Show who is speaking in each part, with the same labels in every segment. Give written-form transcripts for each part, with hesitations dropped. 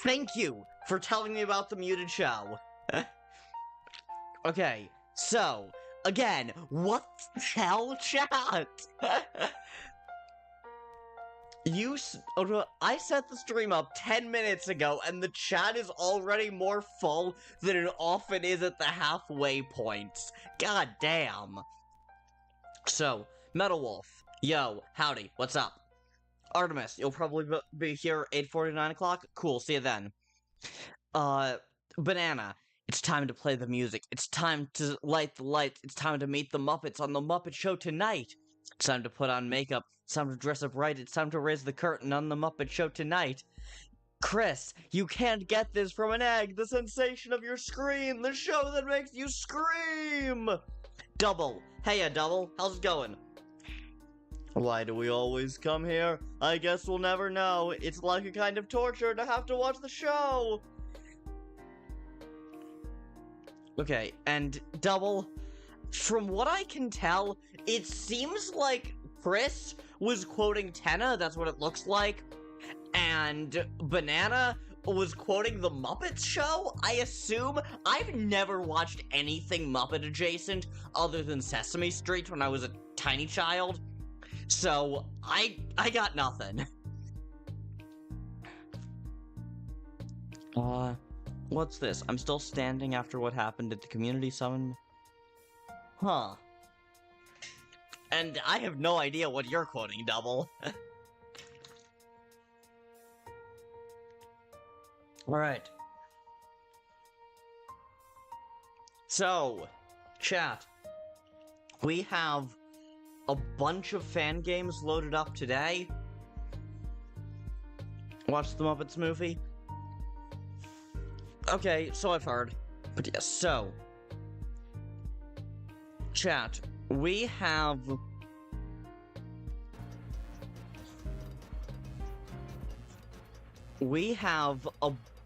Speaker 1: Thank you for telling me about the muted show. Okay, so, again, what the hell, chat? I set the stream up 10 minutes ago, and the chat is already more full than it often is at the halfway points. God damn. So, Metal Wolf, yo, howdy, what's up? Artemis, you'll probably be here 8:49 o'clock? Cool, see you then. Banana, it's time to play the music. It's time to light the lights. It's time to meet the Muppets on the Muppet Show tonight. It's time to put on makeup. It's time to dress up right. It's time to raise the curtain on the Muppet Show tonight. Kris, you can't get this from an egg. The sensation of your scream. The show that makes you scream. Double. Heya, Double. How's it going? Why do we always come here? I guess we'll never know. It's like a kind of torture to have to watch the show. Okay, and Double, from what I can tell, it seems like Kris was quoting Tenna, that's what it looks like, and Banana was quoting the Muppets show, I assume. I've never watched anything Muppet adjacent other than Sesame Street when I was a tiny child, so I got nothing. What's this? I'm still standing after what happened at the community summon? Huh. And I have no idea what you're quoting, Double. Alright. So, chat. We have a bunch of fan games loaded up today. Watch the Muppets movie? Okay, so I've heard. But yes, so. Chat, we have a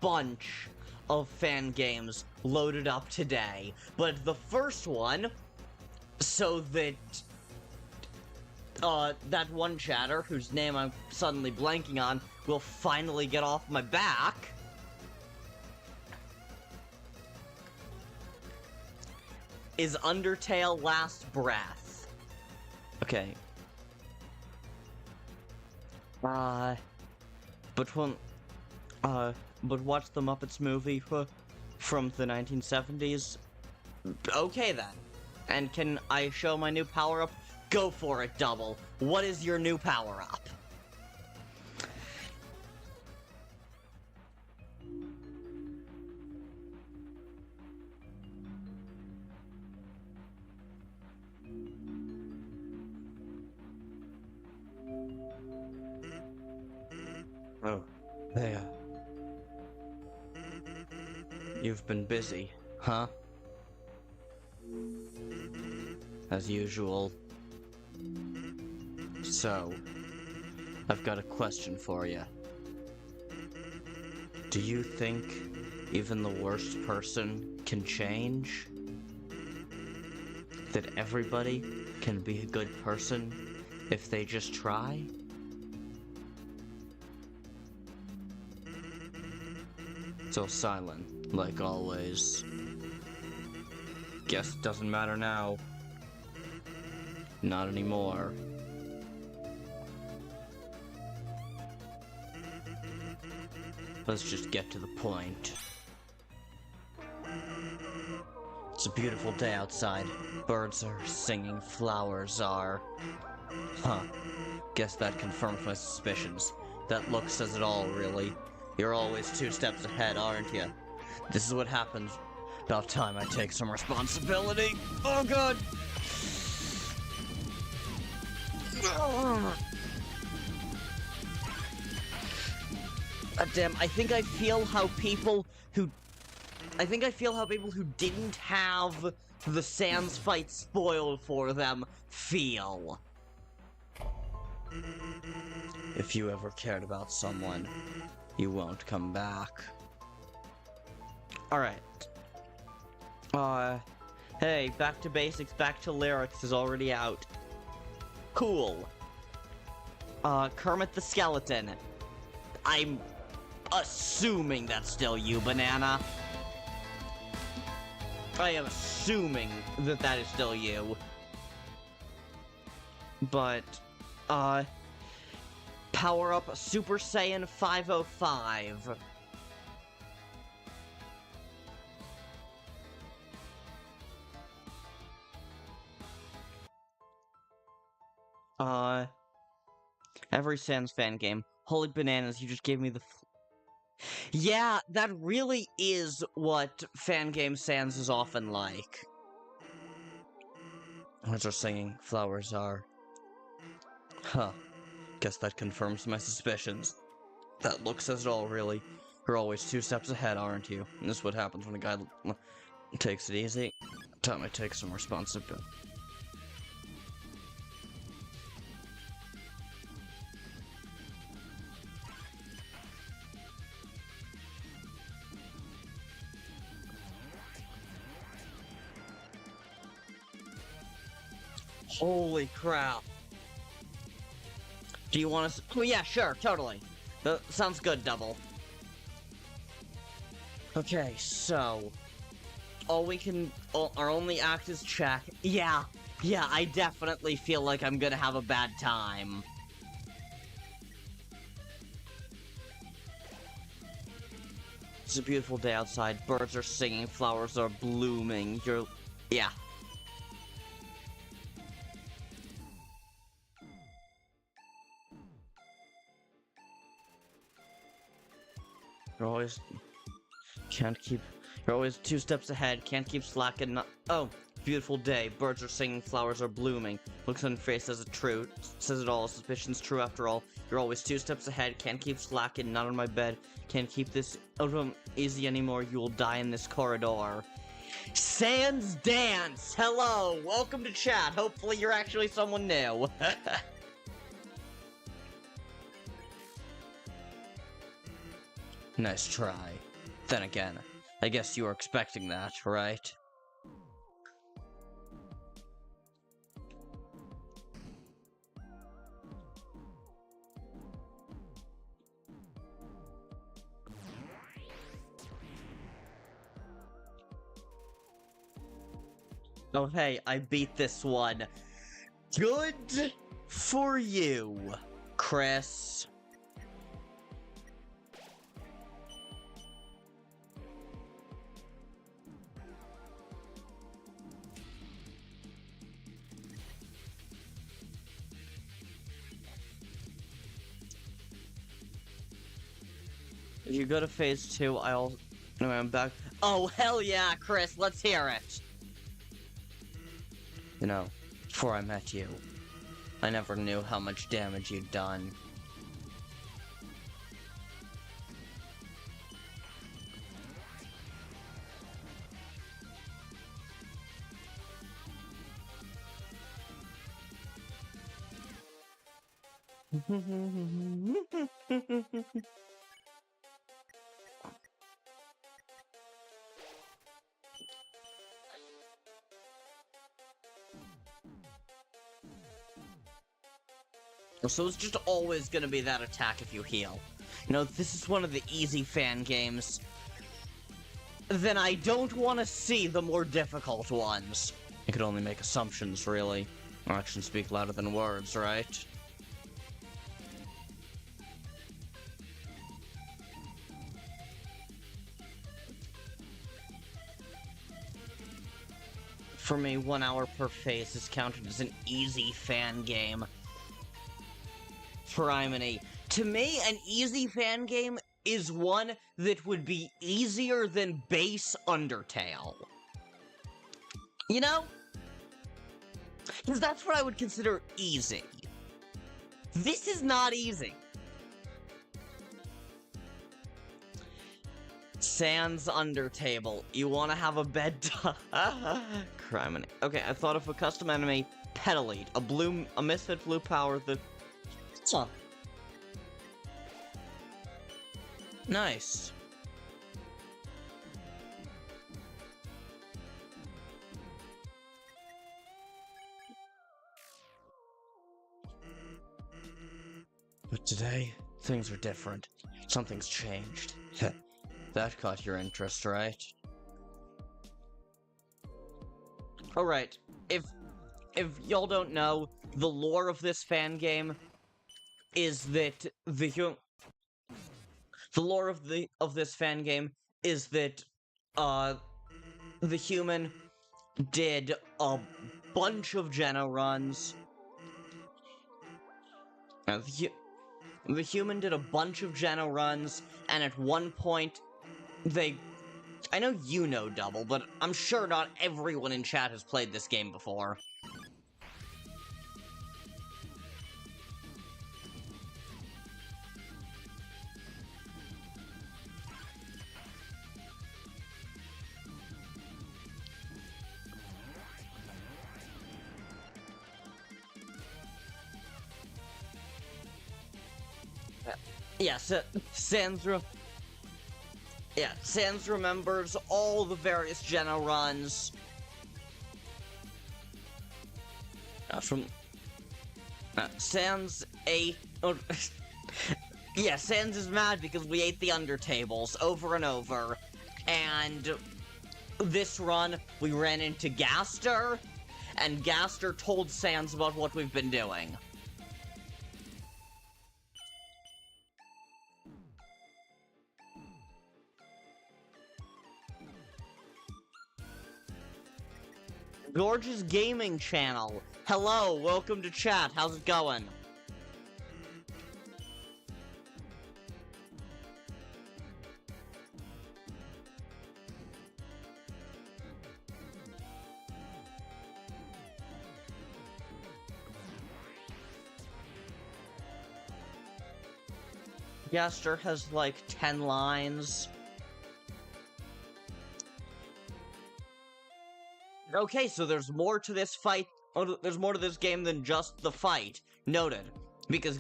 Speaker 1: bunch of fan games loaded up today, but the first one, so that that one chatter, whose name I'm suddenly blanking on, will finally get off my back, is Undertale Last Breath. Okay. But watch the Muppets movie from the 1970s? Okay then. And can I show my new power-up? Go for it, Double. What is your new power-up? Oh, there. You've been busy, huh? As usual. So, I've got a question for you. Do you think even the worst person can change? That everybody can be a good person if they just try? Still silent, like always. Guess it doesn't matter now. Not anymore. Let's just get to the point. It's a beautiful day outside. Birds are singing, flowers are... Huh. Guess that confirms my suspicions. That look says it all, really. You're always 2 steps ahead, aren't you? This is what happens. About time I take some responsibility. Oh god! Damn, I think I feel how people who didn't have the Sans fight spoiled for them feel. If you ever cared about someone, you won't come back. Alright. Hey, Back to Basics, Back to Lyrics is already out. Cool. Kermit the Skeleton. assuming that's still you, Banana. I am assuming that that is still you. But, power up Super Saiyan 505. Every Sans fan game. Holy bananas, you just gave me the... Yeah, that really is what Fangames Sans is often like. Words are singing, flowers are... Huh. Guess that confirms my suspicions. That look says it all, really. You're always 2 steps ahead, aren't you? And this is what happens when a guy takes it easy. Time I take some responsibility. Holy crap. Do you want to... Oh yeah, sure, totally. That sounds good, Double. Okay, so... our only act is check. Yeah, I definitely feel like I'm gonna have a bad time. It's a beautiful day outside. Birds are singing, flowers are blooming. Yeah. You're always... You're always 2 steps ahead, can't keep slacking. Oh, beautiful day, birds are singing, flowers are blooming. Looks on your face says it true, says it all, suspicion's true after all. You're always 2 steps ahead, can't keep slacking, not on my bed. Can't keep this easy anymore, you will die in this corridor. Sans Dance! Hello, welcome to chat, hopefully you're actually someone new. Nice try. Then again, I guess you were expecting that, right? Oh hey, I beat this one. Good for you, Kris. If you go to phase 2, anyway, I'm back. Oh, hell yeah, Kris, let's hear it! You know, before I met you, I never knew how much damage you'd done. So it's just always gonna be that attack if you heal. You know, this is one of the easy fan games. Then I don't want to see the more difficult ones. You could only make assumptions, really. Actions speak louder than words, right? For me, 1 hour per phase is counted as an easy fan game. Primony. To me, an easy fan game is one that would be easier than base Undertale. You know? Because that's what I would consider easy. This is not easy. Sans Undertale. You want to have a bedtime? Criminy. Okay, I thought of a custom enemy, Petalite. A misfit blue power that... Huh. Nice. But today, things are different. Something's changed. That caught your interest, right? Alright, if y'all don't know, the lore of this fan game is that the lore of this fan game is that the human did a bunch of Geno runs. The human did a bunch of Geno runs, and at one point, I know you know Double, but I'm sure not everyone in chat has played this game before. Yes, Sans remembers all the various Geno runs. Sans ate... Oh, yeah, Sans is mad because we ate the Undertables over and over. And this run, we ran into Gaster, and Gaster told Sans about what we've been doing. George's Gaming Channel. Hello, welcome to chat. How's it going? Gaster has like 10 lines. Okay, so there's more to this fight. Oh, there's more to this game than just the fight. Noted. Because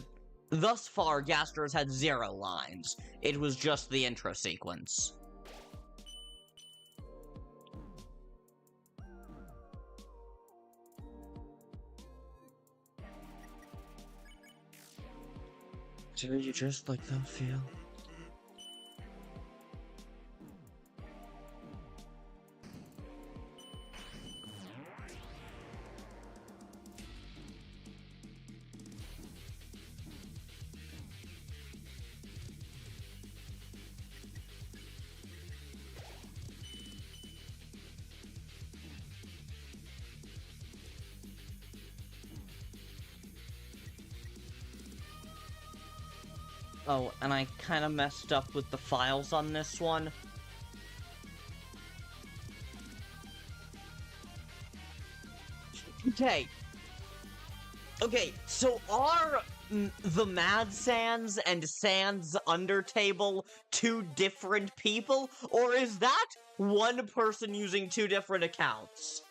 Speaker 1: thus far, Gaster has had 0 lines. It was just the intro sequence. Did you just like them feel? Oh, and I kind of messed up with the files on this one. Okay, so are the Mad Sans and Sans Undertable 2 different people? Or is that one person using 2 different accounts?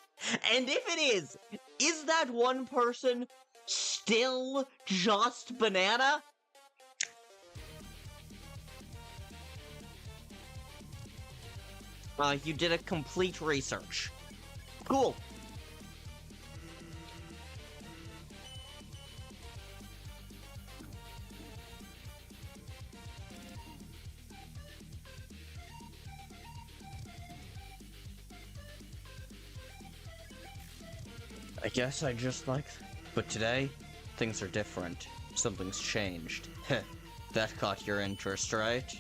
Speaker 1: And if it is that one person still just Banana? You did a complete research. Cool. I guess I just like... But today, things are different. Something's changed. Heh. That caught your interest, right?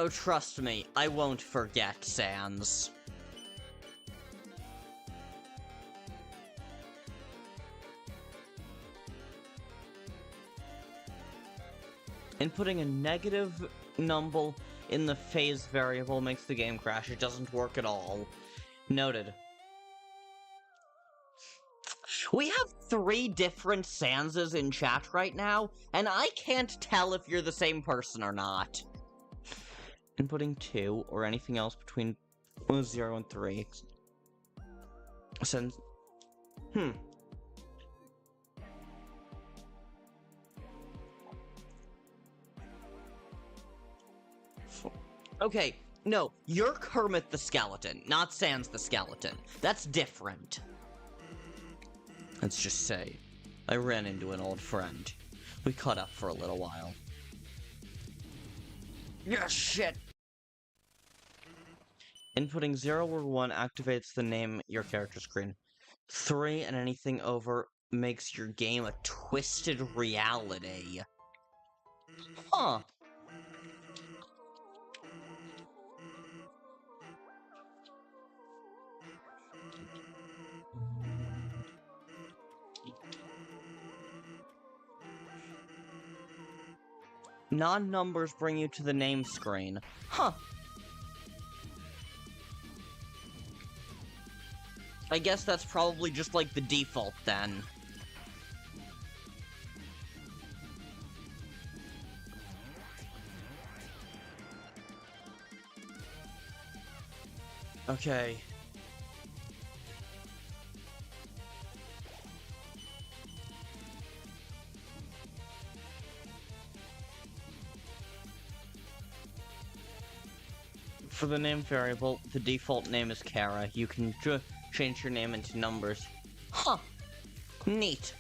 Speaker 1: Oh, trust me, I won't forget, Sans. Inputting a negative number in the phase variable makes the game crash. It doesn't work at all. Noted. We have 3 different Sanses in chat right now, and I can't tell if you're the same person or not. Inputting 2, or anything else between 0 and 3. Since... Okay, no, you're Kermit the Skeleton, not Sans the Skeleton. That's different. Let's just say, I ran into an old friend. We caught up for a little while. Yeah, shit! Inputting 0 or 1 activates the name your character screen. 3 and anything over makes your game a twisted reality. Huh. Non-numbers bring you to the name screen. Huh. I guess that's probably just like the default then. Okay. For the name variable, the default name is Kara. You can change your name into numbers. Huh. Neat.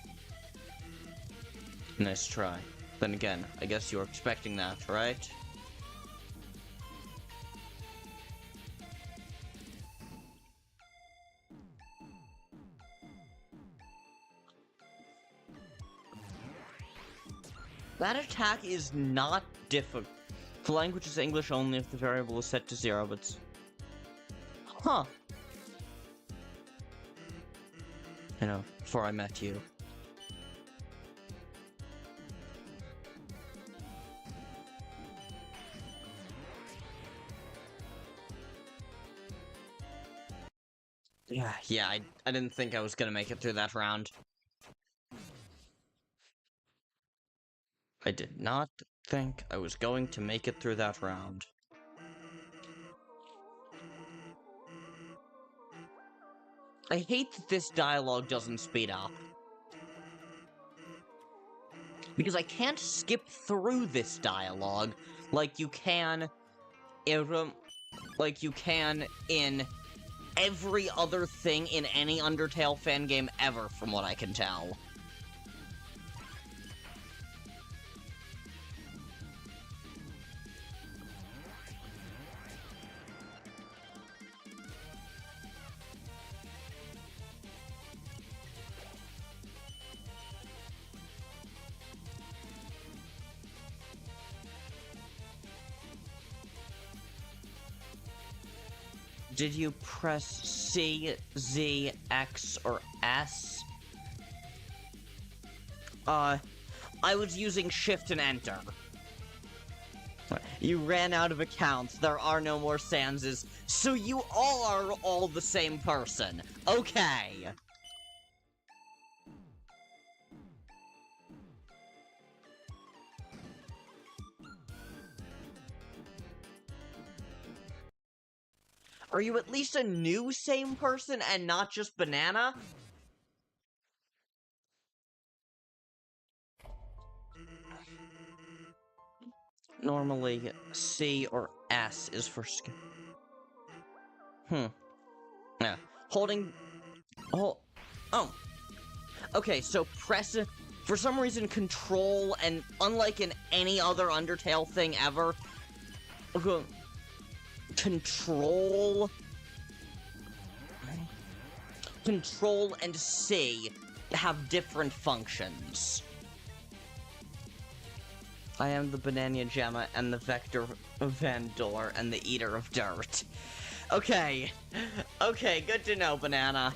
Speaker 1: Nice try. Then again, I guess you were expecting that, right? That attack is not difficult. The language is English only if the variable is set to 0, but it's... Huh. I know, before I met you. Yeah, I didn't think I was gonna make it through that round. I did not think I was going to make it through that round. I hate that this dialogue doesn't speed up. Because I can't skip through this dialogue like you can in every other thing in any Undertale fan game ever, from what I can tell. Did you press C, Z, X, or S? I was using Shift and Enter. You ran out of accounts, there are no more Sanses, so you all are all the same person. Okay. Are you at least a new same person and not just Banana? Normally, C or S is for Yeah. Holding... Oh. Okay, so press... For some reason, Control, and unlike in any other Undertale thing ever... Control and C have different functions. I am the Banana Gemma and the Vector Vandor and the Eater of Dirt. Okay. Okay, good to know, Banana.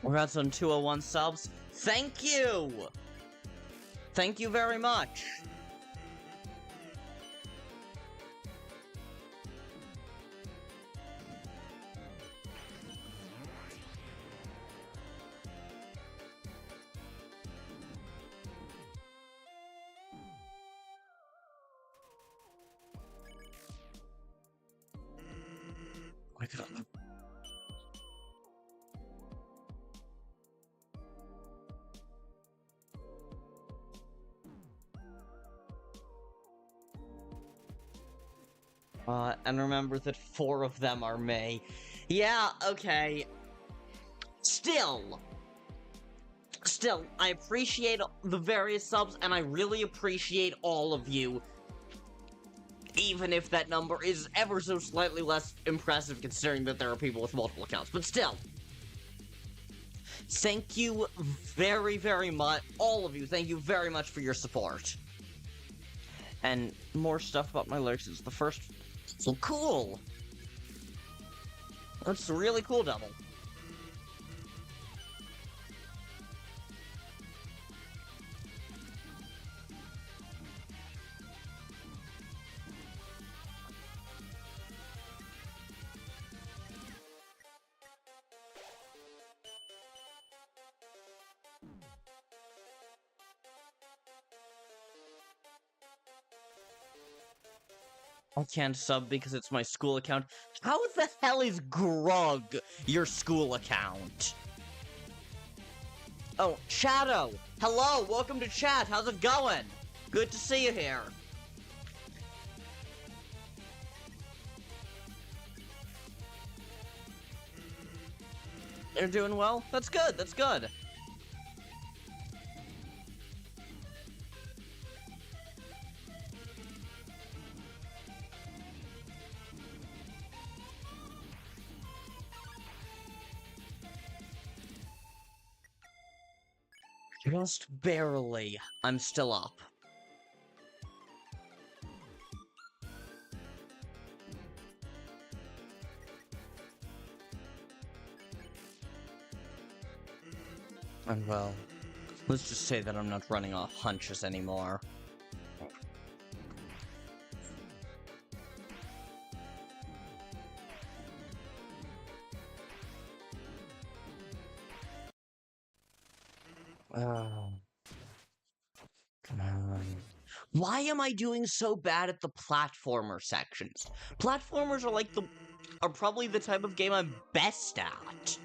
Speaker 1: Congrats on 201 subs. Thank you! Thank you very much. Wake it up. And remember that 4 of them are me. Yeah, okay. Still, I appreciate the various subs, and I really appreciate all of you. Even if that number is ever so slightly less impressive considering that there are people with multiple accounts. But still, thank you very, very much. All of you, thank you very much for your support. And more stuff about my lyrics is the first. So cool! That's really cool, Double. I can't sub because it's my school account. How the hell is Grug your school account? Oh, Shadow! Hello, welcome to chat, how's it going? Good to see you here. You're doing well? That's good, that's good. Just barely. I'm still up. And well, let's just say that I'm not running off hunches anymore. Oh. Come on. Why am I doing so bad at the platformer sections? Platformers are probably the type of game I'm best at.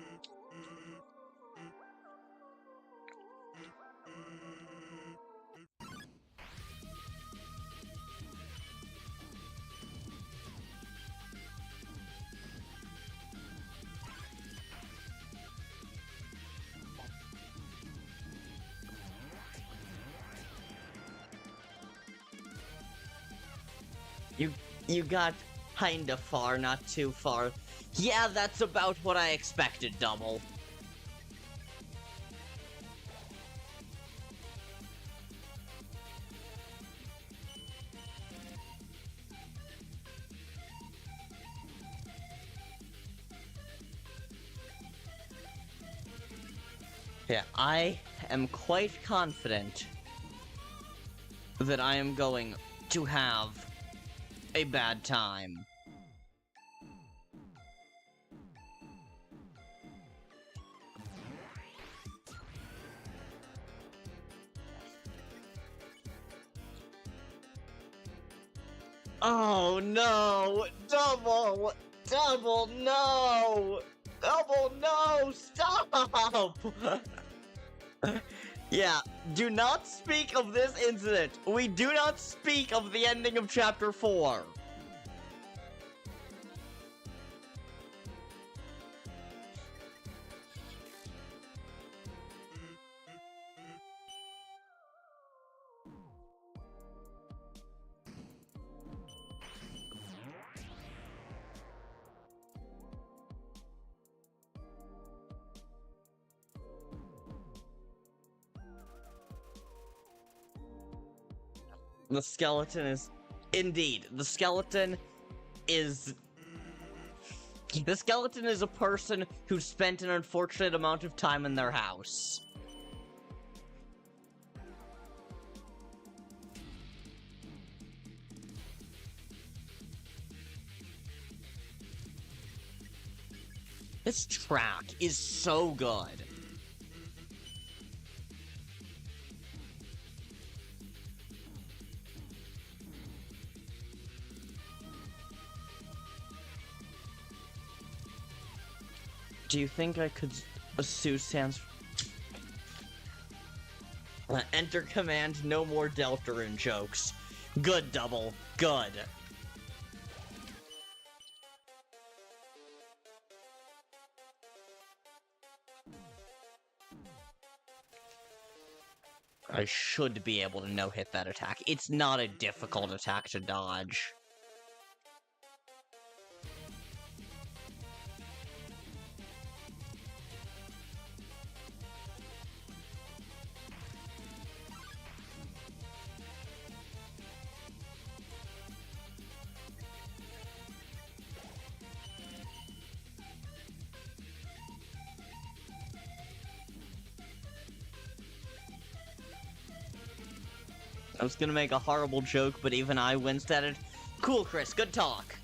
Speaker 1: You got kinda far, not too far. Yeah, that's about what I expected, Double. Yeah, I am quite confident that I am going to have a bad time. Oh no! Double! Double, no! Double, no! Stop! Yeah, do not speak of this incident. We do not speak of the ending of Chapter 4. The skeleton is... Indeed, the skeleton is... The skeleton is a person who spent an unfortunate amount of time in their house. This track is so good. Do you think I could assume sans... enter command, no more Deltarune jokes. Good, Double. Good. I should be able to no-hit that attack. It's not a difficult attack to dodge. I was gonna make a horrible joke, but even I winced at it. Cool, Kris, good talk.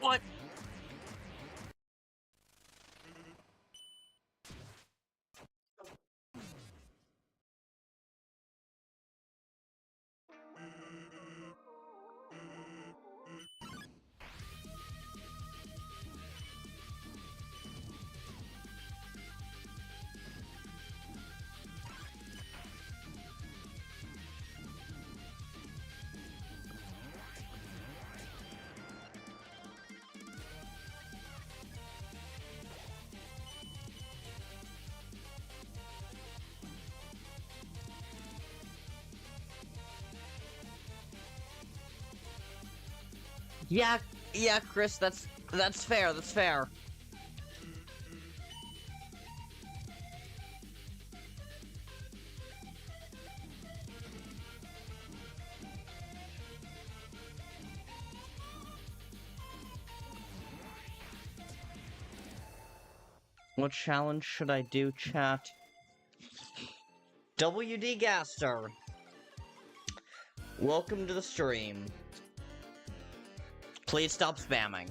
Speaker 1: What? Yeah, Kris, that's fair, that's fair. What challenge should I do, chat? WD Gaster. Welcome to the stream. Please stop spamming.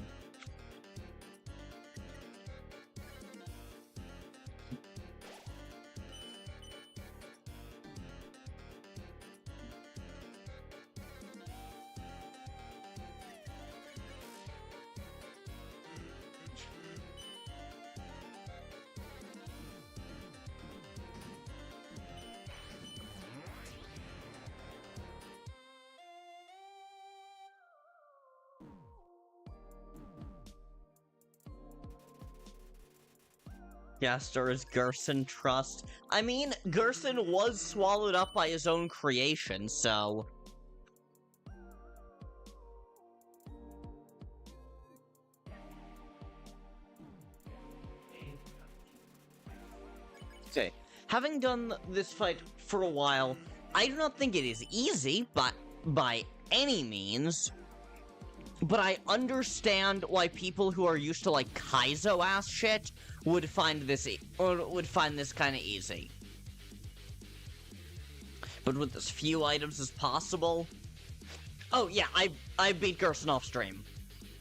Speaker 1: Gaster is Gerson Trust. I mean, Gerson was swallowed up by his own creation, so... Okay, having done this fight for a while, I do not think it is easy, but by any means. But I understand why people who are used to, like, Kaizo-ass shit would find this kind of easy. But with as few items as possible... Oh, yeah, I beat Gerson off stream.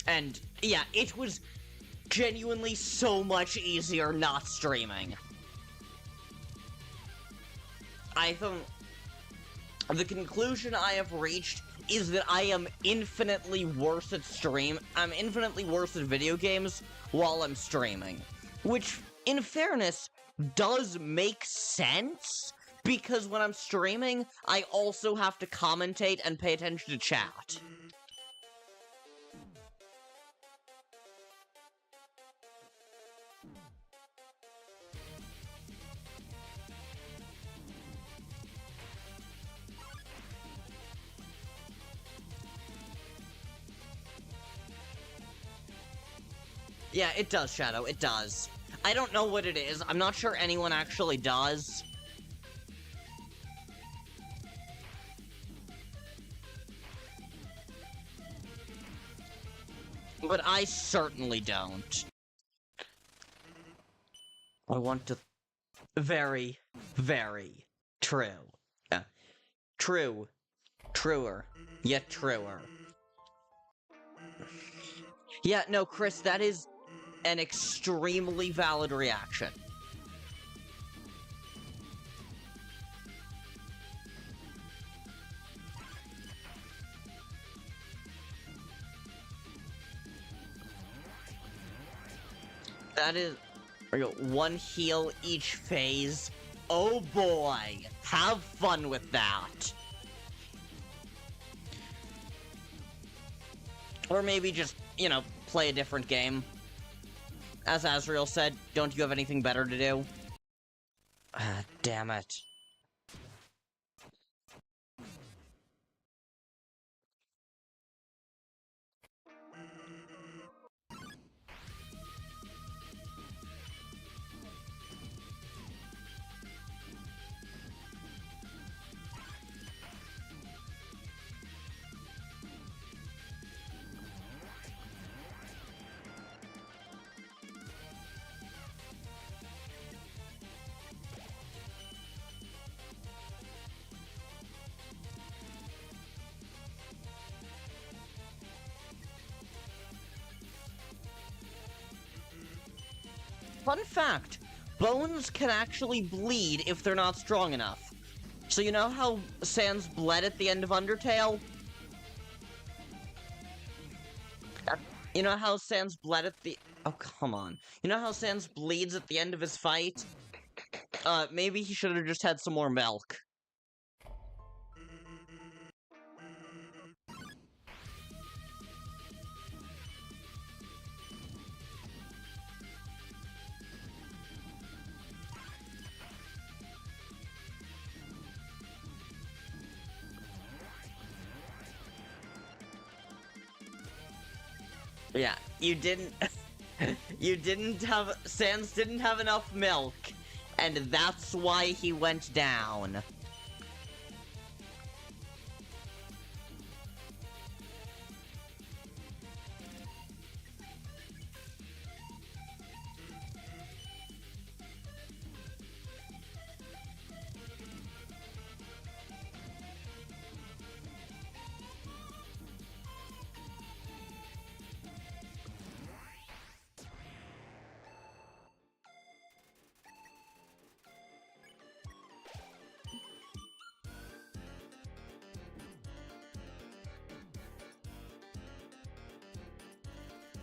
Speaker 1: And, yeah, it was genuinely so much easier not streaming. I think... The conclusion I have reached is that I am infinitely worse at I'm infinitely worse at video games while I'm streaming. Which, in fairness, does make sense, because when I'm streaming, I also have to commentate and pay attention to chat. Yeah, it does, Shadow, it does. I don't know what it is. I'm not sure anyone actually does. But I certainly don't. I want to... Very, very true. True. Truer. Yet truer. Yeah, no, Kris, that is an extremely valid reaction. That is... One heal each phase. Oh boy! Have fun with that! Or maybe just, play a different game. As Azrael said, don't you have anything better to do? Ah, damn it. Fun fact, bones can actually bleed if they're not strong enough. So you know how Sans bled at the end of Undertale? You know how Sans bled at the... Oh, come on. You know how Sans bleeds at the end of his fight? Maybe he should have just had some more milk. Yeah, you didn't... Sans didn't have enough milk, and that's why he went down.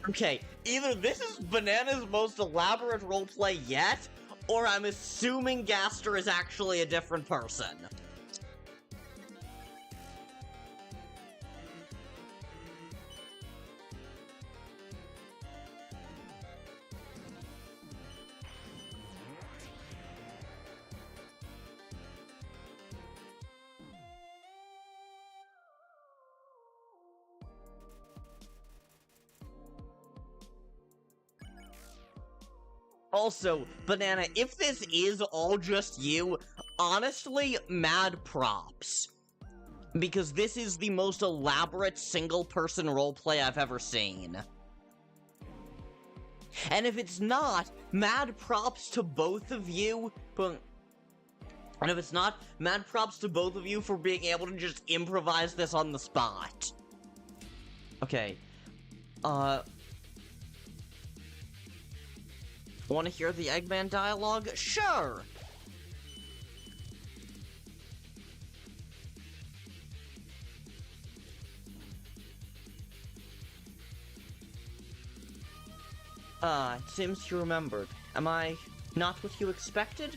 Speaker 1: Okay, either this is Banana's most elaborate roleplay yet, or I'm assuming Gaster is actually a different person. Also, Banana, if this is all just you, honestly, mad props. Because this is the most elaborate single-person roleplay I've ever seen. And if it's not, mad props to both of you. And if it's not, mad props to both of you for being able to just improvise this on the spot. Okay. Want to hear the Eggman dialogue? Sure! It seems you remembered. Am I not what you expected?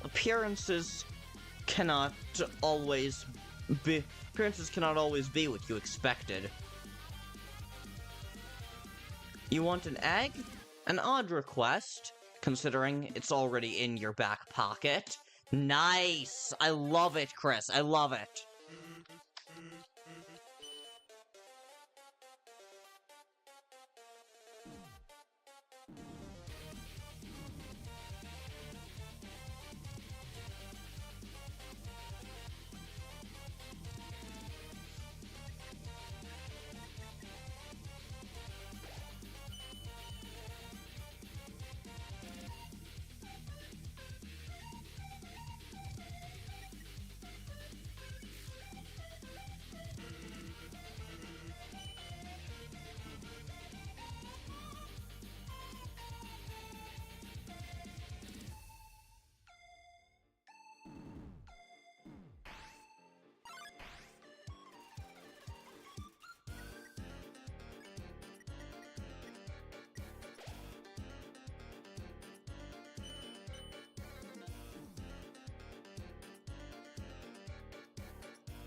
Speaker 1: Appearances cannot always be what you expected. You want an egg? An odd request, considering it's already in your back pocket. Nice! I love it, Kris. I love it.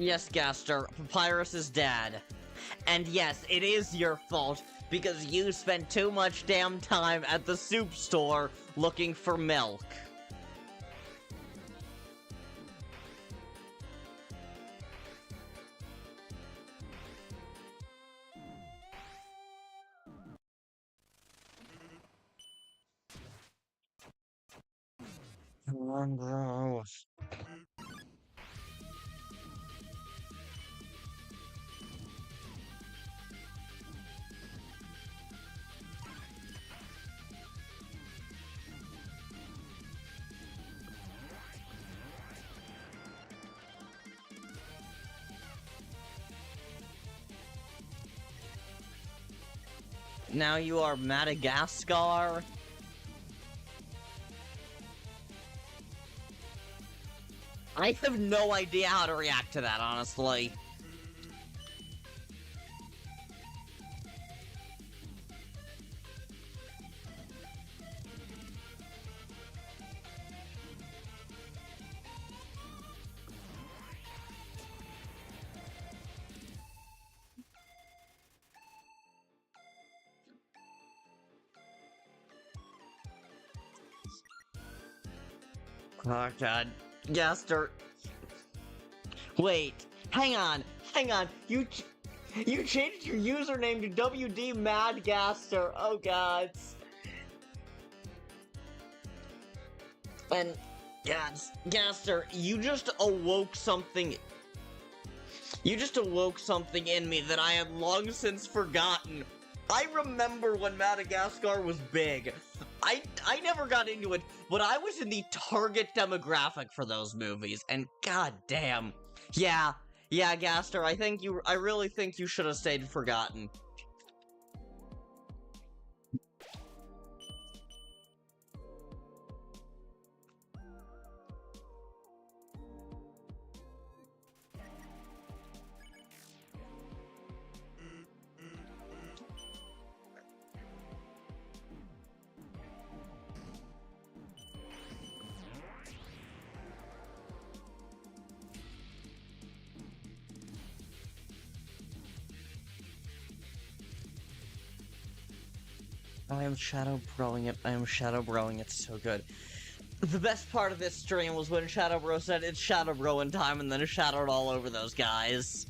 Speaker 1: Yes, Gaster, Papyrus is dead. And yes, it is your fault, because you spent too much damn time at the soup store looking for milk. Come on, bro. Now you are Madagascar? I have no idea how to react to that, honestly. Oh god. Gaster. Wait. Hang on. You changed your username to WD Madgaster. Oh god. And Gaster, you just awoke something. You just awoke something in me that I had long since forgotten. I remember when Madagascar was big. I never got into it, but I was in the target demographic for those movies, and goddamn. Yeah, Gaster, I really think you should have stayed forgotten. I am shadow broing it so good. The best part of this stream was when Shadow Bro said it's Shadow Bro in time and then shadowed all over those guys.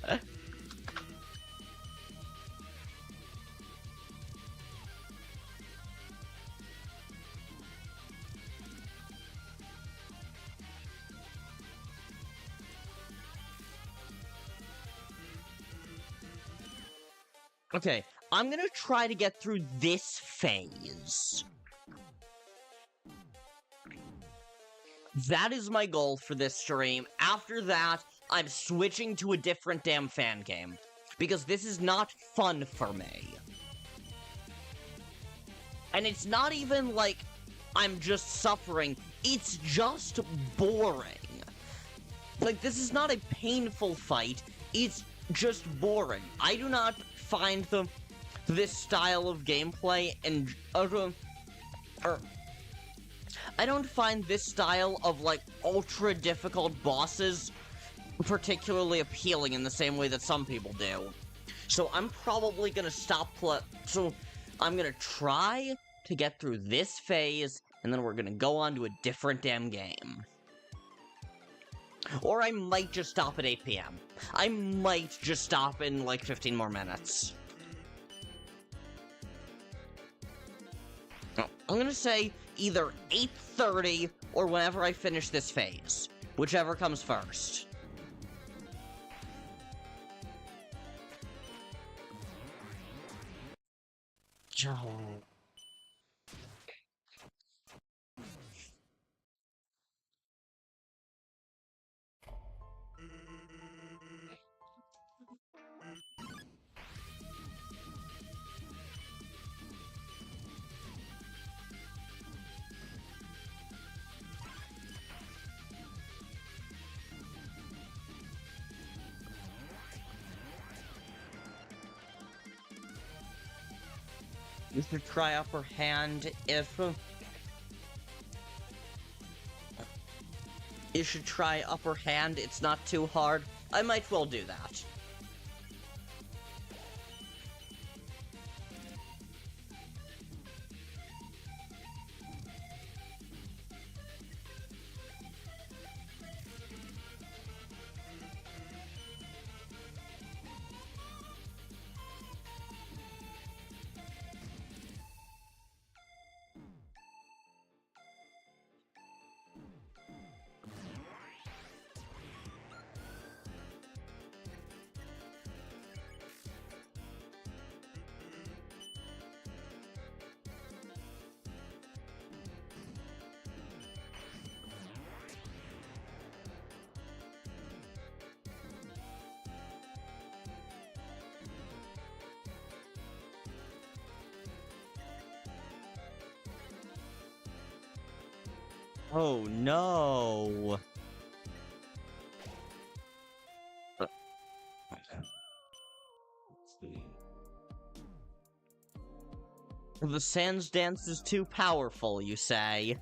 Speaker 1: Okay, I'm gonna try to get through this phase. That is my goal for this stream. After that, I'm switching to a different damn fan game. Because this is not fun for me. And it's not even like I'm just suffering. It's just boring. Like, this is not a painful fight. It's just boring. I do not find this style of gameplay and I don't find this style of like ultra difficult bosses particularly appealing in the same way that some people do. So I'm probably gonna so I'm gonna try to get through this phase and then we're gonna go on to a different damn game. Or I might just stop at 8 PM. I might just stop in like 15 more minutes. I'm gonna say either 8:30 or whenever I finish this phase. Whichever comes first. You should try upper hand if... You should try upper hand, it's not too hard. I might well do that. Oh no! The Sans Dance is too powerful, you say?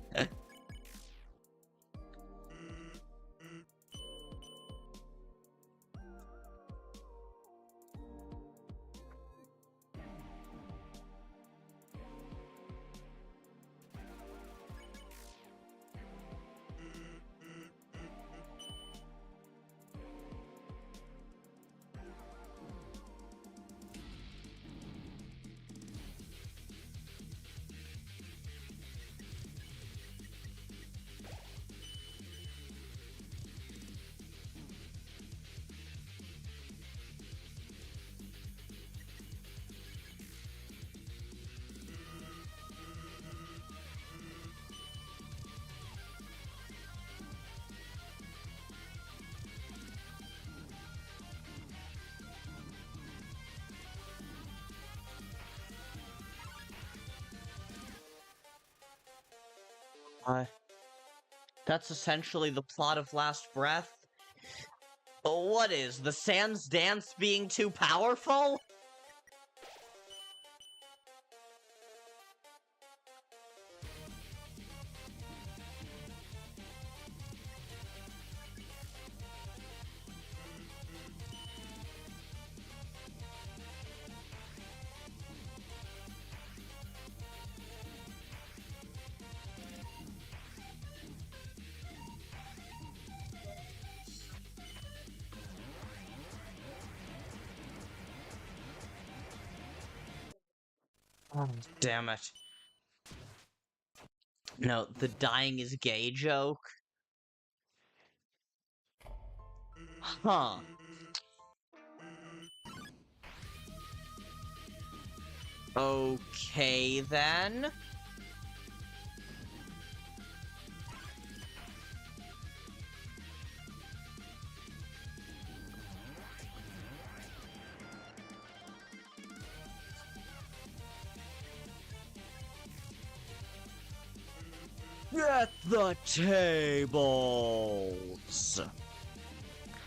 Speaker 1: That's essentially the plot of Last Breath. What is, the Sans Dance being too powerful? Oh, damn it. No, the dying is gay joke? Huh. Okay, then. Get the tables!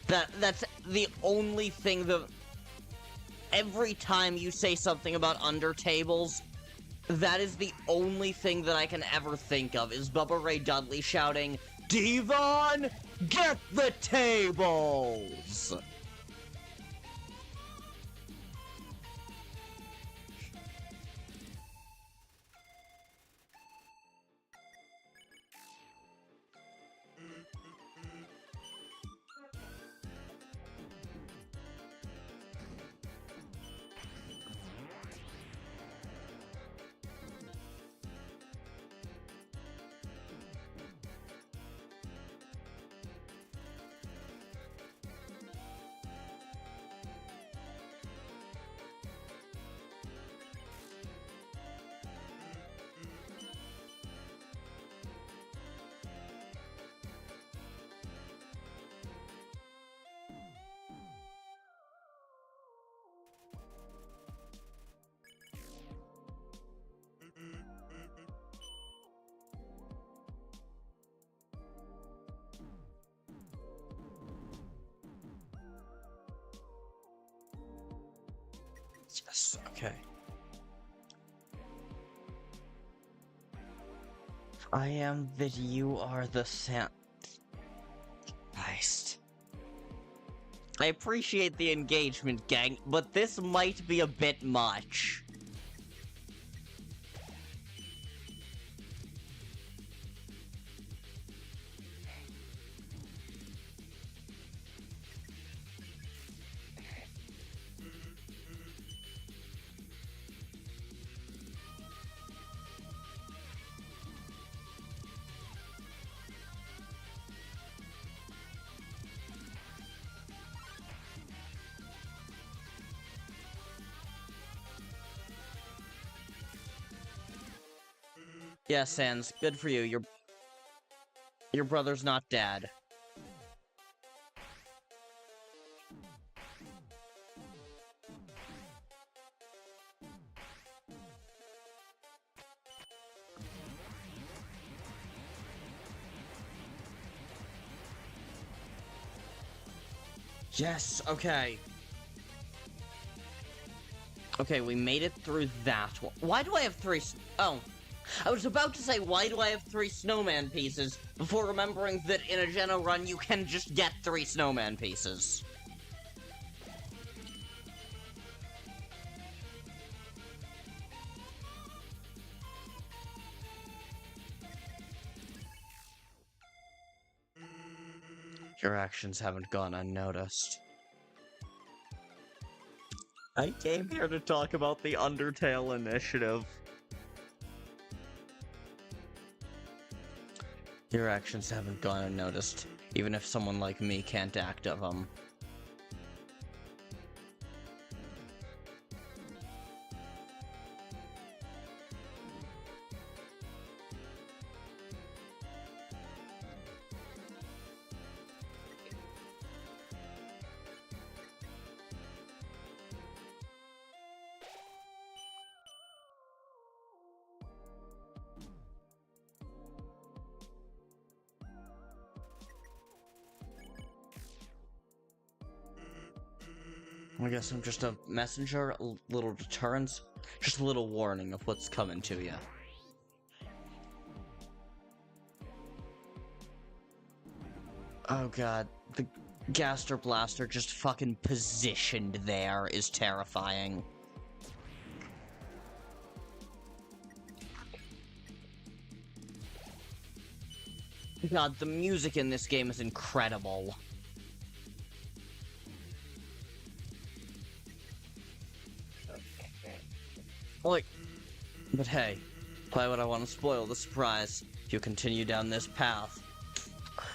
Speaker 1: That's the only thing that... Every time you say something about undertables, that is the only thing that I can ever think of, is Bubba Ray Dudley shouting, Devon, get the tables! Yes, okay. I am that you are the Christ. I appreciate the engagement, gang, but this might be a bit much. Yeah, Sans, good for you. Your brother's not dead. Yes, okay. Okay, we made it through that one. Why do I have three oh. I was about to say, why do I have 3 snowman pieces, before remembering that in a Geno run you can just get 3 snowman pieces. Your actions haven't gone unnoticed. I came here to talk about the Undertale initiative. Your actions haven't gone unnoticed, even if someone like me can't act of them. I guess I'm just a messenger, a little deterrence, just a little warning of what's coming to you. Oh god, the Gaster Blaster just fucking positioned there is terrifying. God, the music in this game is incredible. Like, but hey, why would I want to spoil the surprise? If you continue down this path,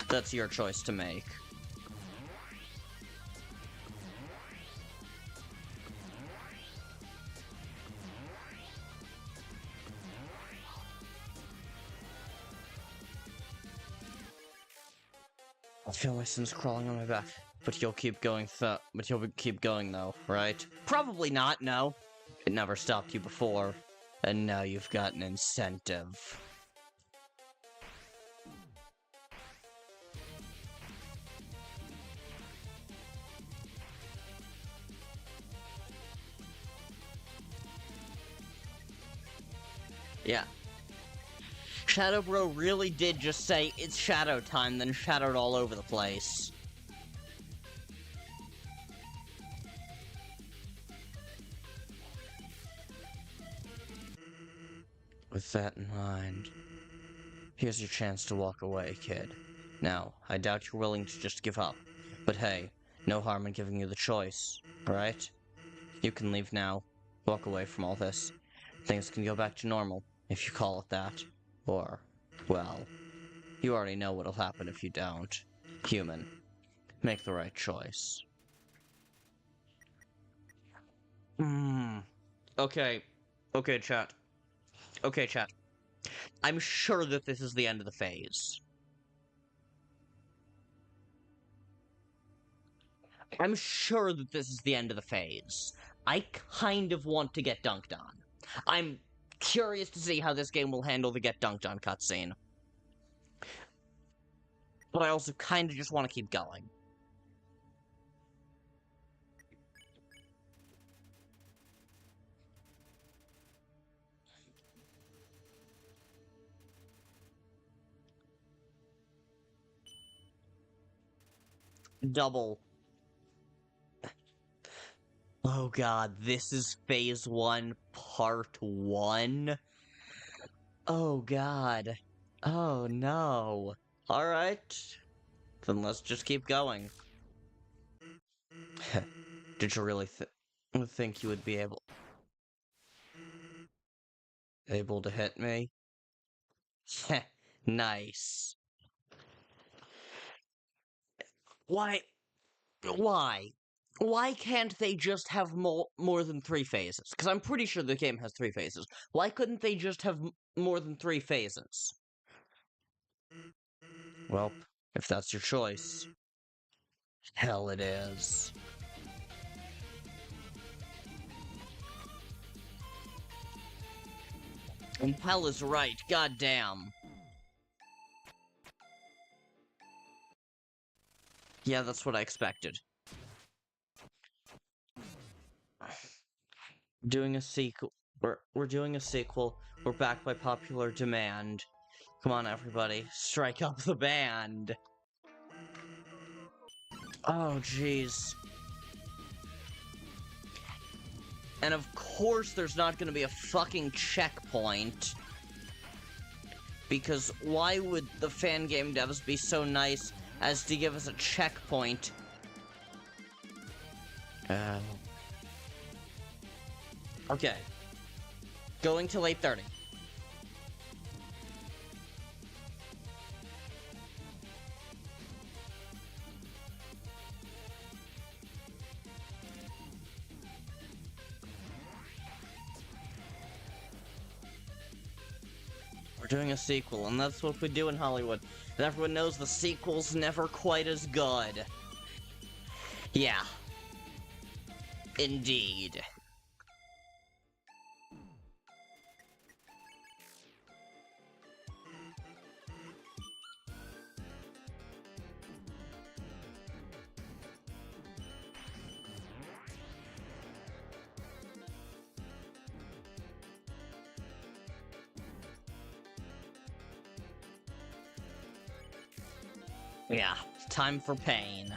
Speaker 1: that's your choice to make. I feel my sins crawling on my back, but you'll keep going though, right? Probably not, no. It never stopped you before, and now you've got an incentive. Yeah. Shadow Bro really did just say, it's shadow time, then shadowed all over the place. With that in mind, here's your chance to walk away, kid. Now, I doubt you're willing to just give up, but hey, no harm in giving you the choice, right? You can leave now, walk away from all this. Things can go back to normal, if you call it that. Or, well, you already know what'll happen if you don't. Human, make the right choice. Okay. Okay, chat. Okay, chat. I'm sure that this is the end of the phase. I'm sure that this is the end of the phase. I kind of want to get dunked on. I'm curious to see how this game will handle the get dunked on cutscene. But I also kind of just want to keep going. Double. Oh god, this is phase 1, part 1? Oh god. Oh no. Alright. Then let's just keep going. Did you really think you would be able to hit me? Nice. Why? Why? Why can't they just have more than 3 phases? Because I'm pretty sure the game has 3 phases. Why couldn't they just have more than 3 phases? Well, if that's your choice. Hell it is. And hell is right, goddamn. Yeah, that's what I expected. Doing a sequel. We're doing a sequel. We're back by popular demand. Come on, everybody. Strike up the band. Oh, jeez. And of course there's not gonna be a fucking checkpoint. Because why would the fan game devs be so nice as to give us a checkpoint? Okay. Going till 8:30. We're doing a sequel, and that's what we do in Hollywood. And everyone knows the sequel's never quite as good. Yeah. Indeed. Yeah, time for pain.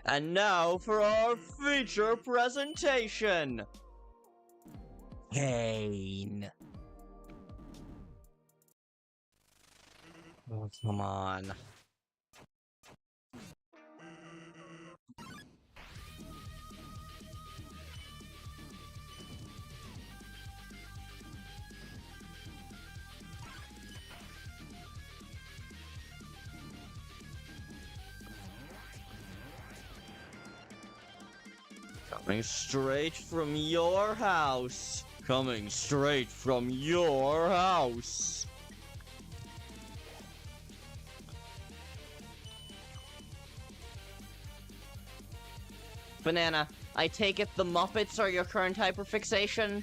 Speaker 1: And now for our feature presentation! Pain. Oh, come on. Coming straight from your house. Coming straight from your house. Banana, I take it the Muppets are your current hyperfixation?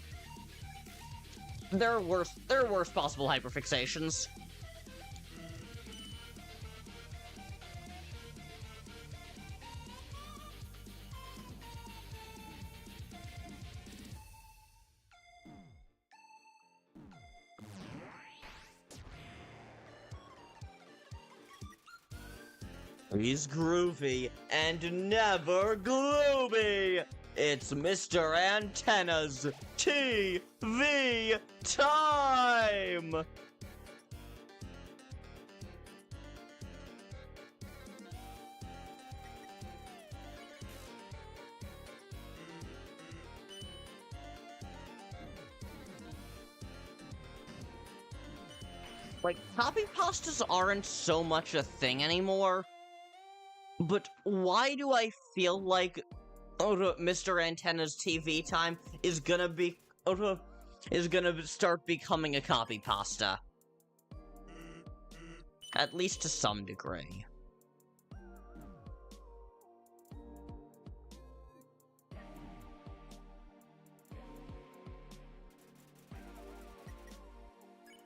Speaker 1: There are worse possible hyperfixations. He's groovy and never gloomy. It's Mr. Antenna's TV time! Like, copy pastas aren't so much a thing anymore. But why do I feel like Mr. Antenna's TV time is gonna start becoming a copy pasta? At least to some degree.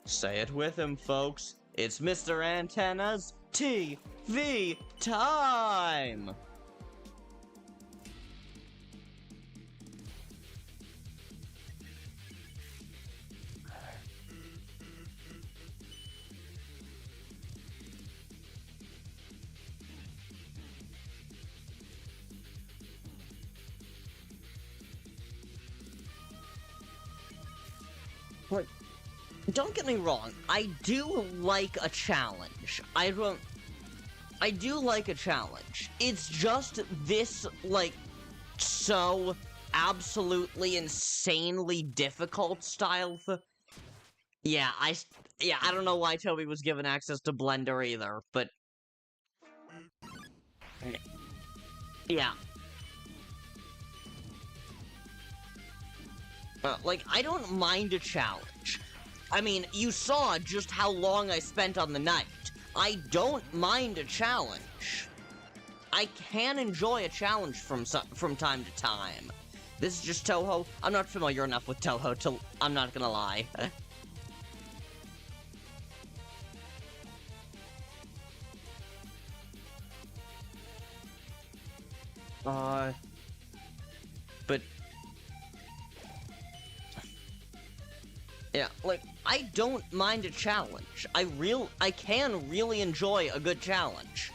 Speaker 1: Say it with him, folks. It's Mr. Antenna's TV time! don't get me wrong, I do like a challenge. I do like a challenge. It's just this, like, so absolutely insanely difficult style. Yeah, I don't know why Toby was given access to Blender either, but yeah. Like, I don't mind a challenge. I mean, you saw just how long I spent on the night. I don't mind a challenge. I can enjoy a challenge from time to time. This is just Toho. I'm not familiar enough with Toho to... I'm not gonna lie. But... yeah, like, I don't mind a challenge. I can really enjoy a good challenge.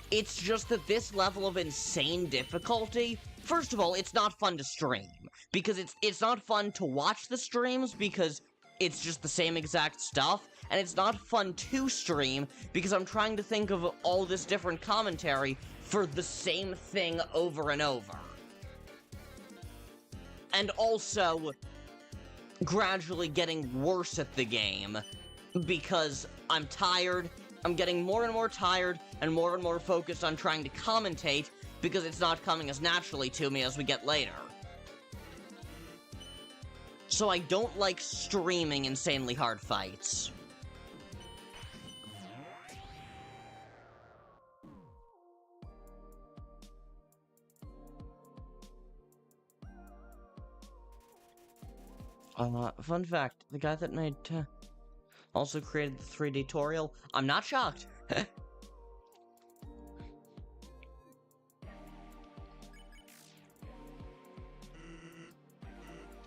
Speaker 1: It's just that this level of insane difficulty, first of all, it's not fun to stream. Because it's not fun to watch the streams because it's just the same exact stuff, and it's not fun to stream because I'm trying to think of all this different commentary for the same thing over and over. And also, gradually getting worse at the game because I'm tired. I'm getting more and more tired and more focused on trying to commentate because it's not coming as naturally to me as we get later. So I don't like streaming insanely hard fights. Fun fact, the guy that made, also created the 3D tutorial. I'm not shocked.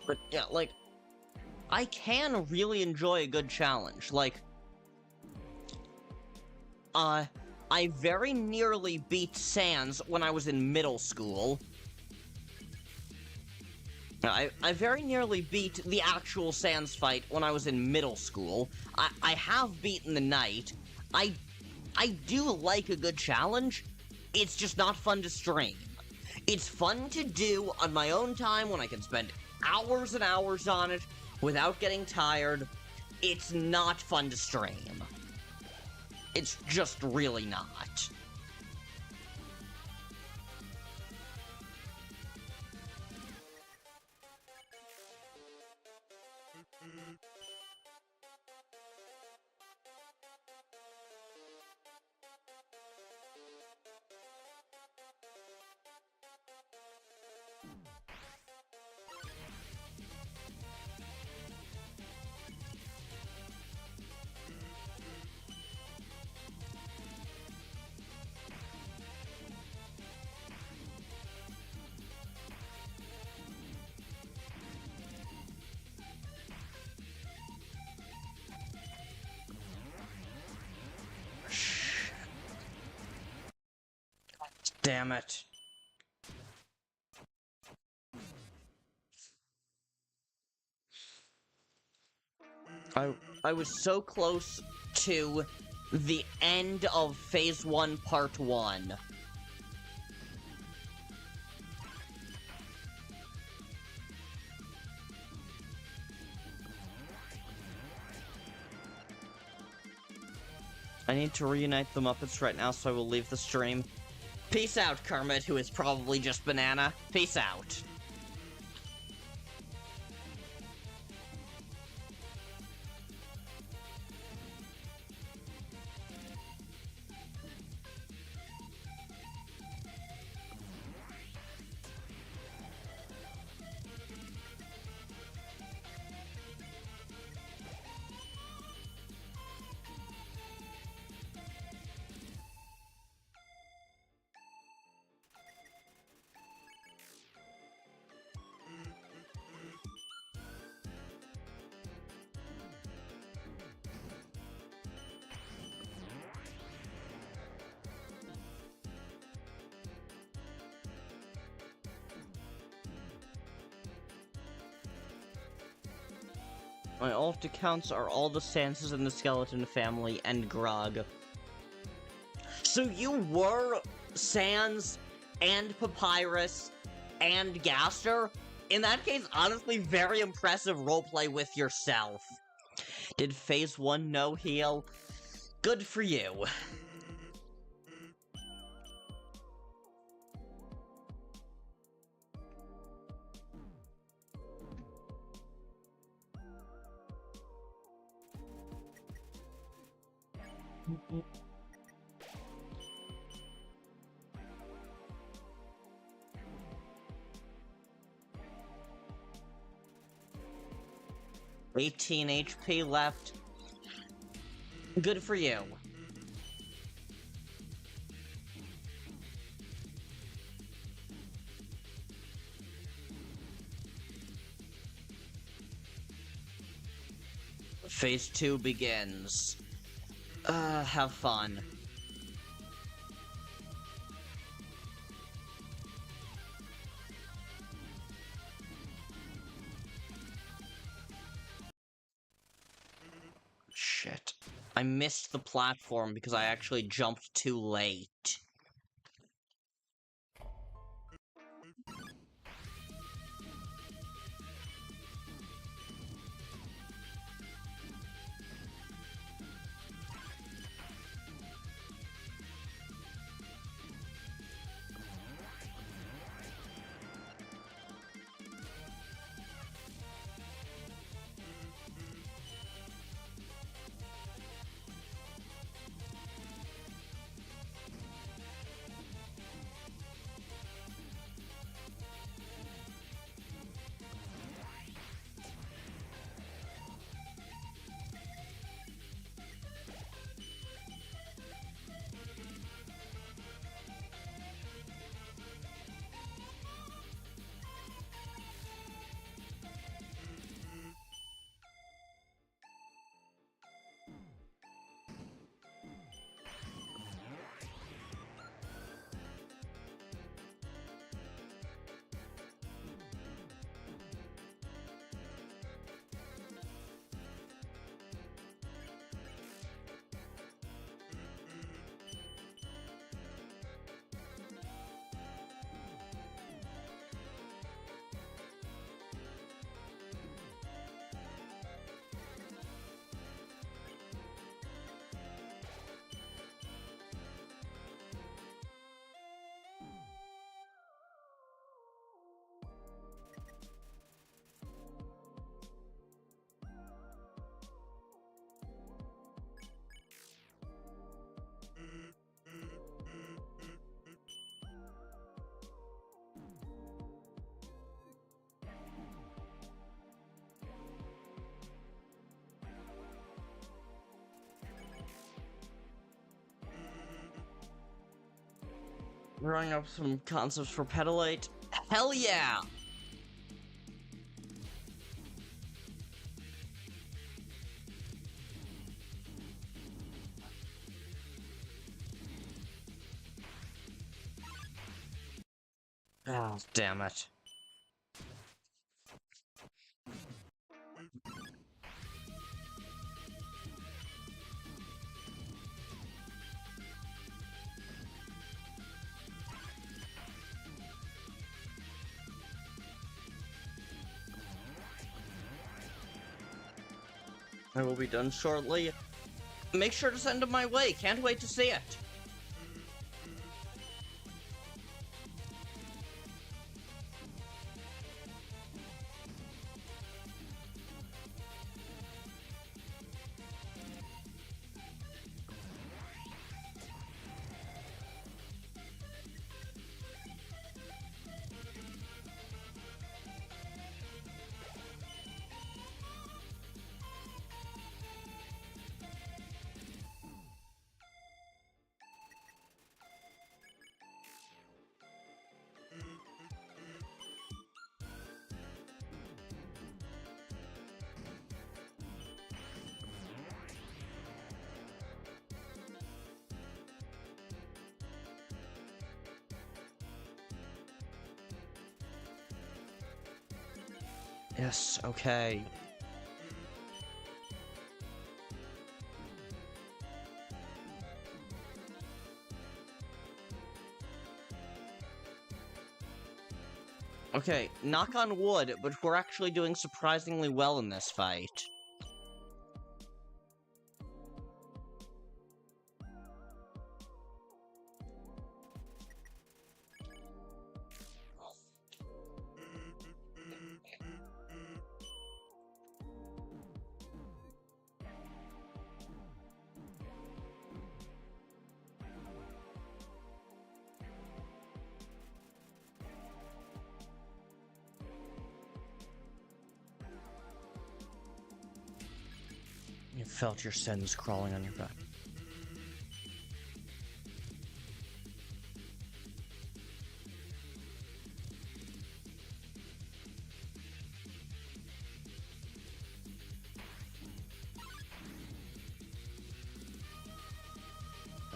Speaker 1: But, yeah, like, I can really enjoy a good challenge. Like, I very nearly beat Sans when I was in middle school. I very nearly beat the actual Sans fight when I was in middle school. I have beaten the Knight. I do like a good challenge. It's just not fun to stream. It's fun to do on my own time when I can spend hours and hours on it without getting tired. It's not fun to stream. It's just really not. Damn it. I was so close to the end of Phase 1, Part 1. I need to reunite the Muppets right now, so I will leave the stream. Peace out, Kermit, who is probably just banana. Peace out. My alt accounts are all the Sanses in the Skeleton family and Grog. So you were Sans and Papyrus and Gaster? In that case, honestly, very impressive roleplay with yourself. Did Phase 1 no heal? Good for you. $18 HP left. Good for you. Phase 2 begins. Have fun. Shit. I missed the platform because I actually jumped too late. Drawing up some concepts for Pedalate. Hell yeah! Oh, damn it. I will be done shortly. Make sure to send them my way. Can't wait to see it. Yes, okay. Okay, knock on wood, but we're actually doing surprisingly well in this fight. You felt your sins crawling on your back.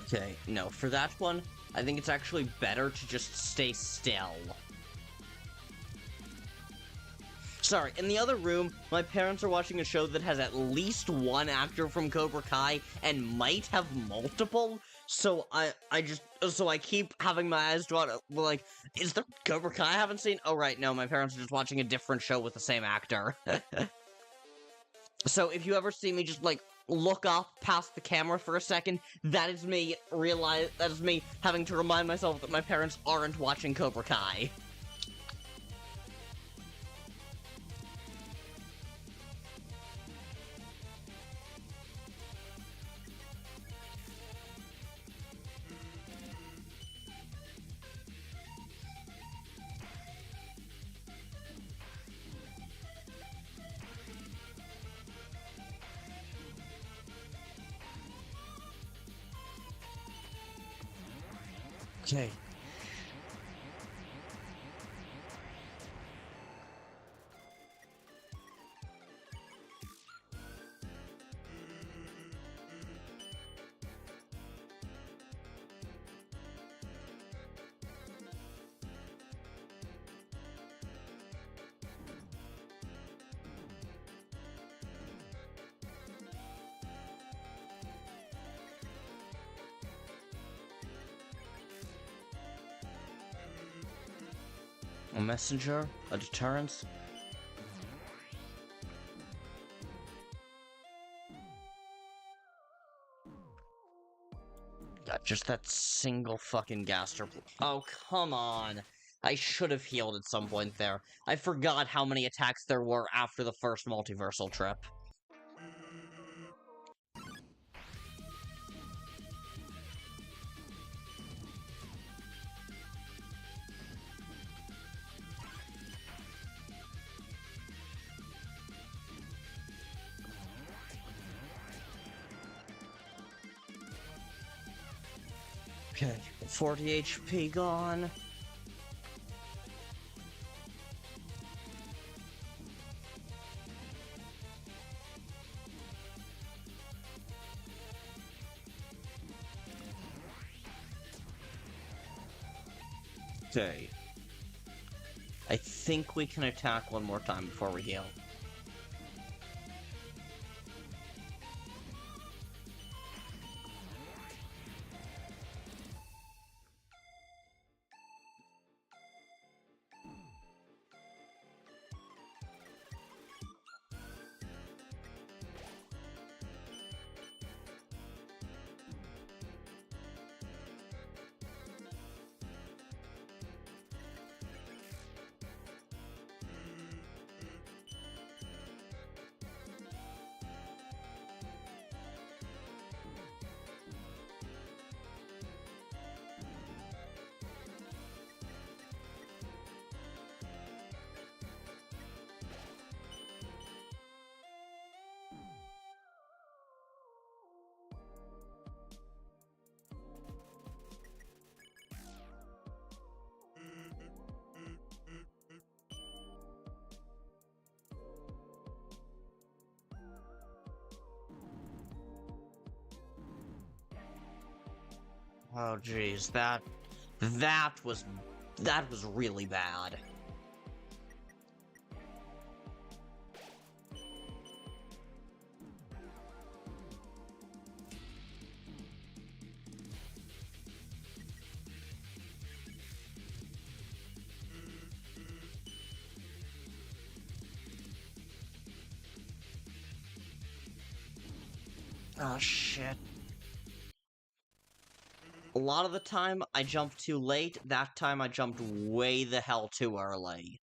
Speaker 1: Okay, no, for that one, I think it's actually better to just stay still. Sorry, in the other room, my parents are watching a show that has at least one actor from Cobra Kai and might have multiple. So I keep having my eyes drawn. Like, is there Cobra Kai I haven't seen? Oh, right, no, my parents are just watching a different show with the same actor. So if you ever see me just, like, look up past the camera for a second, that is me having to remind myself that my parents aren't watching Cobra Kai. Okay. A messenger? A deterrence? God, just that single fucking gaster. Oh, come on. I should have healed at some point there. I forgot how many attacks there were after the first multiversal trip. Okay, 40 HP gone. Okay. I think we can attack one more time before we heal. Oh jeez, that was really bad. Oh, shit. A lot of the time, I jumped too late. That time, I jumped way the hell too early.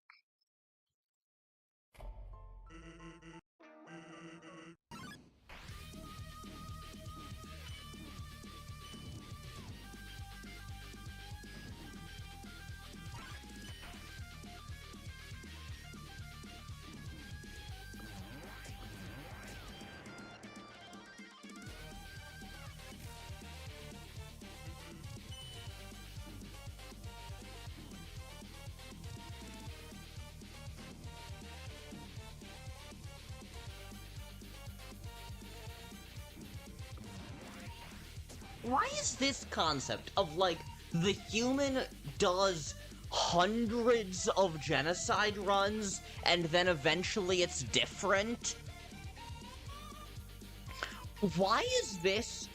Speaker 1: Why is this concept of, like, the human does hundreds of genocide runs, and then eventually it's different? Why is this...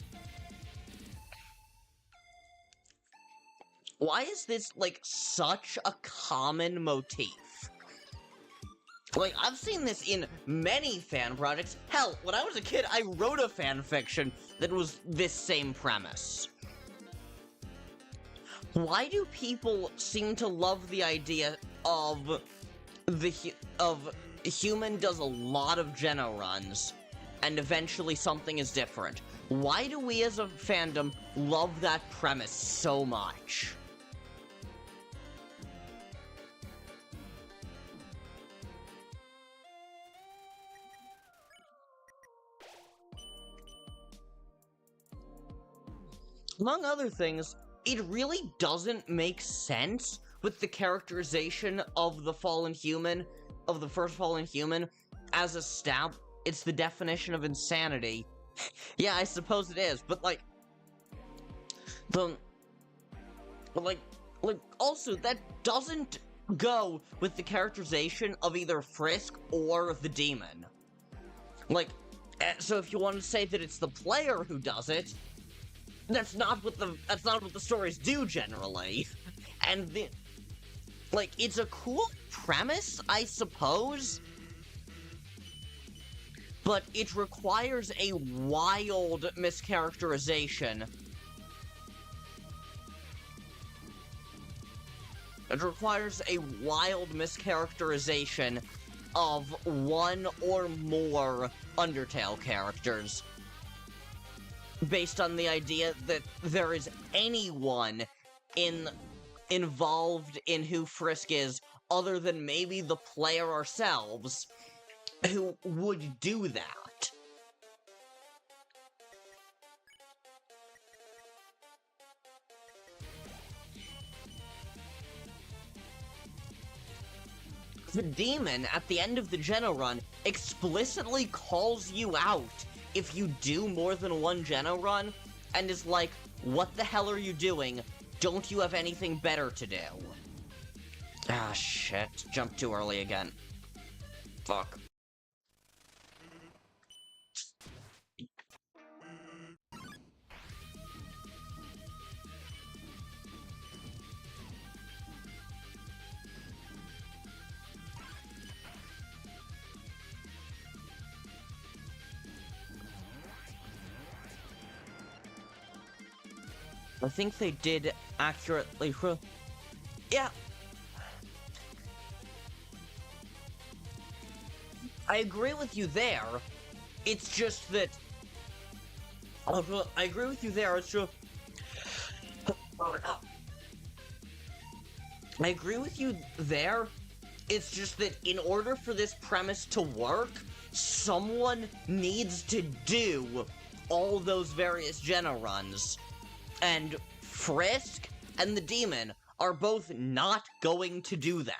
Speaker 1: Why is this, like, such a common motif? Like, I've seen this in many fan projects. Hell, when I was a kid, I wrote a fan fiction that was this same premise. Why do people seem to love the idea of human does a lot of Geno runs, and eventually something is different? Why do we as a fandom love that premise so much? Among other things, it really doesn't make sense with the characterization of the fallen human, of the first fallen human, as a stab. It's the definition of insanity. Yeah, I suppose it is, but like, also, that doesn't go with the characterization of either Frisk or the demon. Like, so if you want to say that it's the player who does it, that's not what the stories do generally. And it's a cool premise, I suppose, but it requires a wild mischaracterization. It requires a wild mischaracterization of one or more Undertale characters, based on the idea that there is anyone involved in who Frisk is, other than maybe the player ourselves, who would do that. The demon, at the end of the Geno run, explicitly calls you out if you do more than one Geno run, and is like, what the hell are you doing? Don't you have anything better to do? Ah, shit. Jumped too early again. Fuck. I think they did accurately. Yeah. I agree with you there. It's just that. I agree with you there. It's just. I agree with you there. It's just that in order for this premise to work, someone needs to do all those various Geno runs. And Frisk and the demon are both not going to do that.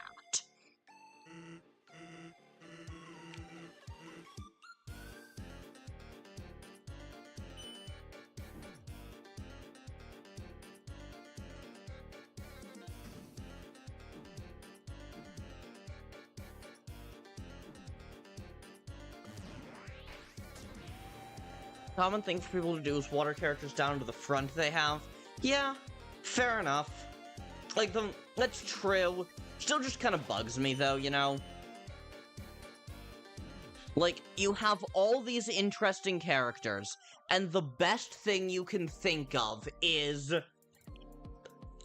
Speaker 1: Common thing for people to do is water characters down to the front they have. Yeah, fair enough. Like, that's true. Still just kind of bugs me, though, you know? Like, you have all these interesting characters, and the best thing you can think of is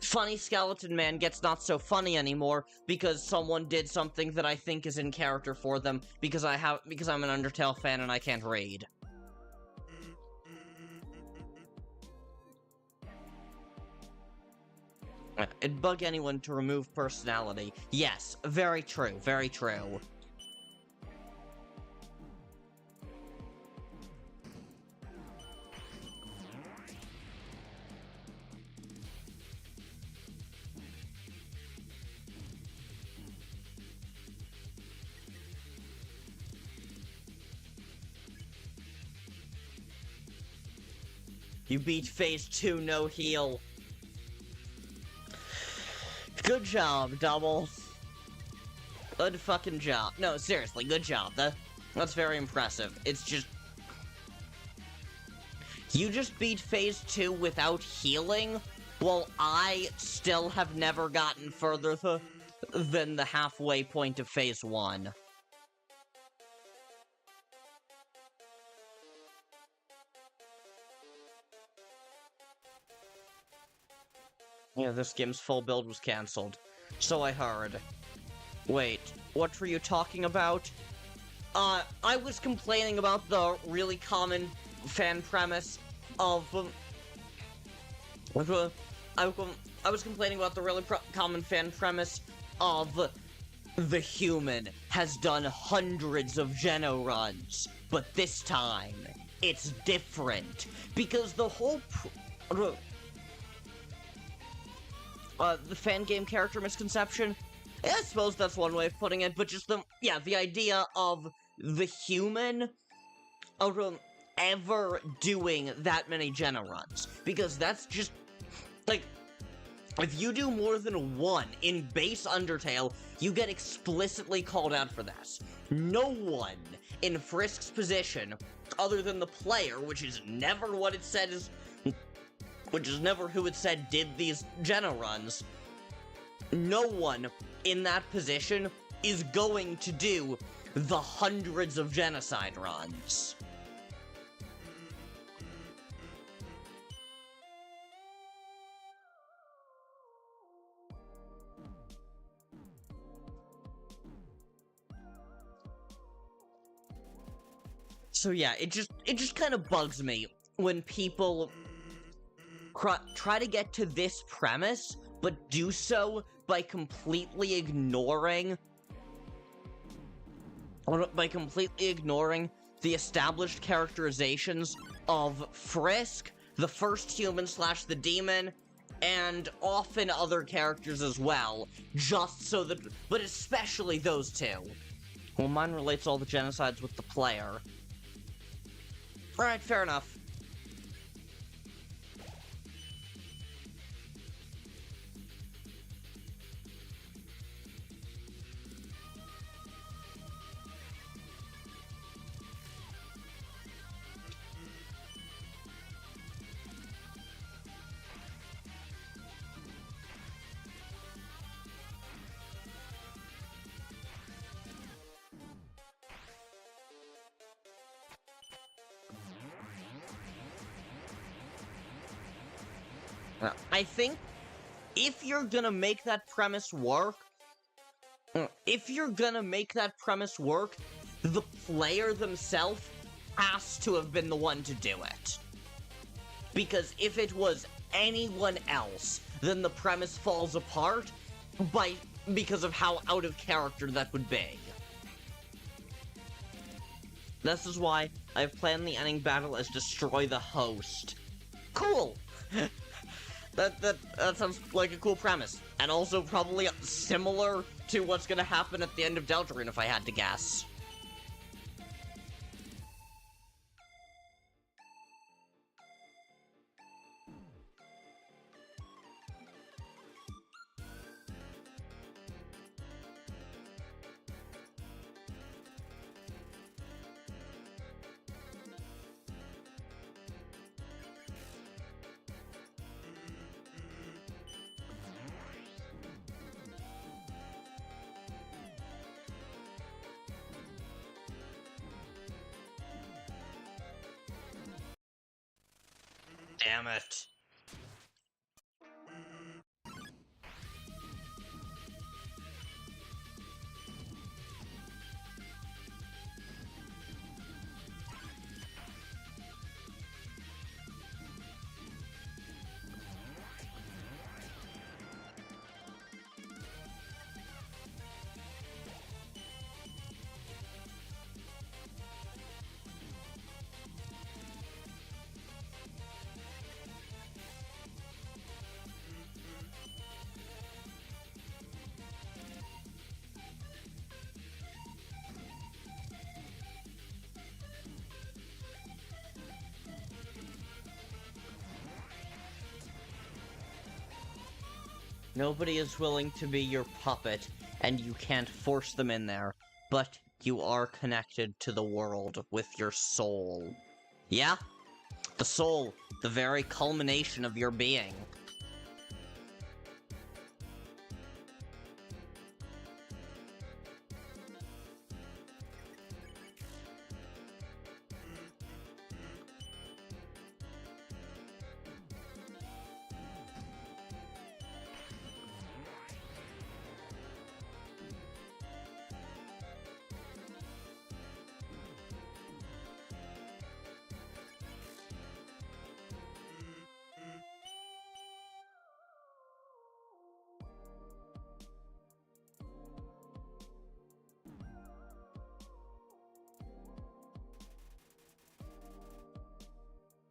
Speaker 1: Funny Skeleton Man gets not so funny anymore because someone did something that I think is in character for them because I'm an Undertale fan and I can't read. It'd bug anyone to remove personality. Yes, very true, very true. You beat phase 2, no heal. Good job, Double. Good fucking job. No, seriously, good job. That's very impressive. It's just... You just beat phase 2 without healing? Well, I still have never gotten further than the halfway point of phase 1. Yeah, this game's full build was cancelled. So I heard. Wait, what were you talking about? I was complaining about the really common fan premise of... I was complaining about the really common fan premise of the human has done hundreds of Geno runs, but this time, it's different. Because the whole... the fan game character misconception, I suppose that's one way of putting it, but just the idea of the human ever doing that many Geno runs. Because that's just, like, if you do more than one in base Undertale, you get explicitly called out for that. No one in Frisk's position, other than the player, which is never what it said is... which is never who it said did these Geno runs, no one in that position is going to do the hundreds of genocide runs. So yeah, it just kind of bugs me when people try to get to this premise, but do so by completely ignoring the established characterizations of Frisk, the first human / the demon, and often other characters as well, just so that, but especially those two. Well, mine relates all the genocides with the player. Alright, fair enough. I think if you're gonna make that premise work, the player themselves has to have been the one to do it. Because if it was anyone else, then the premise falls apart because of how out of character that would be. This is why I've planned the ending battle as destroy the host. Cool! That sounds like a cool premise. And also probably similar to what's gonna happen at the end of Deltarune, if I had to guess. Damn it. Nobody is willing to be your puppet, and you can't force them in there, but you are connected to the world with your soul. Yeah? The soul, the very culmination of your being.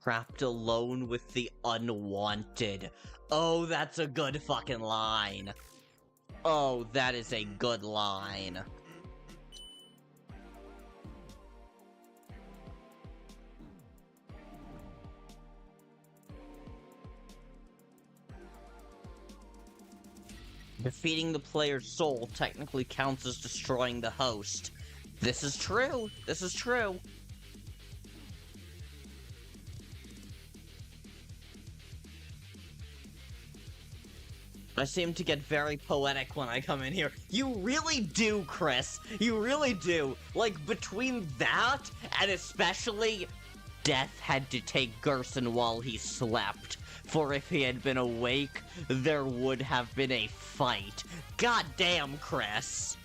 Speaker 1: Trapped alone with the unwanted. Oh, that's a good fucking line. Oh, that is a good line. Defeating the player's soul technically counts as destroying the host. This is true. This is true. I seem to get very poetic when I come in here. You really do, Kris. You really do. Like, between that, and especially, Death had to take Gerson while he slept. For if he had been awake, there would have been a fight. God damn, Kris.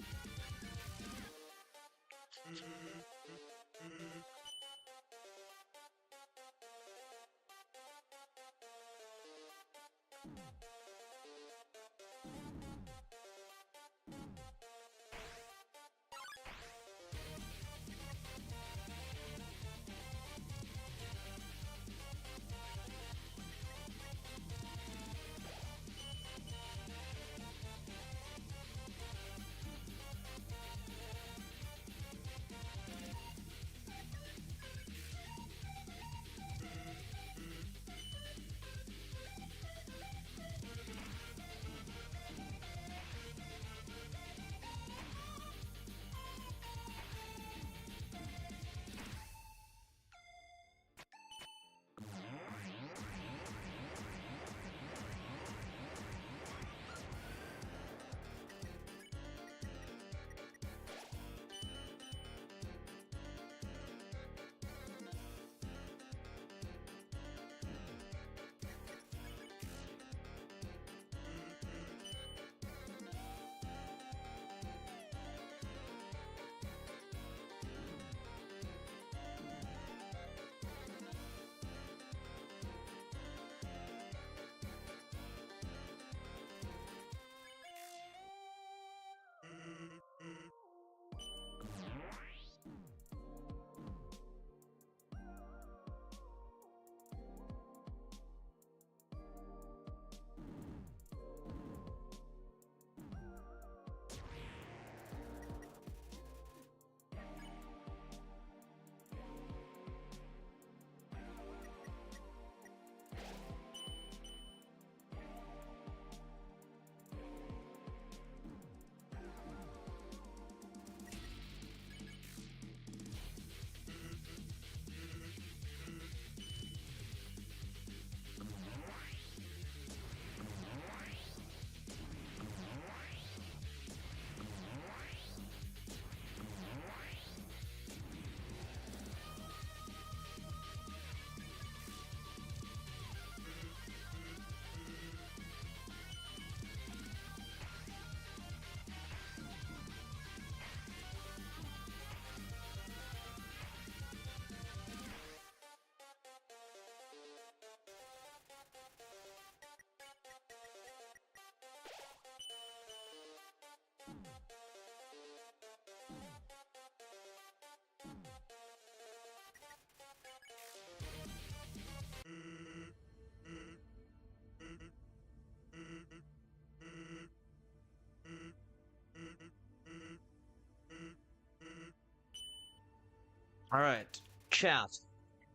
Speaker 1: Alright, chat.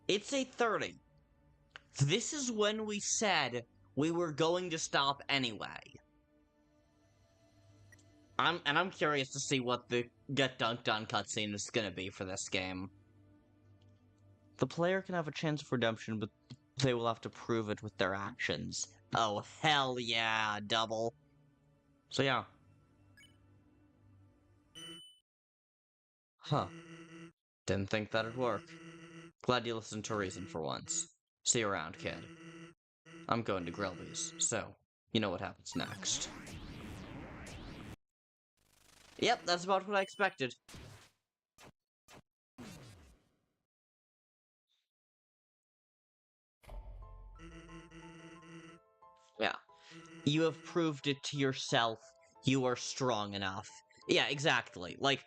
Speaker 1: It's 8:30. This is when we said we were going to stop anyway. I'm curious to see what the Get Dunked On cutscene is gonna be for this game. The player can have a chance of redemption, but they will have to prove it with their actions. Oh, hell yeah, double. So yeah. Huh. Didn't think that'd work. Glad you listened to reason for once. See you around, kid. I'm going to Grelby's, so you know what happens next. Yep, that's about what I expected. Yeah. You have proved it to yourself. You are strong enough. Yeah, exactly. Like,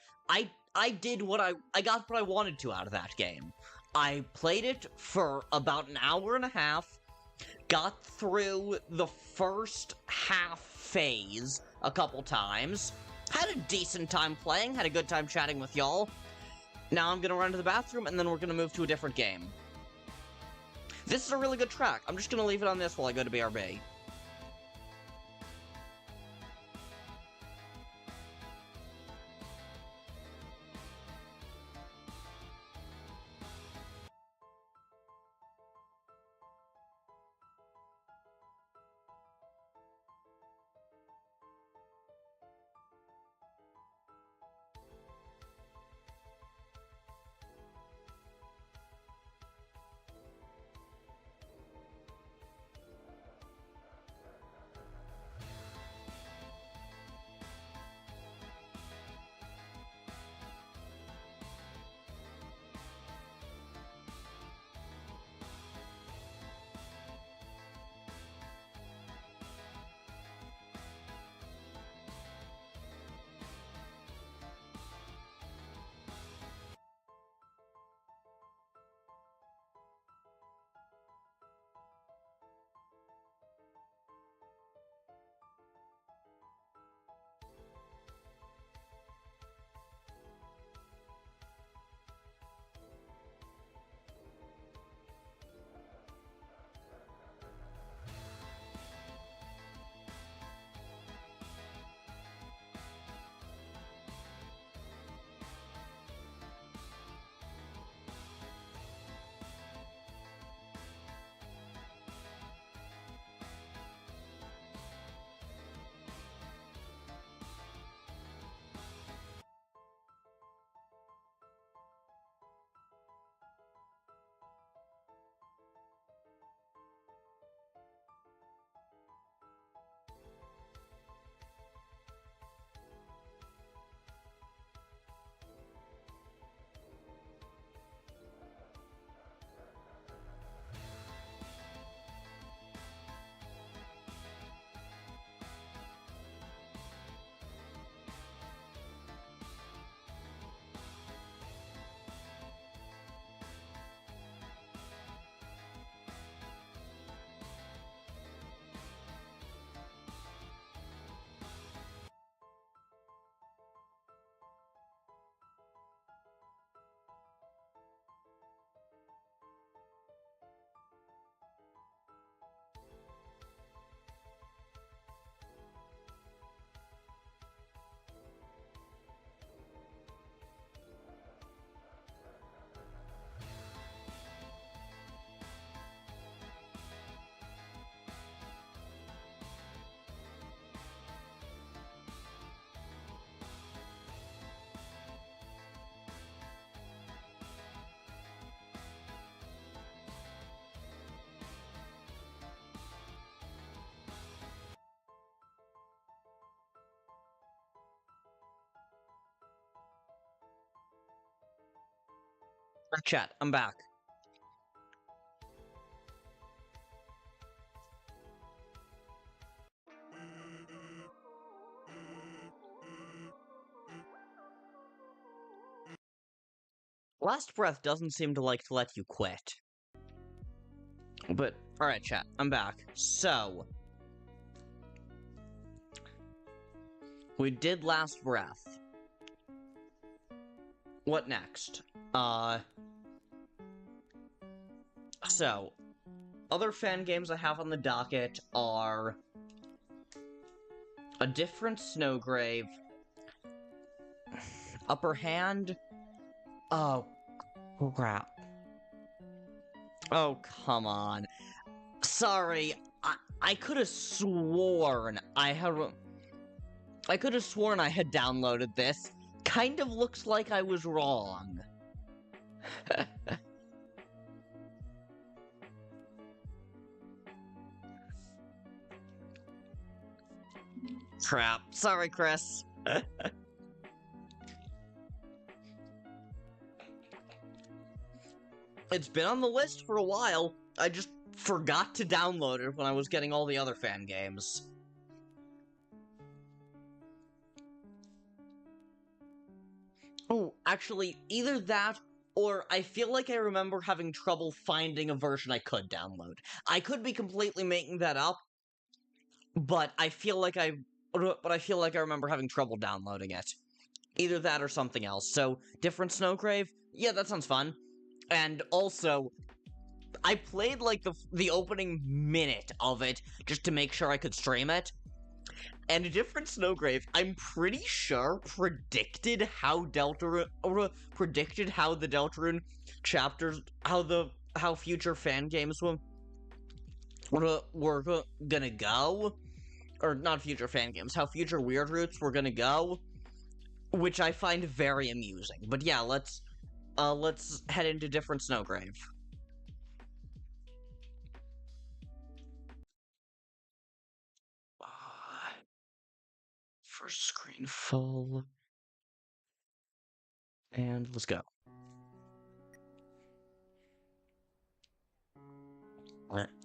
Speaker 1: I did what I got what I wanted to out of that game. I played it for about an hour and a half, got through the first half phase a couple times, had a decent time playing, had a good time chatting with y'all. Now I'm gonna run to the bathroom, and then we're gonna move to a different game. This is a really good track. I'm just gonna leave it on this while I go to BRB. Chat, I'm back. Last Breath doesn't seem to like to let you quit. But, alright chat, I'm back. So, we did Last Breath. What next? So, other fan games I have on the docket are A Different Snowgrave, Upper Hand. Oh, crap. Oh, come on. Sorry, I could have sworn I could have sworn I had downloaded this. Kind of looks like I was wrong. Crap. Sorry, Kris. It's been on the list for a while. I just forgot to download it when I was getting all the other fan games. Oh, actually, either that, or I feel like I remember having trouble finding a version I could download. I could be completely making that up, but I feel like I remember having trouble downloading it. Either that or something else. So, Different Snowgrave? Yeah, that sounds fun. And also, I played like the opening minute of it just to make sure I could stream it. And A Different Snowgrave, I'm pretty sure predicted how the Deltarune chapters, how future fan games were gonna go, or not future fan games, how future Weird Roots were gonna go, which I find very amusing. But yeah, let's head into Different Snowgrave. First screen full. And let's go.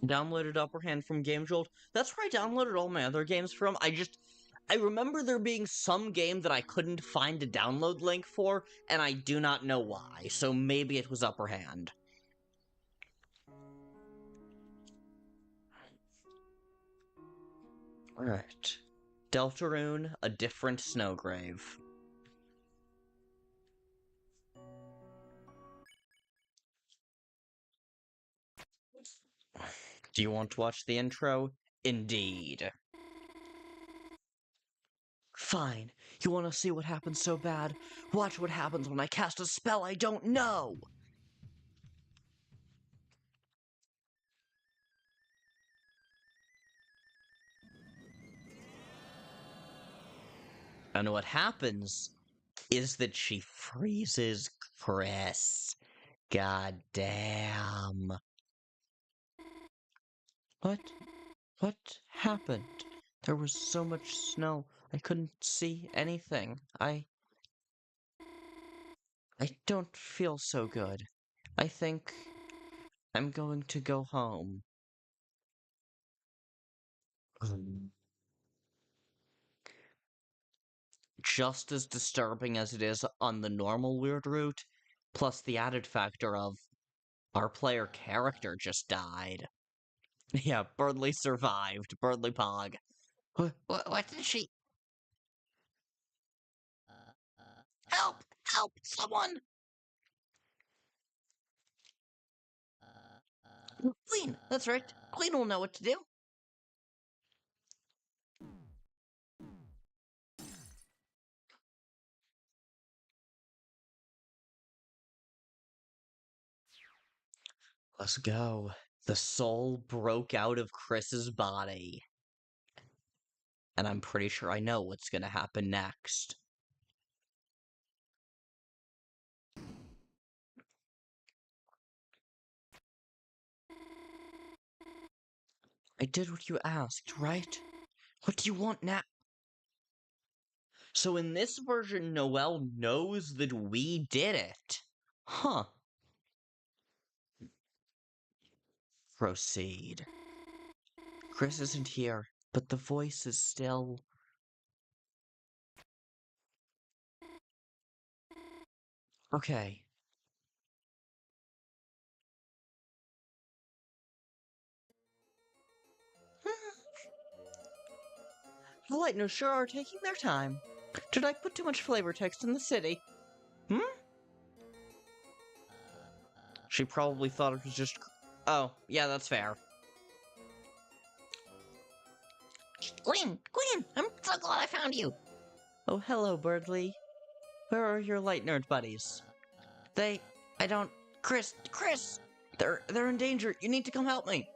Speaker 1: Downloaded Upper Hand from Game Jolt. That's where I downloaded all my other games from. I remember there being some game that I couldn't find a download link for, and I do not know why, so maybe it was Upper Hand. Alright. Deltarune, A Different Snowgrave. Do you want to watch the intro? Indeed. Fine. You want to see what happens so bad? Watch what happens when I cast a spell I don't know! And what happens is that she freezes Kris. God damn. What happened? There was so much snow. I couldn't see anything. I don't feel so good. I think I'm going to go home. Just as disturbing as it is on the normal Weird Route, plus the added factor of our player character just died. Yeah, Birdly survived. Birdly Pog. What did she... Help! Help! Someone! Clean! That's right. Clean will know what to do. Let's go. The soul broke out of Kris's body. And I'm pretty sure I know what's gonna happen next. I did what you asked, right? What do you want now? So in this version, Noelle knows that we did it. Huh. Proceed. Kris isn't here, but the voice is still... Okay. The Lightners sure are taking their time. Did I put too much flavor text in the city? She probably thought it was just... Oh, yeah, that's fair.
Speaker 2: Gwen, I'm so glad I found you.
Speaker 1: Oh, hello, Birdly. Where are your light nerd buddies? Kris! They're in danger. You need to come help me.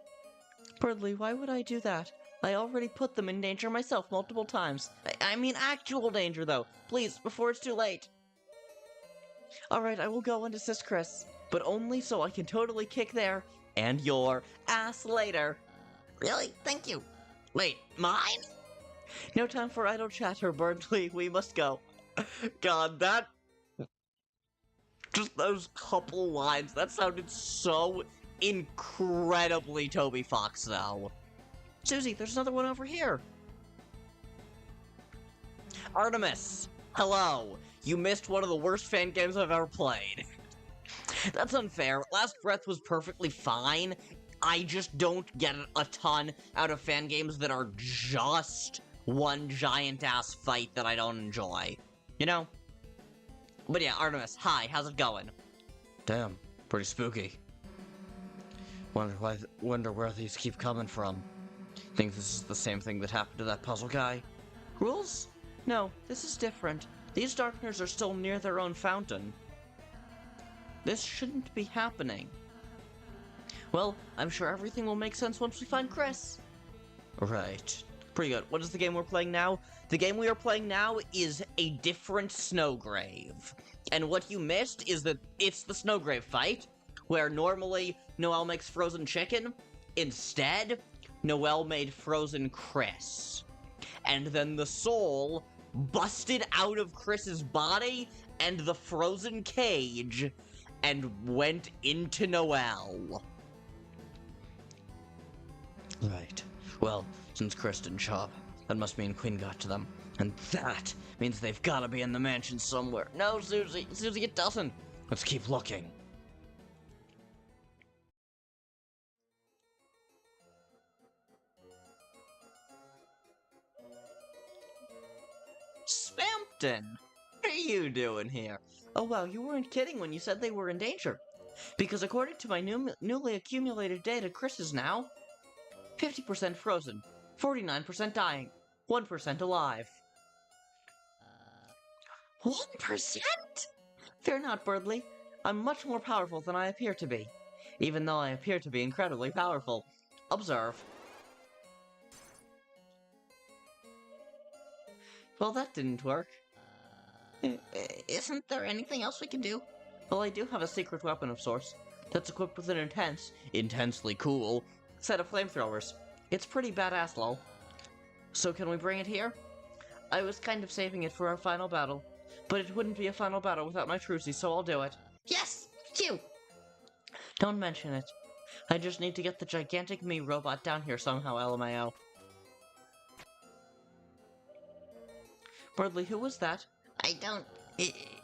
Speaker 1: Birdly, why would I do that? I already put them in danger myself multiple times. I mean actual danger, though. Please, before it's too late. Alright, I will go and assist Kris, but only so I can totally kick their and your ass later.
Speaker 2: Really? Thank you.
Speaker 1: Wait, mine? No time for idle chatter, Birdly. We must go. God, just those couple lines, that sounded so incredibly Toby Fox, though. Susie, there's another one over here. Artemis, hello. You missed one of the worst fan games I've ever played. That's unfair. Last Breath was perfectly fine. I just don't get a ton out of fan games that are just one giant-ass fight that I don't enjoy. You know? But yeah, Artemis, hi, how's it going? Damn, pretty spooky. Wonder where these keep coming from. Think this is the same thing that happened to that puzzle guy? Rules? No, this is different. These darkeners are still near their own fountain. This shouldn't be happening. Well, I'm sure everything will make sense once we find Kris. Right. Pretty good. What is the game we're playing now? The game we are playing now is a different Snowgrave. And what you missed is that it's the Snowgrave fight, where normally Noelle makes frozen chicken. Instead, Noelle made frozen Kris. And then the soul busted out of Kris's body and the frozen cage and went into Noelle. Right. Well, since Kris didn't show up, that must mean Quinn got to them. And that means they've gotta be in the mansion somewhere. No, Susie, it doesn't. Let's keep looking. Spampton! What are you doing here? Oh wow, you weren't kidding when you said they were in danger. Because according to my newly accumulated data, Kris is now 50% frozen, 49% dying, 1% alive.
Speaker 2: 1%?
Speaker 1: Fear not, Birdly. I'm much more powerful than I appear to be. Even though I appear to be incredibly powerful. Observe. Well, that didn't work.
Speaker 2: Isn't there anything else we can do?
Speaker 1: Well, I do have a secret weapon of sorts that's equipped with an intensely cool set of flamethrowers. It's pretty badass, lol. So can we bring it here? I was kind of saving it for our final battle, but it wouldn't be a final battle without my Trucy, so I'll do it.
Speaker 2: Yes, you.
Speaker 1: Don't mention it. I just need to get the gigantic me robot down here somehow, LMAO. Birdly, who was that?
Speaker 2: I don't...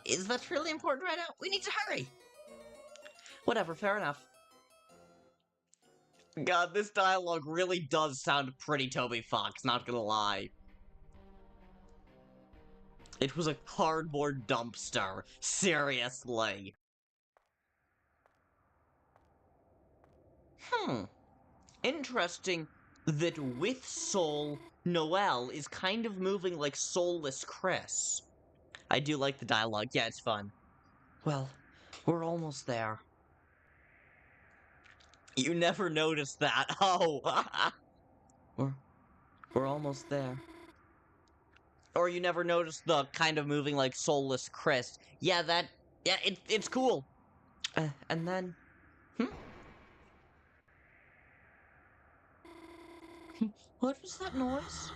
Speaker 2: Is that really important right now? We need to hurry.
Speaker 1: Whatever, fair enough. God, this dialogue really does sound pretty Toby Fox, not gonna lie. It was a cardboard dumpster. Seriously. Interesting that with Soul, Noelle is kind of moving like soulless Kris. I do like the dialogue. Yeah, it's fun. Well, we're almost there. You never noticed that. Oh! We're almost there. Or you never noticed the kind of moving like soulless Kris. Yeah, it's cool. And then... What was that noise?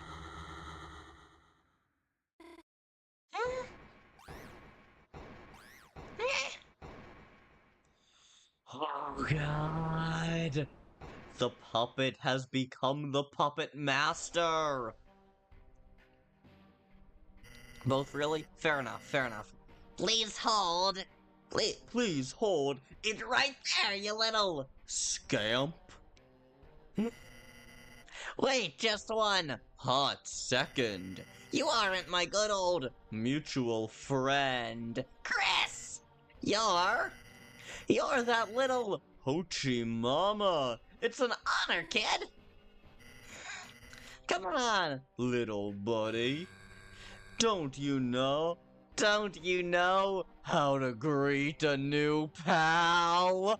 Speaker 1: Oh god! The puppet has become the puppet master! Both really? Fair enough, fair enough.
Speaker 2: Please hold.
Speaker 1: Please hold. It's right there, you little scamp. Wait, just one hot second. You aren't my good old mutual friend.
Speaker 2: Kris!
Speaker 1: You're that little Hoochie mama. It's an
Speaker 2: Honor, kid.
Speaker 1: Come on, little buddy. Don't you know how to greet a new pal?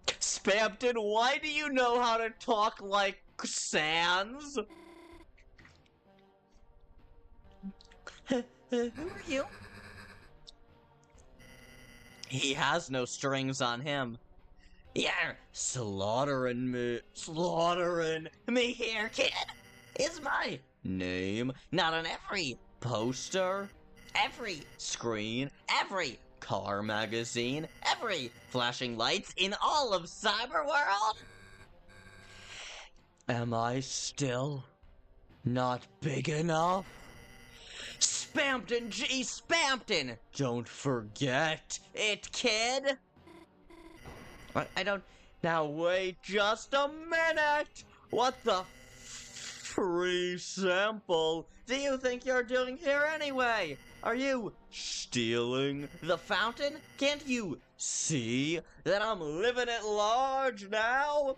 Speaker 1: Spamton, why do you know how to talk like Sans?
Speaker 2: Who are you?
Speaker 1: He has no strings on him.
Speaker 2: Yeah,
Speaker 1: Slaughtering me here, kid.
Speaker 2: is my
Speaker 1: Name, not on every poster,
Speaker 2: every
Speaker 1: screen,
Speaker 2: every
Speaker 1: car magazine,
Speaker 2: every
Speaker 1: flashing lights.
Speaker 2: in all of Cyberworld.
Speaker 1: Am I still not big enough? Spampton G. Spampton! Don't forget it, kid! I don't... Now wait just a minute! What the free sample do you think you're doing here anyway? Are you stealing the fountain? Can't you see that I'm living at large now?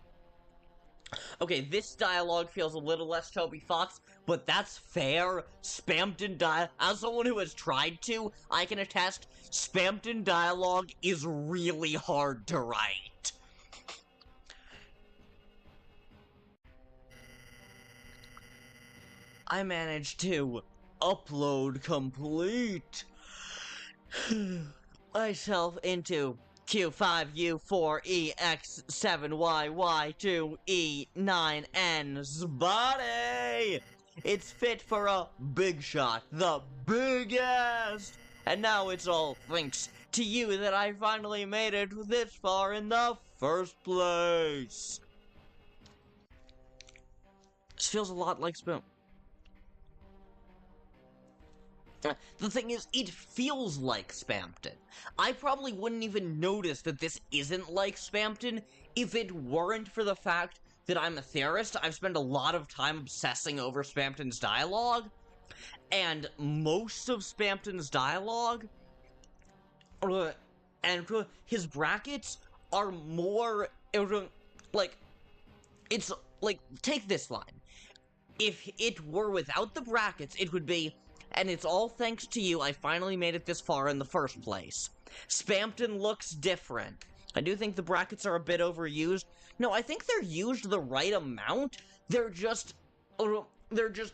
Speaker 1: Okay, this dialogue feels a little less Toby Fox, but that's fair. Spampton as someone who has tried to, I can attest, Spampton dialogue is really hard to write. I managed to upload complete myself into Q5U4EX7YY2E9N's body. It's fit for a big shot, the biggest. And now it's all thanks to you that I finally made it this far in the first place. This feels a lot like Spoon. The thing is, it feels like Spampton. I probably wouldn't even notice that this isn't like Spampton if it weren't for the fact that I'm a theorist. I've spent a lot of time obsessing over Spampton's dialogue, and most of Spampton's dialogue and his brackets are more, like, it's, like, take this line. If it were without the brackets, it would be, and it's all thanks to you, I finally made it this far in the first place. Spampton looks different. I do think the brackets are a bit overused. No, I think they're used the right amount. They're just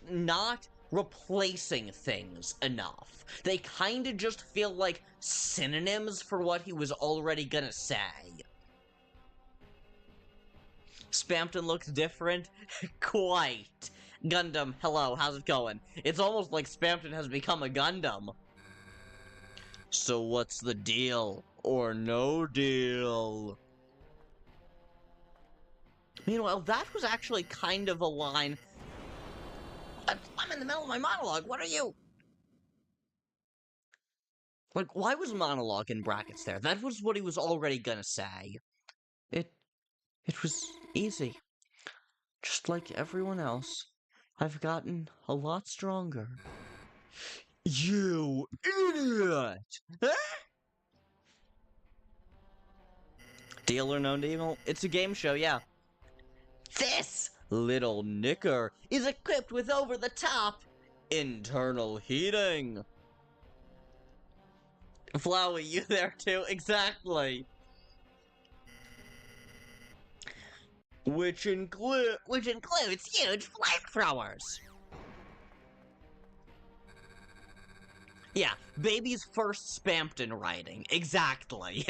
Speaker 1: not replacing things enough. They kind of just feel like synonyms for what he was already gonna say. Spampton looks different? Quite. Gundam, hello, how's it going? It's almost like Spampton has become a Gundam. So what's the deal? Or no deal? Meanwhile, that was actually kind of a line.
Speaker 2: I'm in the middle of my monologue. What are you?
Speaker 1: Like, why was monologue in brackets there? That was what he was already gonna say. It was easy. Just like everyone else, I've gotten a lot stronger. You idiot! Huh? Deal or no deal? It's a game show, yeah. This little knicker is equipped with over-the-top internal heating. Flowey, you there too? Exactly. Which includes
Speaker 2: huge flamethrowers.
Speaker 1: Yeah, baby's first Spampton writing. Exactly.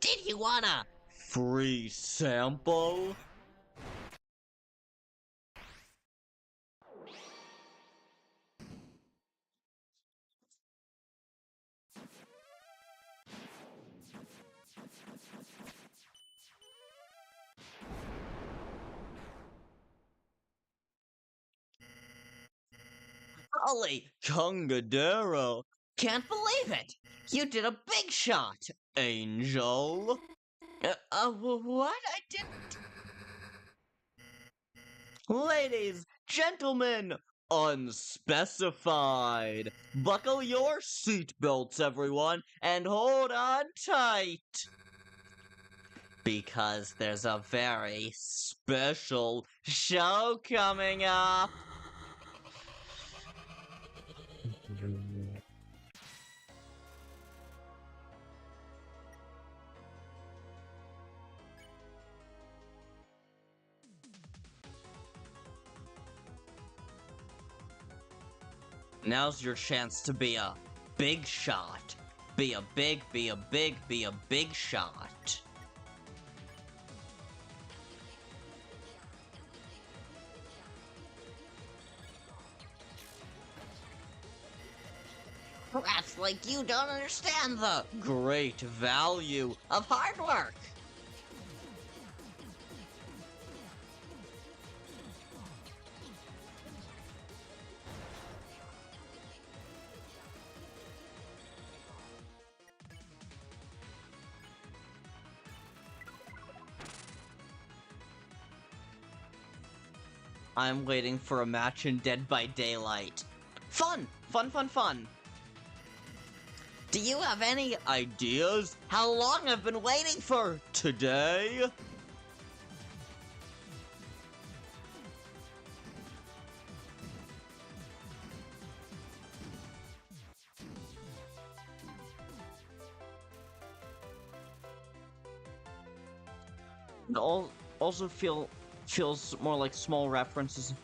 Speaker 2: Did you wanna?
Speaker 1: Free sample? Golly, Congadero.
Speaker 2: Can't believe it. You did a big shot.
Speaker 1: Angel.
Speaker 2: What? I didn't.
Speaker 1: Ladies, gentlemen, unspecified. Buckle your seatbelts, everyone, and hold on tight. Because there's a very special show coming up. Now's your chance to be a big shot. Be a big shot.
Speaker 2: Rats like you don't understand the
Speaker 1: Great value
Speaker 2: of hard work.
Speaker 1: I'm waiting for a match in Dead by Daylight. Fun!
Speaker 2: Do you have any
Speaker 1: Ideas? How long I've been waiting for today? It also feels more like small references.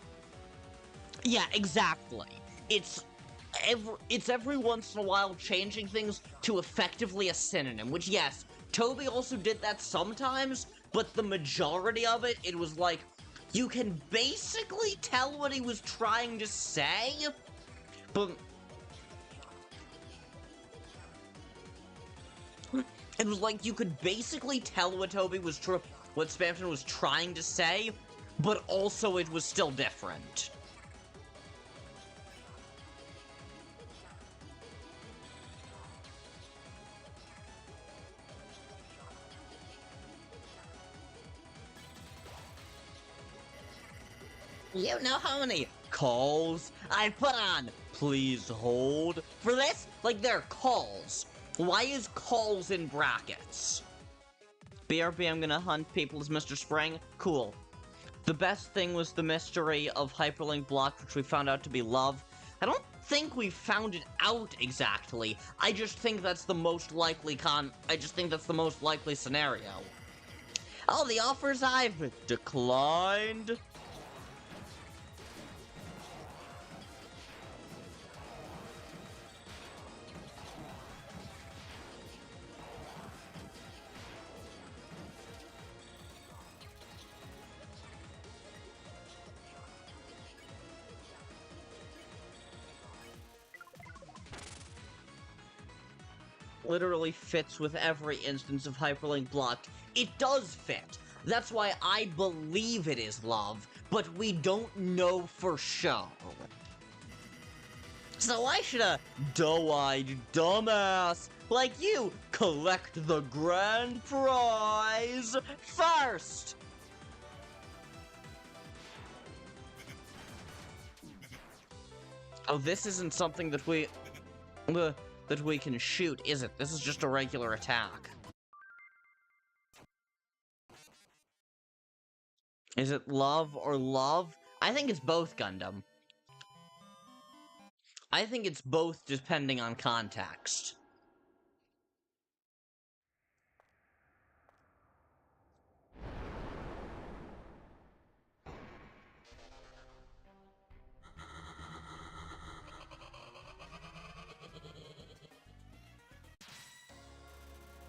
Speaker 1: Yeah, exactly. It's every once in a while changing things to effectively a synonym, which, yes, Toby also did that sometimes, but the majority of it, it was like, you can basically tell what he was trying to say, but it was like you could basically tell what what Spamton was trying to say, but also it was still different.
Speaker 2: You know how many
Speaker 1: Calls I put on please hold for this? Like, they're calls. Why is calls in brackets? BRB, I'm gonna hunt people as Mr. Spring. Cool. The best thing was the mystery of Hyperlink Block, which we found out to be love. I don't think we found it out exactly. I just think that's the most likely scenario. All the offers I've declined. Literally fits with every instance of Hyperlink Blocked. It does fit. That's why I believe it is love, but we don't know for sure. So why should a doe-eyed dumbass like you collect the grand prize first? Oh, this isn't something that we can shoot, is it? This is just a regular attack. Is it love or love? I think it's both, Gundam. I think it's both depending on context.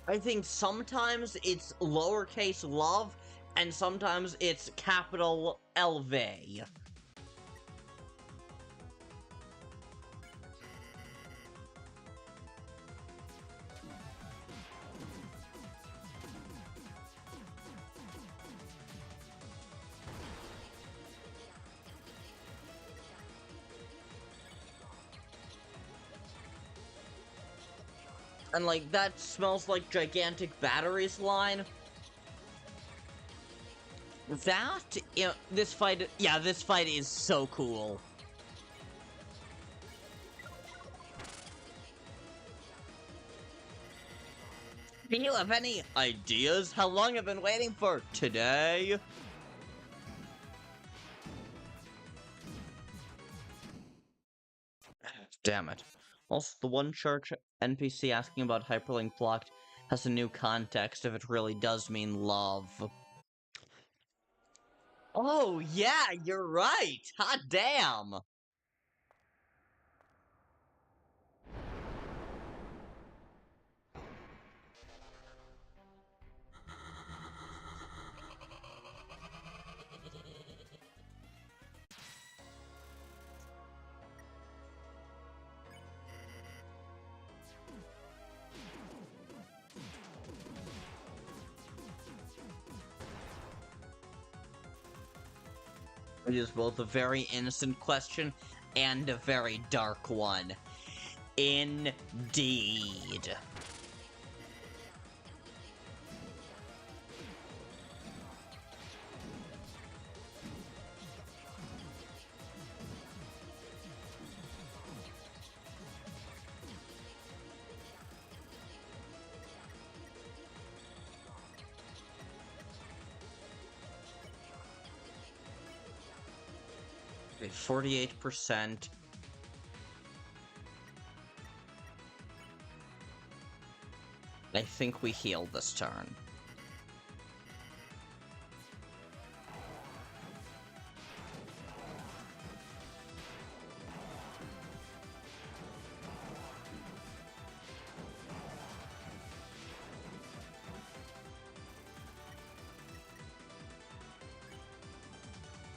Speaker 1: I think sometimes it's lowercase love, and sometimes it's capital LV. And, like, that smells like gigantic batteries line. That, you know, this fight is so cool. Do you have any ideas? How long I've been waiting for today? Damn it. Also, the one church NPC asking about hyperlink blocked has a new context if it really does mean love. Oh, yeah, you're right! Hot damn! It is both a very innocent question and a very dark one. Indeed. Okay, 48%. I think we heal this turn.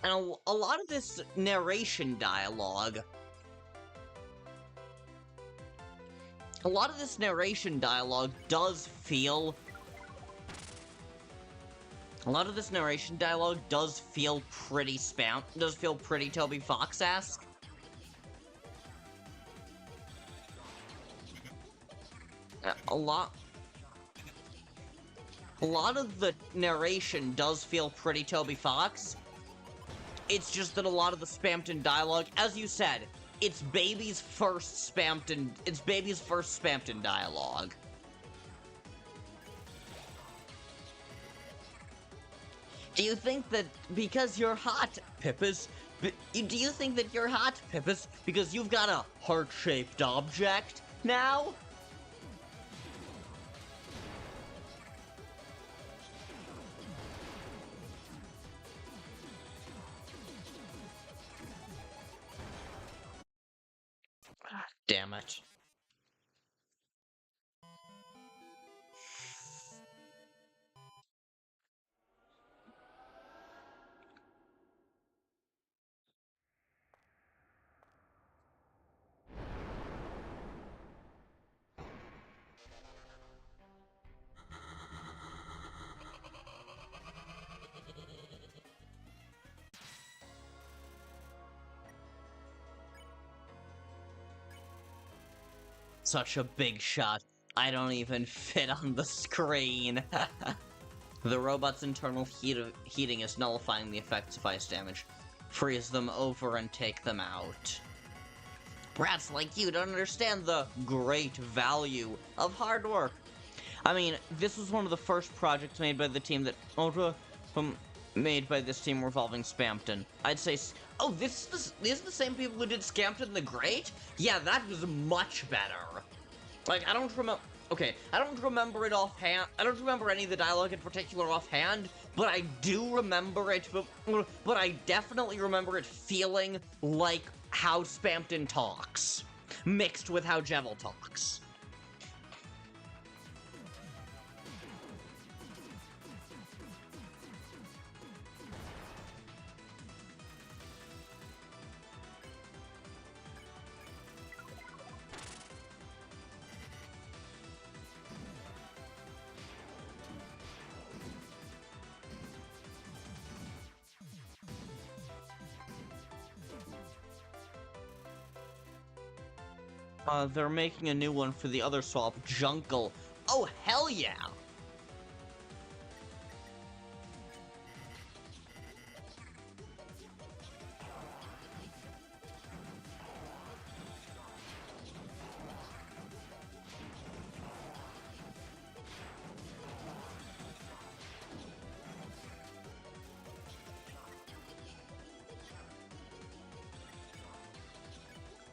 Speaker 1: And a lot of this narration dialogue... A lot of this narration dialogue does feel... A lot of this narration dialogue does feel pretty does feel pretty Toby Fox-esque. A lot of the narration does feel pretty Toby Fox. It's just that a lot of the spammed-in dialogue, as you said, it's baby's first spammed-in dialogue. Do you think that because you're hot, Pippus, do you think that you're hot, Pippus, because you've got a heart-shaped object now? Damn it. Such a big shot. I don't even fit on the screen. The robot's internal heating is nullifying the effects of ice damage. Freeze them over and take them out. Brats like you don't understand the great value of hard work. I mean, this was one of the first projects made by the team that made by this team revolving Spampton. I'd say, oh, these are the same people who did Scampton the Great? Yeah, that was much better. Like, I don't remember, okay, I don't remember it offhand, I don't remember any of the dialogue in particular offhand, but I do remember it, but I definitely remember it feeling like how Spampton talks, mixed with how Jevil talks. They're making a new one for the other swap, Jungle. Oh, hell yeah!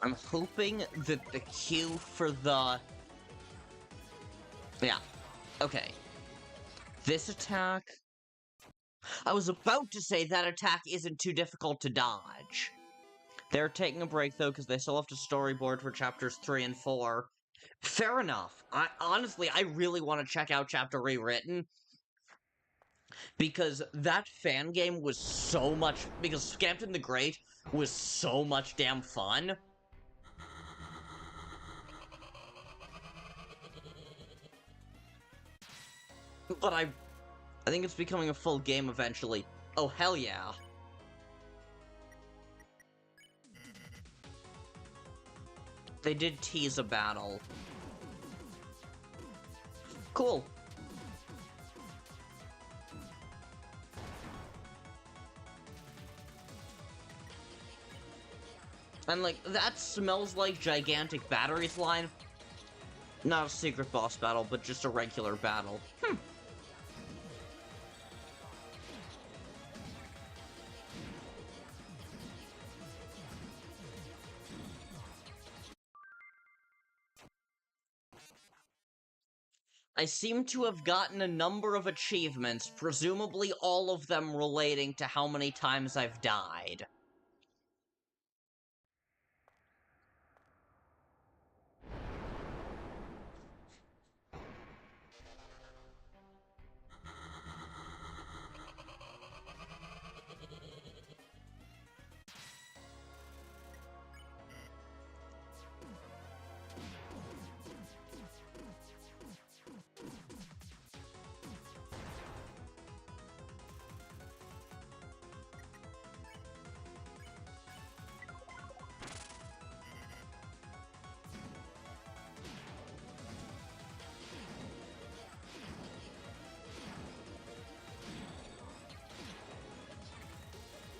Speaker 1: I'm hoping that the cue for the... Yeah. Okay. This attack... I was about to say that attack isn't too difficult to dodge. They're taking a break, though, because they still have to storyboard for chapters 3 and 4. Fair enough. Honestly, I really want to check out Chapter Rewritten. Because that fan game was so much... Because Scampton the Great was so much damn fun. But I think it's becoming a full game eventually. Oh, hell yeah. They did tease a battle. Cool. And, like, that smells like gigantic batteries line. Not a secret boss battle, but just a regular battle. I seem to have gotten a number of achievements, presumably all of them relating to how many times I've died.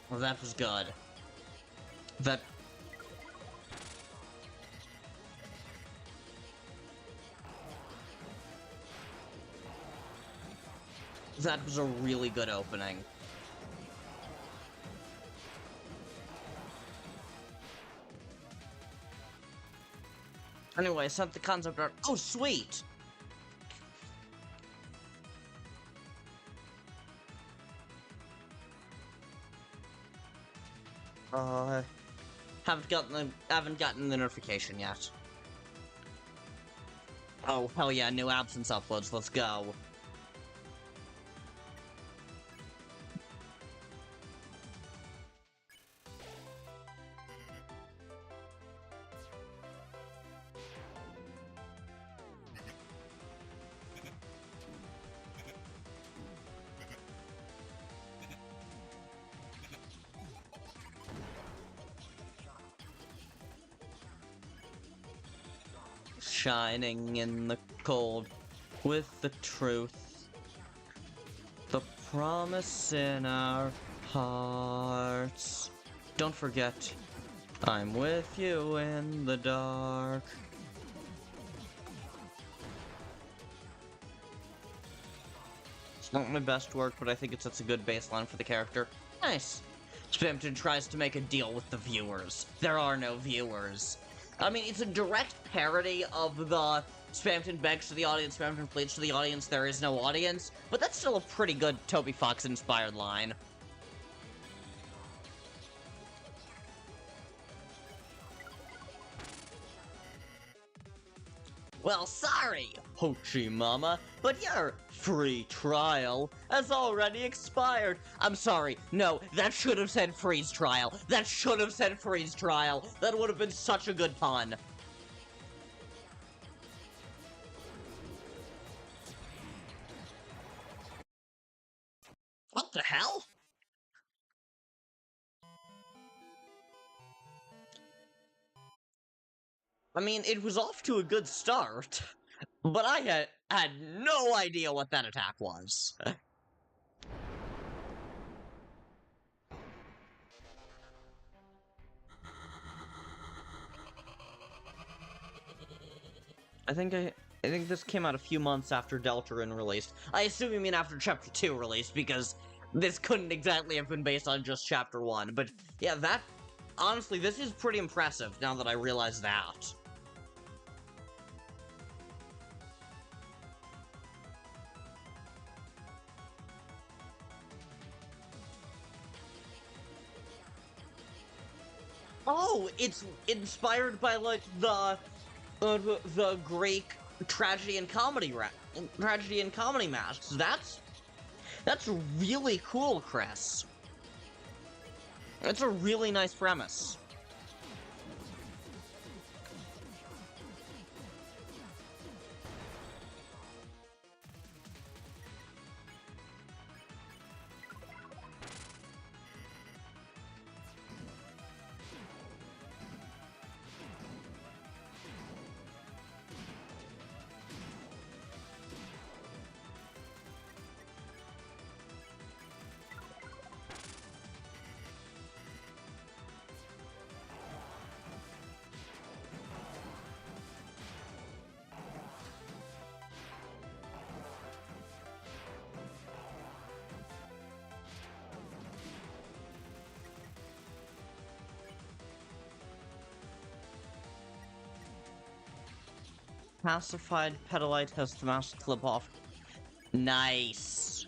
Speaker 1: Well, that was good. That was a really good opening. Anyway, I sent the concept art. Oh, sweet! Haven't gotten the notification yet. Oh, hell yeah, new absence uploads, let's go. Shining in the cold with the truth, the promise in our hearts. Don't forget, I'm with you in the dark. It's not my best work, but I think it sets a good baseline for the character. Nice. Spamton tries to make a deal with the viewers. There are no viewers. I mean, it's a direct parody of the Spamton begs to the audience, Spamton pleads to the audience, there is no audience, but that's still a pretty good Toby Fox-inspired line. Well, sorry, Hochi Mama, but your free trial has already expired. I'm sorry, no, that should have said freeze trial. That should have said freeze trial. That would have been such a good pun. What the hell? I mean, it was off to a good start, but I had no idea what that attack was. I think this came out a few months after Deltarune released. I assume you mean after Chapter 2 released, because this couldn't exactly have been based on just Chapter 1. But yeah, that... honestly, this is pretty impressive now that I realize that. Oh, it's inspired by like the Greek tragedy and comedy masks. That's really cool, Kris. That's a really nice premise. Pacified Petalite has the mask clip off. Nice.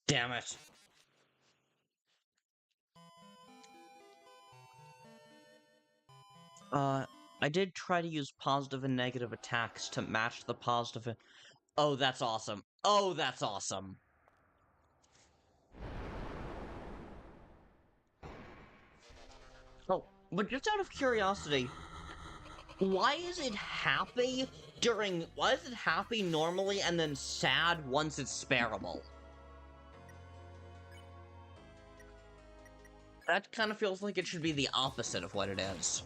Speaker 1: Damn it. I did try to use positive and negative attacks to match the positive. Oh, that's awesome. Oh, that's awesome. Oh, but just out of curiosity, why is it happy why is it happy normally and then sad once it's sparable? That kind of feels like it should be the opposite of what it is.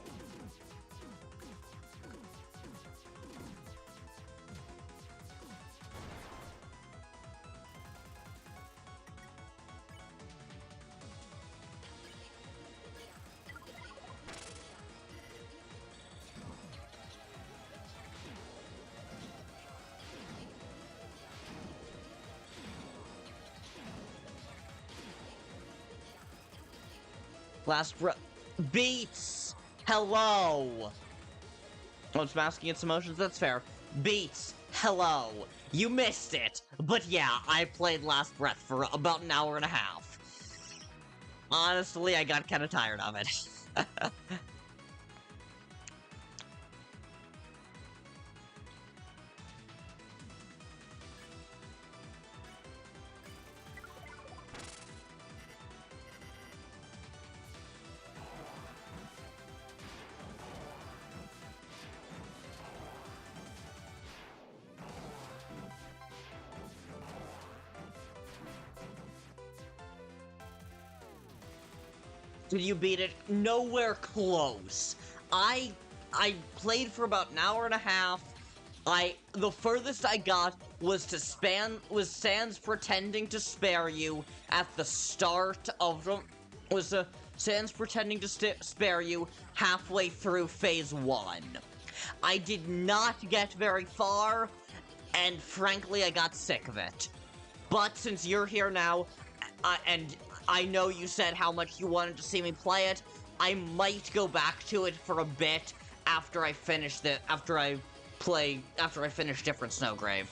Speaker 1: Last breath. Beats! Hello! Oh, it's masking its emotions? That's fair. Beats! Hello! You missed it! But yeah, I played Last Breath for about an hour and a half. Honestly, I got kinda tired of it. Did you beat it? Nowhere close. I played for about an hour and a half. The furthest I got was Sans pretending to spare you at the start of Sans pretending to spare you halfway through phase 1. I did not get very far, and frankly, I got sick of it. But since you're here now, and I know you said how much you wanted to see me play it, I might go back to it for a bit after I finish after I finish Different Snowgrave.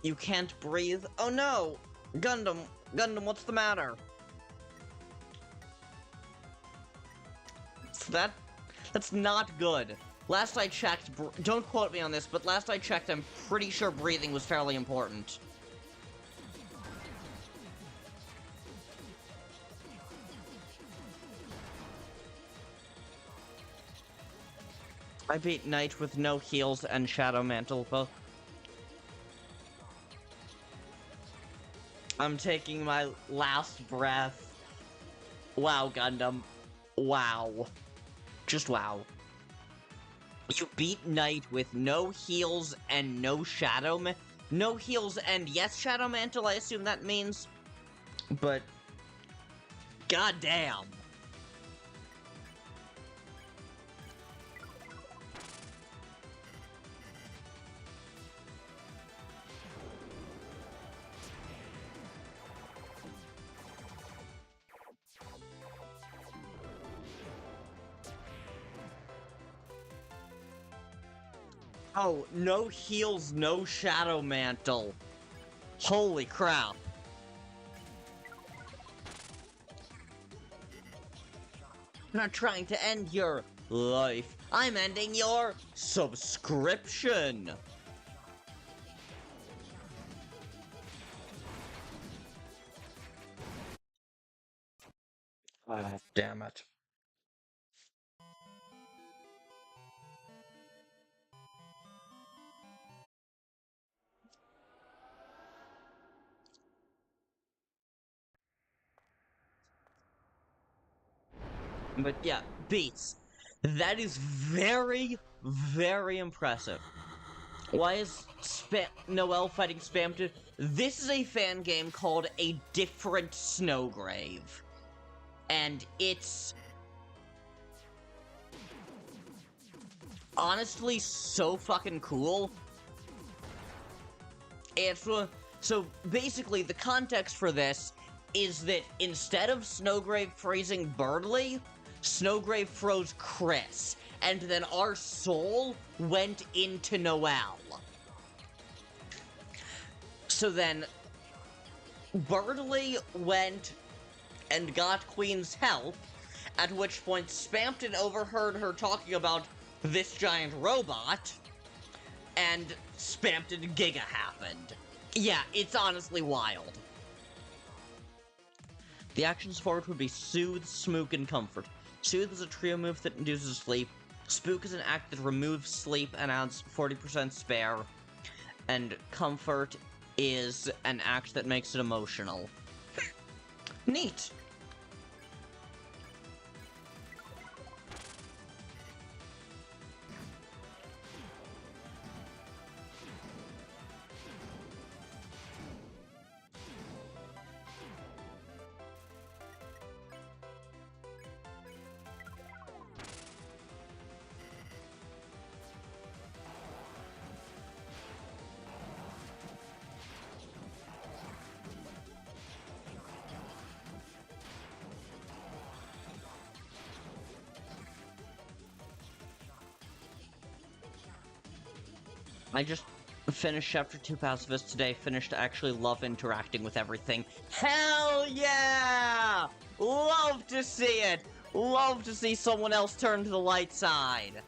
Speaker 1: You can't breathe? Oh no! Gundam, Gundam, what's the matter? That's not good. Last I checked, don't quote me on this, but last I checked, I'm pretty sure breathing was fairly important. I beat Knight with no heals and Shadow Mantle both. I'm taking my last breath. Wow, Gundam. Wow. Just wow. You beat Knight with no heals and no Shadow no heals and yes, Shadow Mantle, I assume that means. But goddamn. Oh, no heals, no Shadow Mantle. Holy crap. I'm not trying to end your life. I'm ending your subscription. Ah, damn it. But yeah, Beats. That is very, very impressive. Why is Noelle fighting Spam to... This is a fan game called A Different Snowgrave. And it's... honestly so fucking cool. It's... so basically, the context for this is that instead of Snowgrave freezing Birdly, Snowgrave froze Kris, and then our soul went into Noelle. So then, Birdly went and got Queen's help, at which point Spampton overheard her talking about this giant robot, and Spampton Giga happened. Yeah, it's honestly wild. The actions for it would be Soothe, Smook, and Comfort. Soothe is a trio move that induces sleep. Spook is an act that removes sleep and adds 40% spare. And Comfort is an act that makes it emotional. Neat! I just finished Chapter 2 Pacifist today, finished to actually love interacting with everything. Hell yeah! Love to see it! Love to see someone else turn to the light side.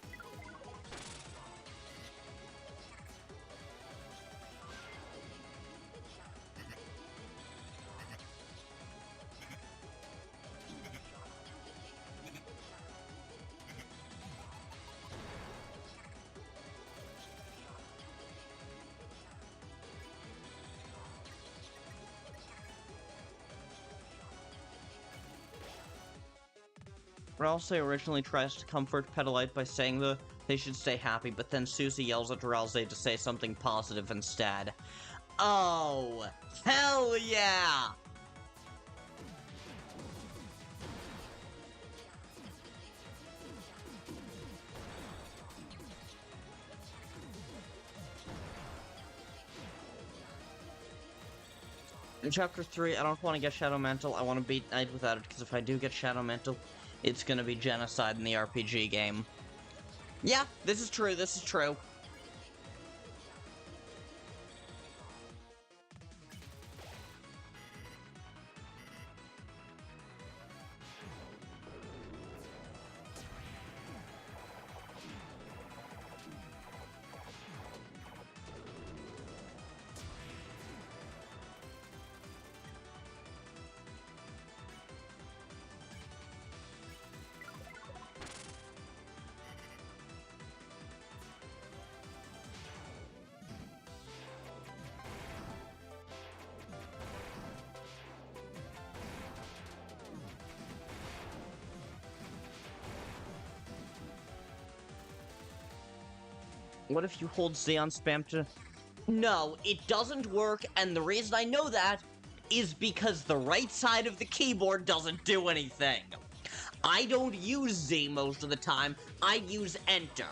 Speaker 1: Ralsei originally tries to comfort Petalite by saying they should stay happy, but then Susie yells at Ralsei to say something positive instead. Oh, hell yeah! In Chapter 3, I don't want to get Shadow Mantle, I want to beat Knight without it, because if I do get Shadow Mantle, it's gonna be genocide in the RPG game. Yeah, this is true, this is true. What if you hold Z on spam to... No, it doesn't work, and the reason I know that is because the right side of the keyboard doesn't do anything. I don't use Z most of the time, I use Enter.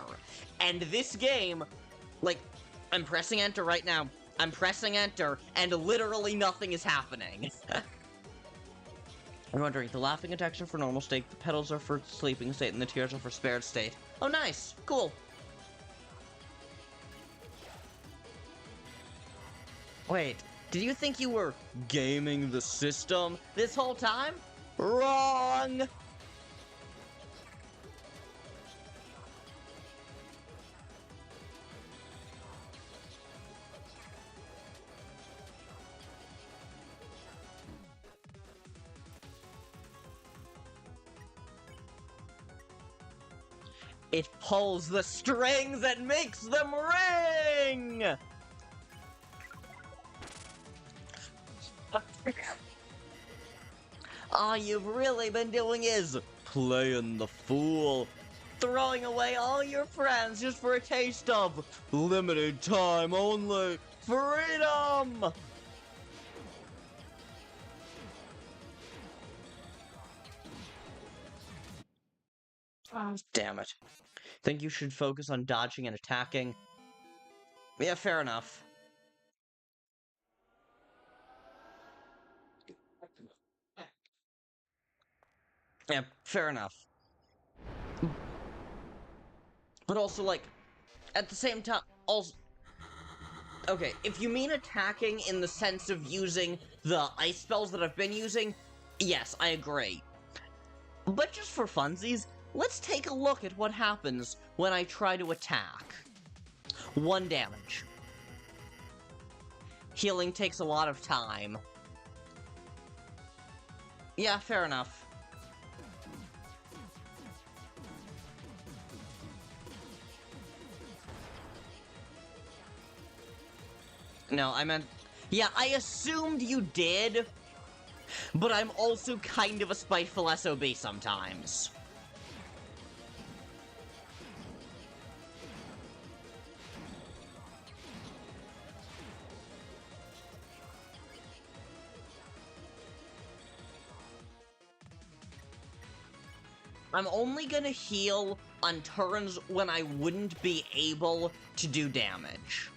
Speaker 1: And this game, like, I'm pressing Enter right now, I'm pressing Enter, and literally nothing is happening. I'm wondering, the laughing attacks are for normal state, the petals are for sleeping state, and the tears are for spared state. Oh, nice. Cool. Wait, did you think you were gaming the system this whole time? Wrong! It pulls the strings and makes them ring! All you've really been doing is playing the fool, throwing away all your friends just for a taste of limited time only freedom! Damn it. Think you should focus on dodging and attacking? Yeah, fair enough. Yeah, fair enough. But also, like, at the same time, also... Okay, if you mean attacking in the sense of using the ice spells that I've been using, yes, I agree. But just for funsies, let's take a look at what happens when I try to attack. 1 damage. Healing takes a lot of time. Yeah, fair enough. No, I meant... Yeah, I assumed you did, but I'm also kind of a spiteful SOB sometimes. I'm only gonna heal on turns when I wouldn't be able to do damage.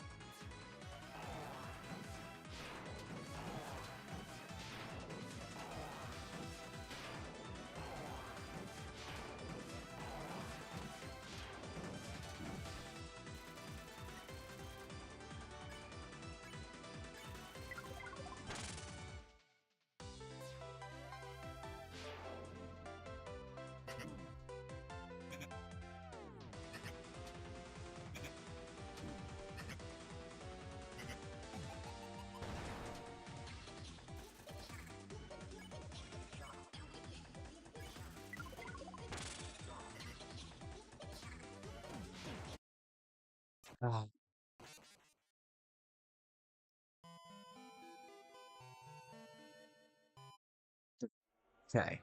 Speaker 1: Oh. Okay.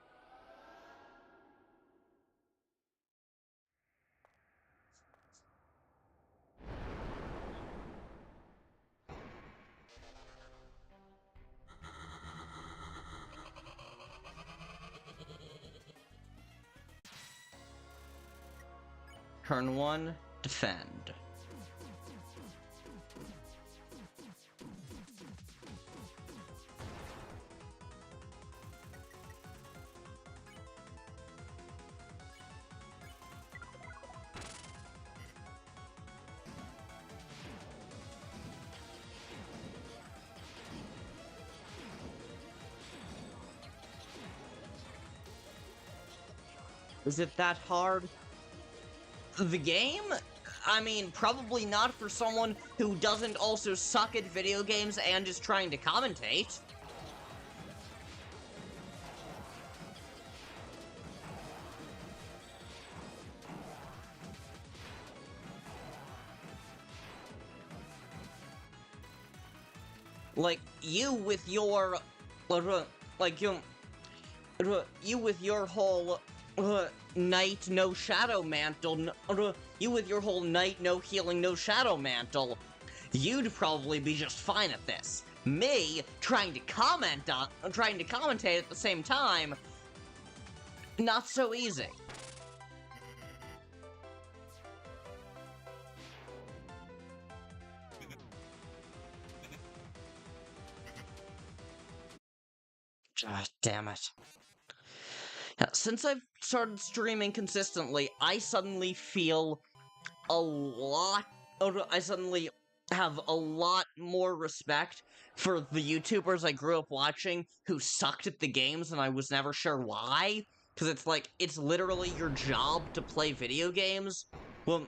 Speaker 1: Turn 1, defend. Is it that hard? The game? I mean, probably not for someone who doesn't also suck at video games and is trying to commentate. Like, you with your... Like, you with your whole... Knight, no shadow mantle, you with your whole knight, no healing, no shadow mantle, you'd probably be just fine at this. Me, trying to commentate at the same time, not so easy. Ah, damn it. Since I've started streaming consistently, I suddenly feel I suddenly have a lot more respect for the YouTubers I grew up watching who sucked at the games and I was never sure why. Because it's like, it's literally your job to play video games. Well,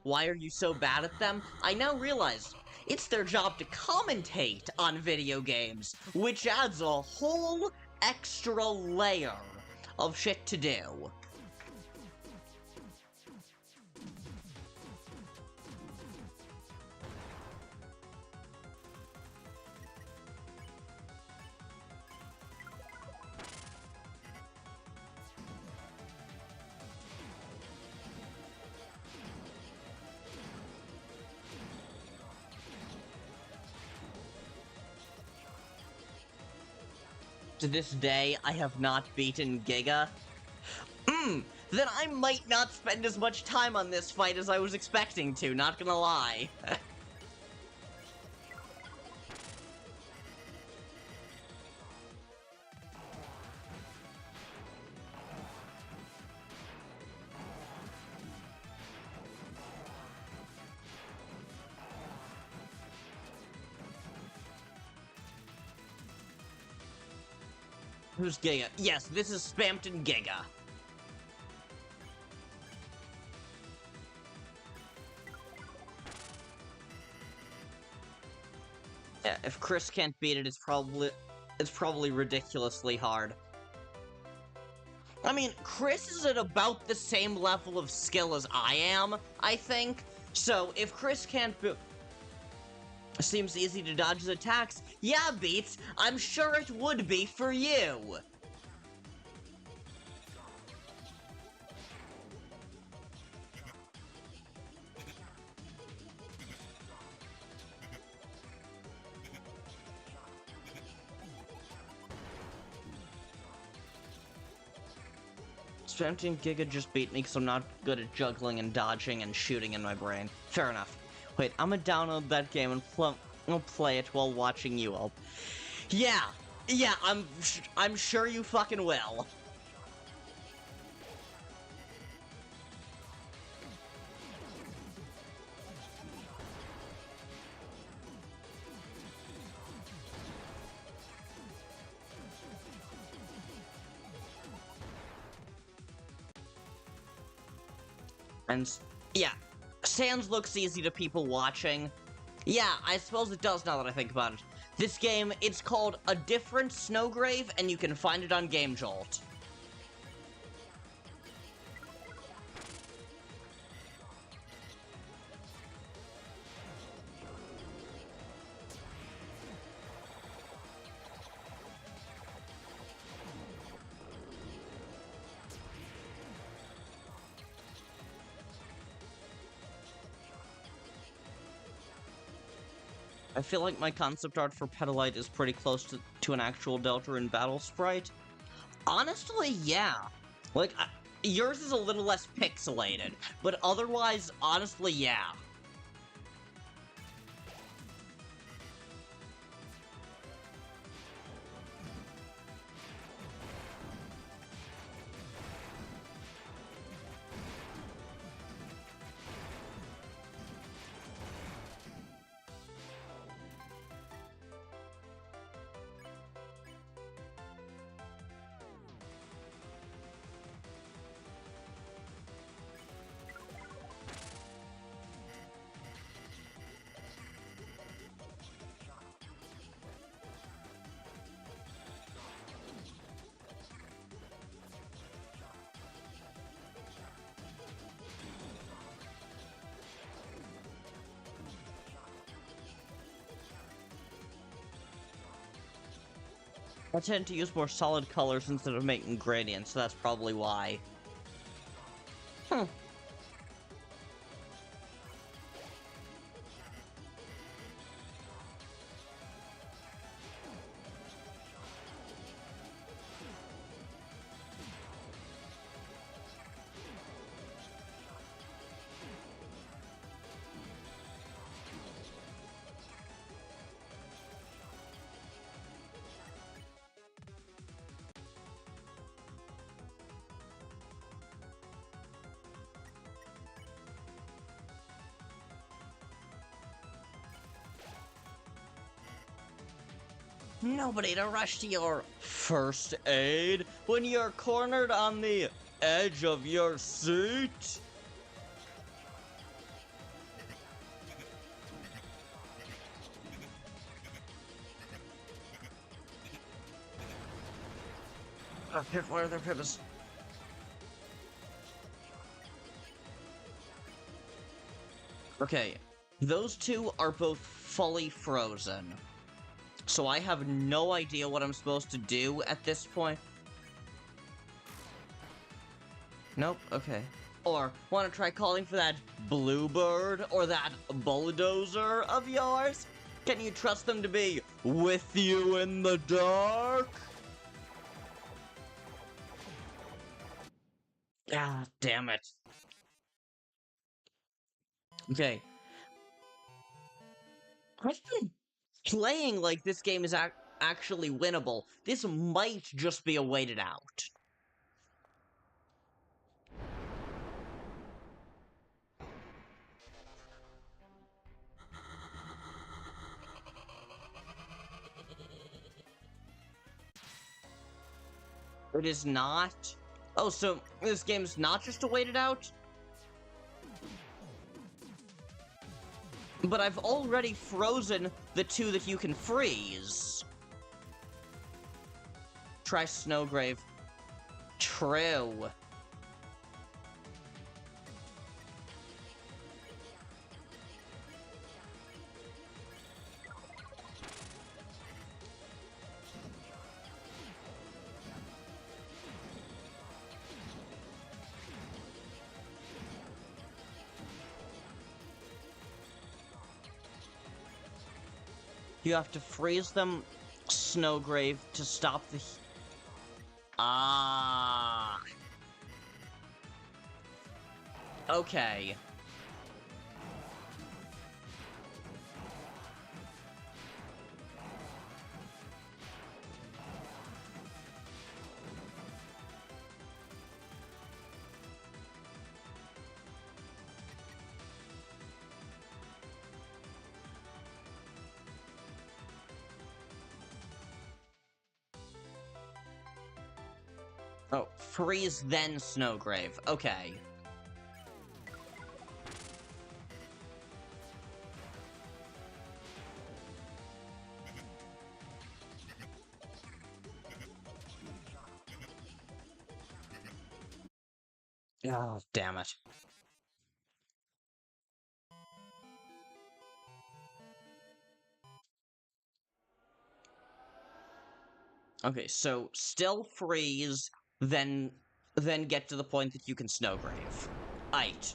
Speaker 1: why are you so bad at them? I now realize it's their job to commentate on video games, which adds a whole extra layer of shit to do. To this day, I have not beaten Giga. Then I might not spend as much time on this fight as I was expecting to, not gonna lie. Who's Giga? Yes, this is Spamton Giga. Yeah, if Kris can't beat it, it's probably ridiculously hard. I mean, Kris is at about the same level of skill as I am, I think. So if Kris can't seems easy to dodge his attacks. Yeah, Beats, I'm sure it would be for you. Spamton Giga just beat me because I'm not good at juggling and dodging and shooting in my brain. Fair enough. Wait, I'm gonna download that game and I'll play it while watching you all. Yeah, I'm sure you fucking will. And yeah, Sans looks easy to people watching. Yeah, I suppose it does now that I think about it. This game, it's called A Different Snowgrave, and you can find it on Game Jolt. I feel like my concept art for Petalite is pretty close to an actual Deltarune battle sprite. Honestly, yeah. Like, yours is a little less pixelated, but otherwise, honestly, yeah. I tend to use more solid colors instead of making gradients, so that's probably why. Hmm.
Speaker 2: Nobody to rush to your...
Speaker 1: First aid when you're cornered on the edge of your seat. Where are their pivots? Okay, those two are both fully frozen. So I have no idea what I'm supposed to do at this point. Nope, okay. Or, wanna try calling for that bluebird or that bulldozer of yours? Can you trust them to be with you in the dark? Ah, damn it. Okay. I've been playing like this game is actually winnable. This might just be a waited out. It is not? Oh, so this game's not just a waited out? But I've already frozen the two that you can freeze. Try Snowgrave. True. You have to freeze them, Snowgrave, to stop the... Ah. Okay. Oh, freeze then Snowgrave. Okay. Oh, damn it. Okay, so still freeze, then get to the point that you can Snowgrave. Aight.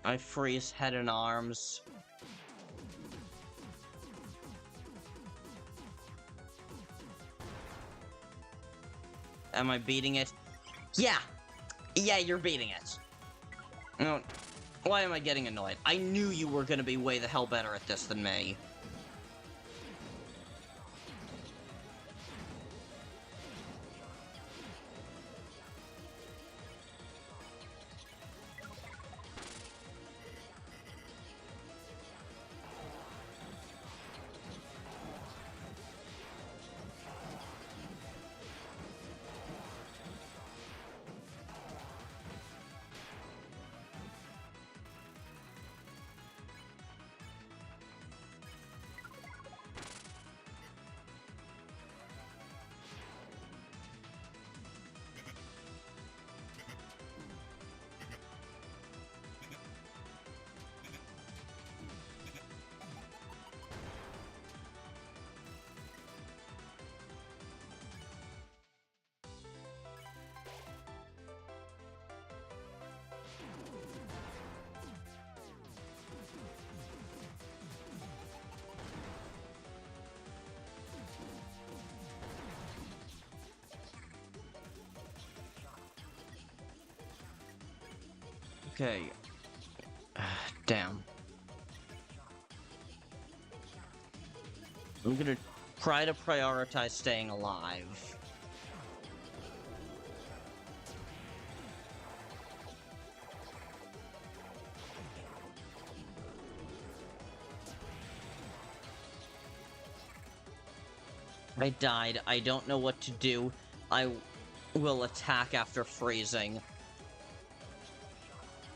Speaker 1: I freeze head and arms. Am I beating it? Yeah! Yeah, you're beating it. No, why am I getting annoyed? I knew you were gonna be way the hell better at this than me. Okay. Damn. I'm gonna try to prioritize staying alive. I died. I don't know what to do. I will attack after freezing.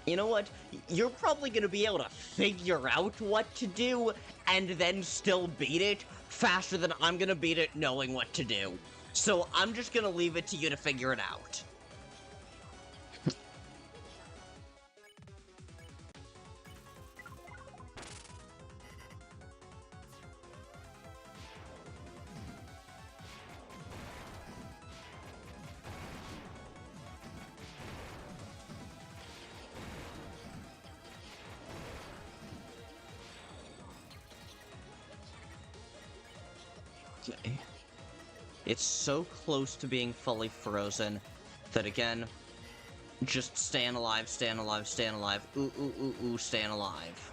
Speaker 1: You know what? You're probably gonna be able to figure out what to do and then still beat it faster than I'm gonna beat it knowing what to do. So I'm just gonna leave it to you to figure it out. Okay. It's so close to being fully frozen that again, just staying alive, staying alive, staying alive. Ooh, ooh, ooh, ooh, staying alive.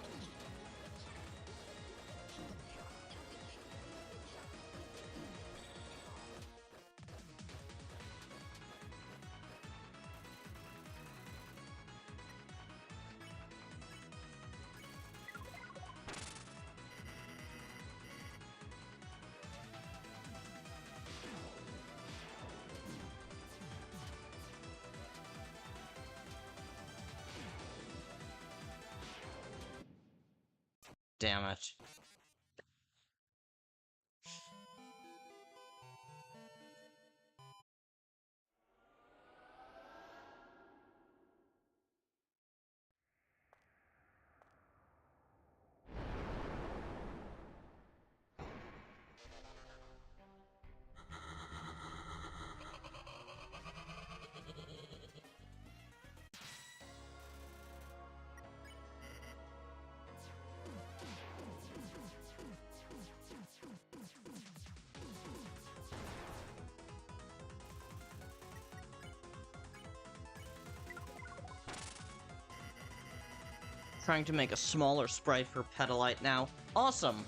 Speaker 1: Damn it. Trying to make a smaller sprite for Petalite now. Awesome!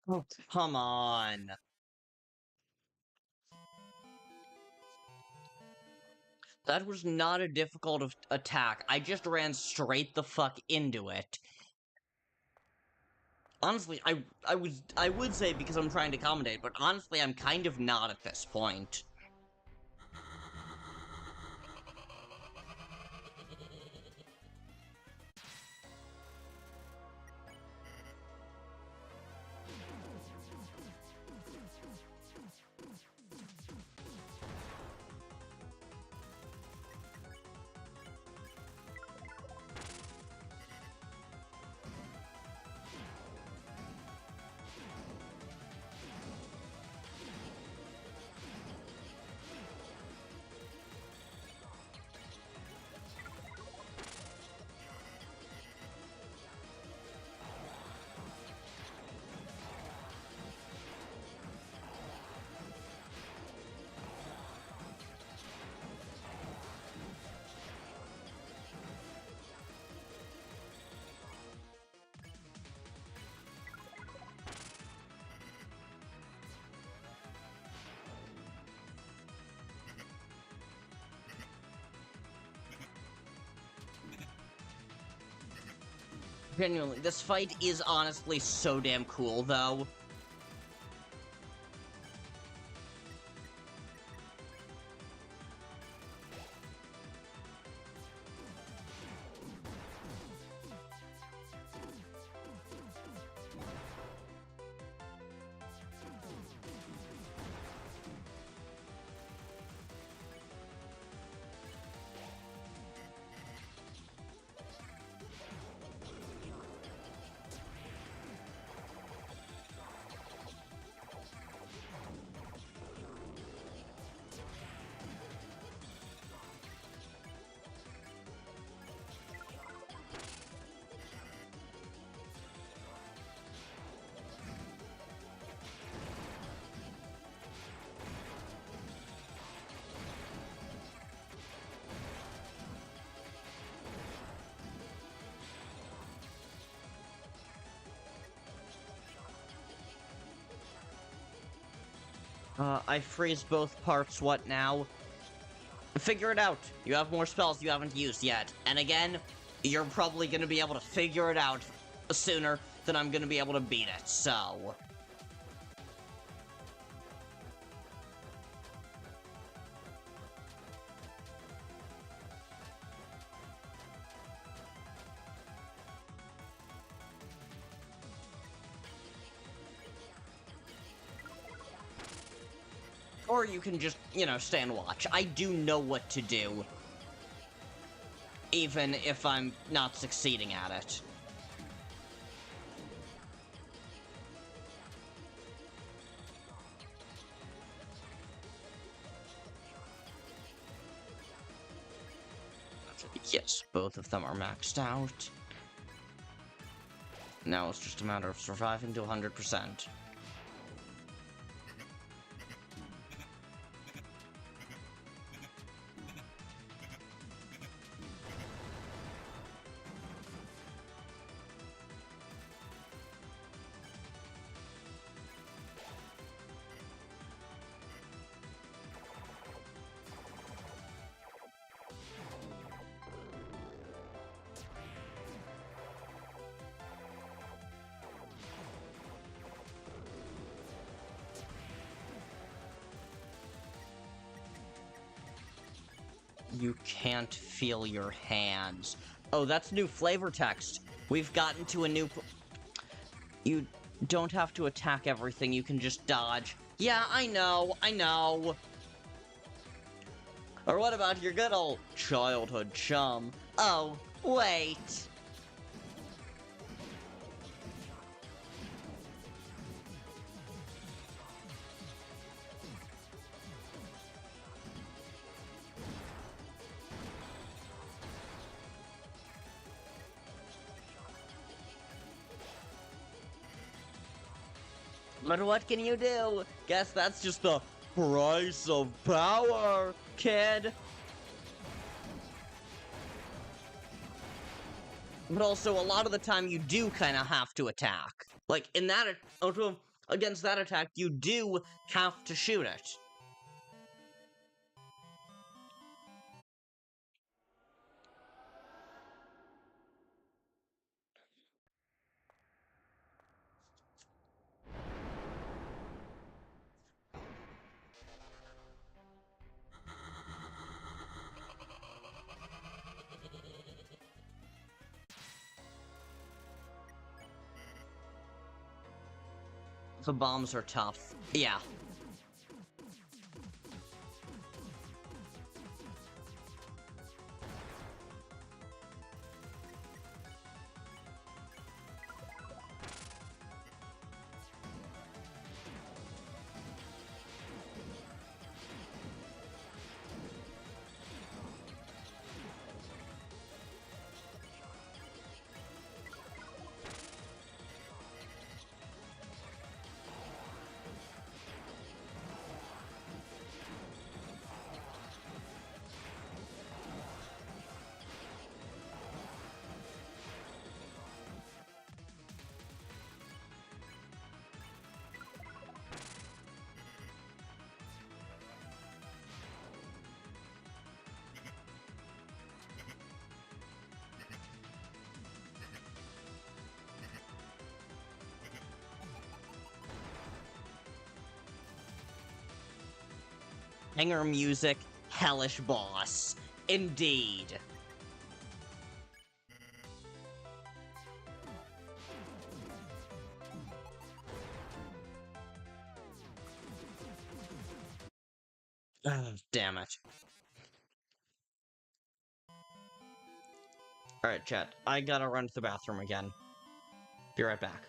Speaker 1: Oh, come on! That was not a difficult attack. I just ran straight the fuck into it. Honestly, I would say because I'm trying to accommodate, but honestly, I'm kind of not at this point. Genuinely, this fight is honestly so damn cool, though. I freeze both parts, what now? Figure it out. You have more spells you haven't used yet. And again, you're probably gonna be able to figure it out sooner than I'm gonna be able to beat it, so... Or you can just, you know, stay and watch. I do know what to do. Even if I'm not succeeding at it. Yes, both of them are maxed out. Now it's just a matter of surviving to 100%. You can't feel your hands. Oh, that's new flavor text. We've gotten to a new... You don't have to attack everything, you can just dodge. Yeah, I know. Or what about your good old childhood chum? Oh, wait. But what can you do? Guess that's just the price of power, kid. But also, a lot of the time, you do kind of have to attack. Like, in that, against that attack, you do have to shoot it. The bombs are tough. Yeah. Hanger music, hellish boss. Indeed. Ugh, damn it. Alright, chat. I gotta run to the bathroom again. Be right back.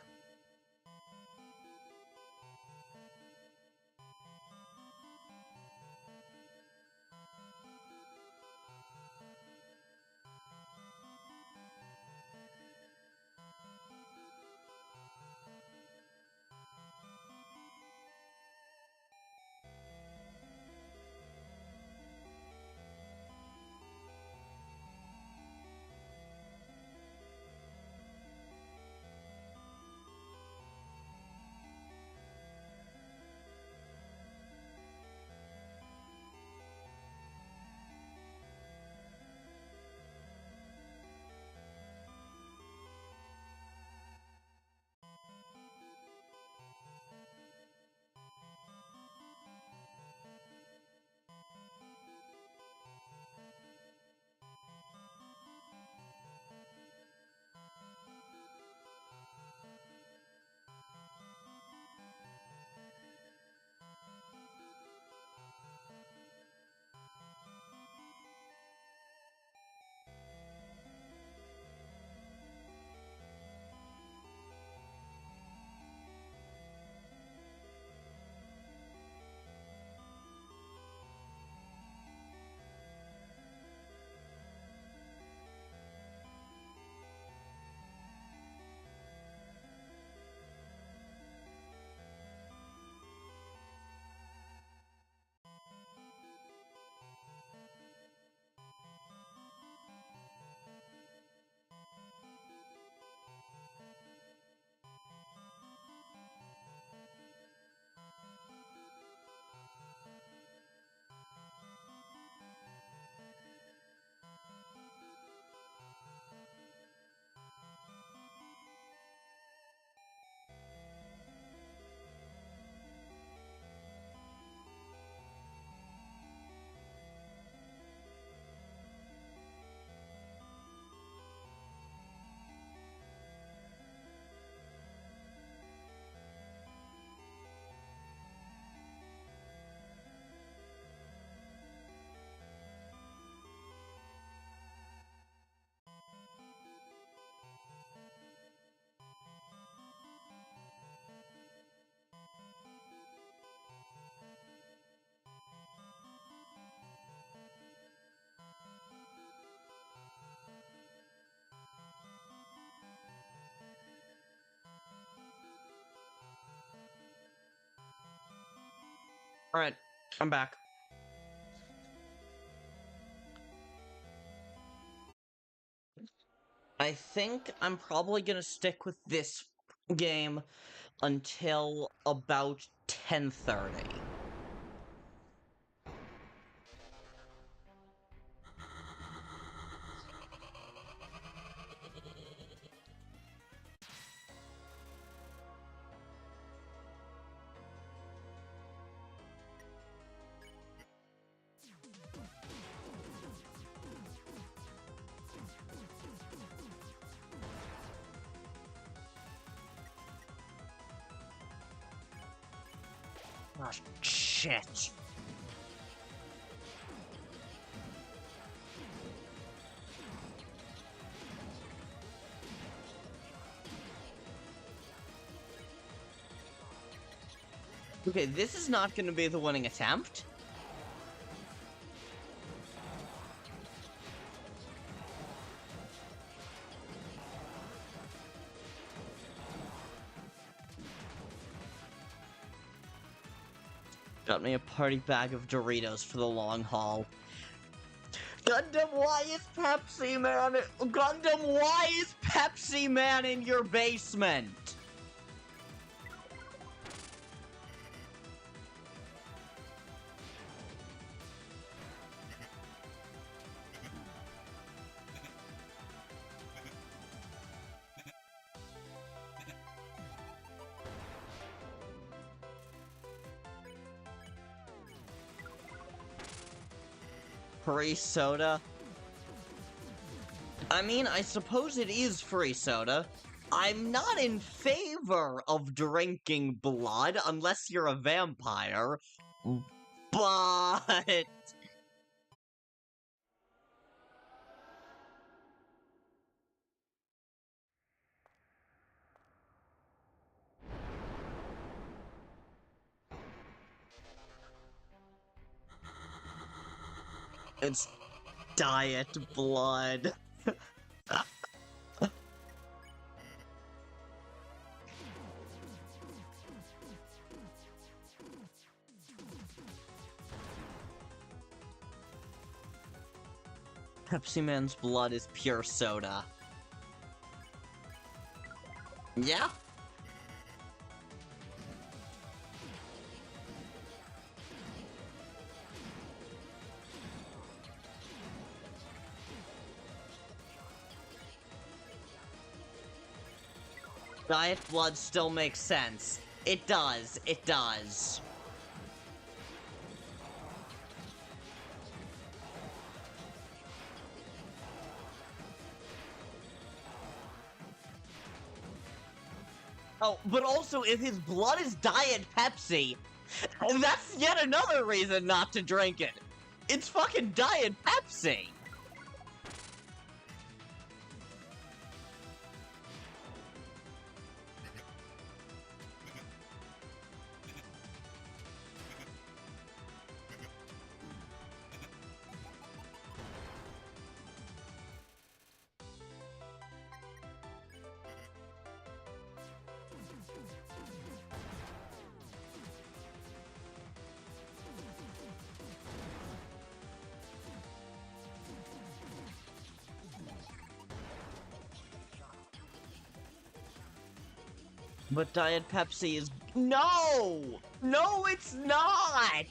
Speaker 1: Alright, I'm back. I think I'm probably gonna stick with this game until about 10:30. Oh, shit. Okay, this is not gonna be the winning attempt. Got me a party bag of Doritos for the long haul. Gundam, why is Pepsi Man? Gundam, why is Pepsi Man in your basement? Free soda? I mean, I suppose it is free soda. I'm not in favor of drinking blood unless you're a vampire, but... It's diet blood. Pepsi Man's blood is pure soda. Yeah? Diet blood still makes sense. It does, it does. Oh, but also, if his blood is Diet Pepsi, that's yet another reason not to drink it. It's fucking Diet Pepsi! But Diet Pepsi is... No! No, it's not!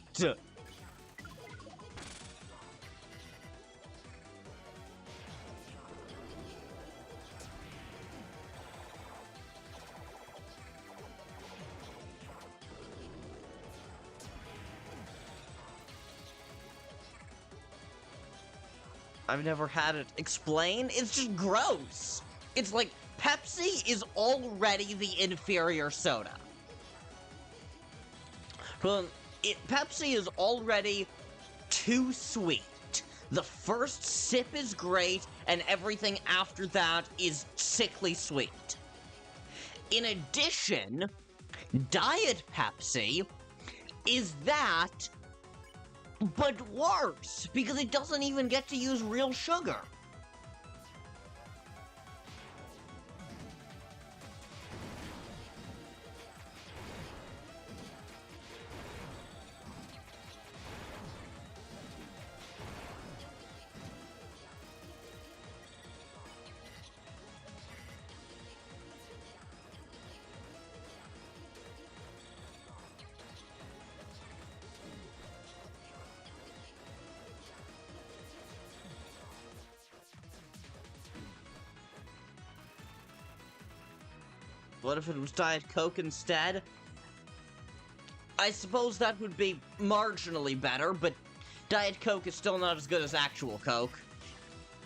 Speaker 1: I've never had it. Explain? It's just gross. It's like, Pepsi is already the inferior soda. Pepsi is already too sweet. The first sip is great, and everything after that is sickly sweet. In addition, Diet Pepsi is that, but worse, because it doesn't even get to use real sugar. What if it was Diet Coke instead? I suppose that would be marginally better, but Diet Coke is still not as good as actual Coke.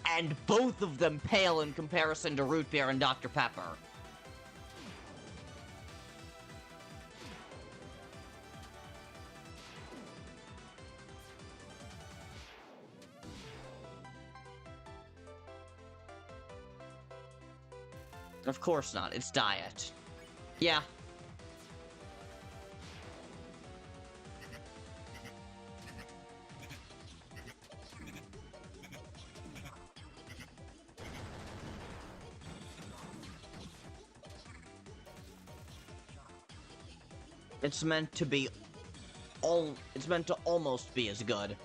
Speaker 1: And both of them pale in comparison to root beer and Dr. Pepper. Of course not, it's diet. Yeah. It's meant to be it's meant to almost be as good.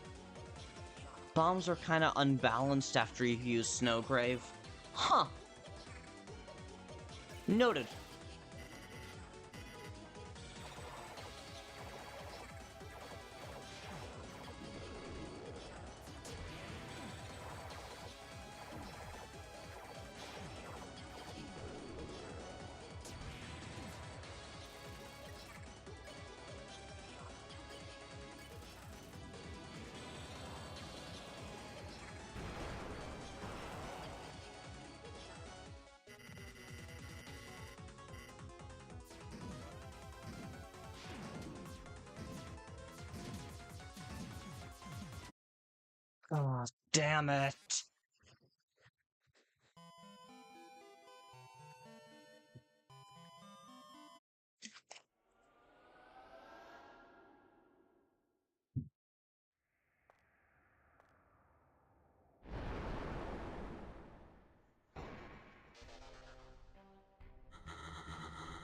Speaker 1: Bombs are kinda unbalanced after you've used Snowgrave. Huh. Noted. Oh, damn it.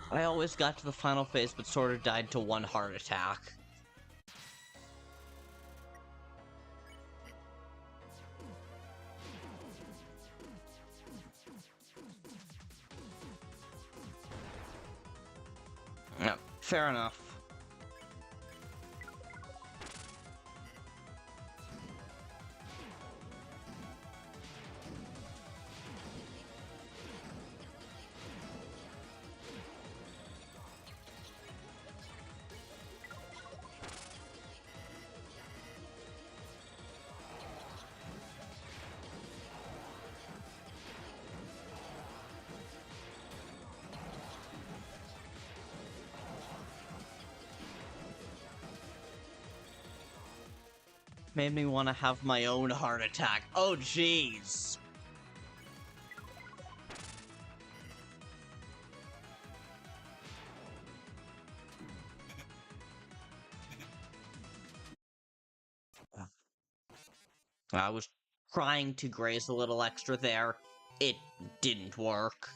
Speaker 1: I always got to the final phase but sort of died to one heart attack. No, fair enough. Made me want to have my own heart attack. Oh, jeez. I was trying to graze a little extra there. It didn't work.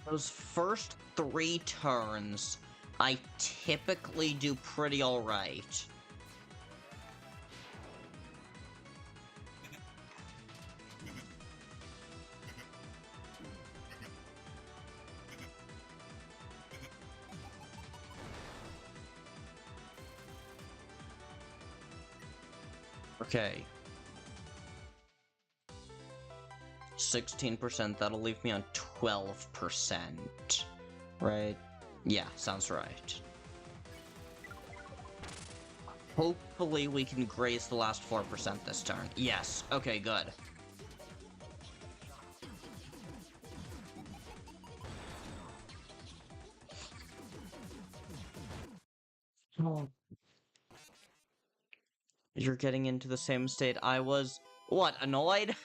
Speaker 1: Those first 3 turns, I typically do pretty alright. Okay. 16%, that'll leave me on 12%. Right? Yeah, sounds right. Hopefully we can graze the last 4% this turn. Yes. Okay, good. Oh. You're getting into the same state I was. What, annoyed?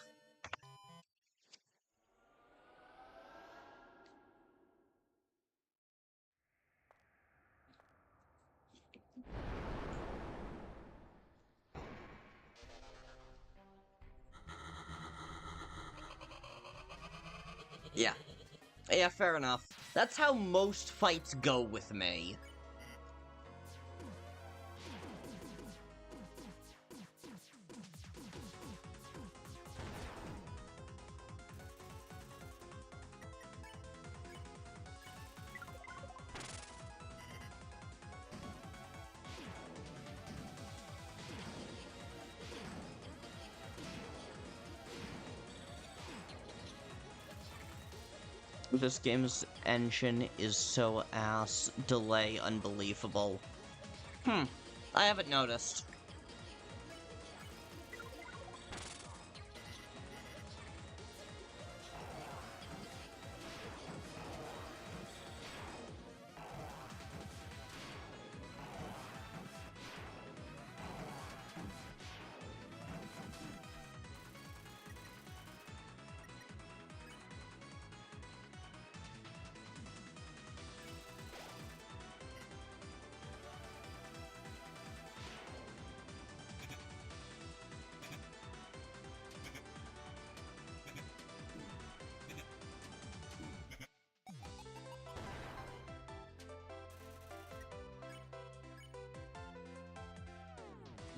Speaker 1: Yeah. Yeah, fair enough. That's how most fights go with me. This game's engine is so ass. Delay unbelievable. I haven't noticed.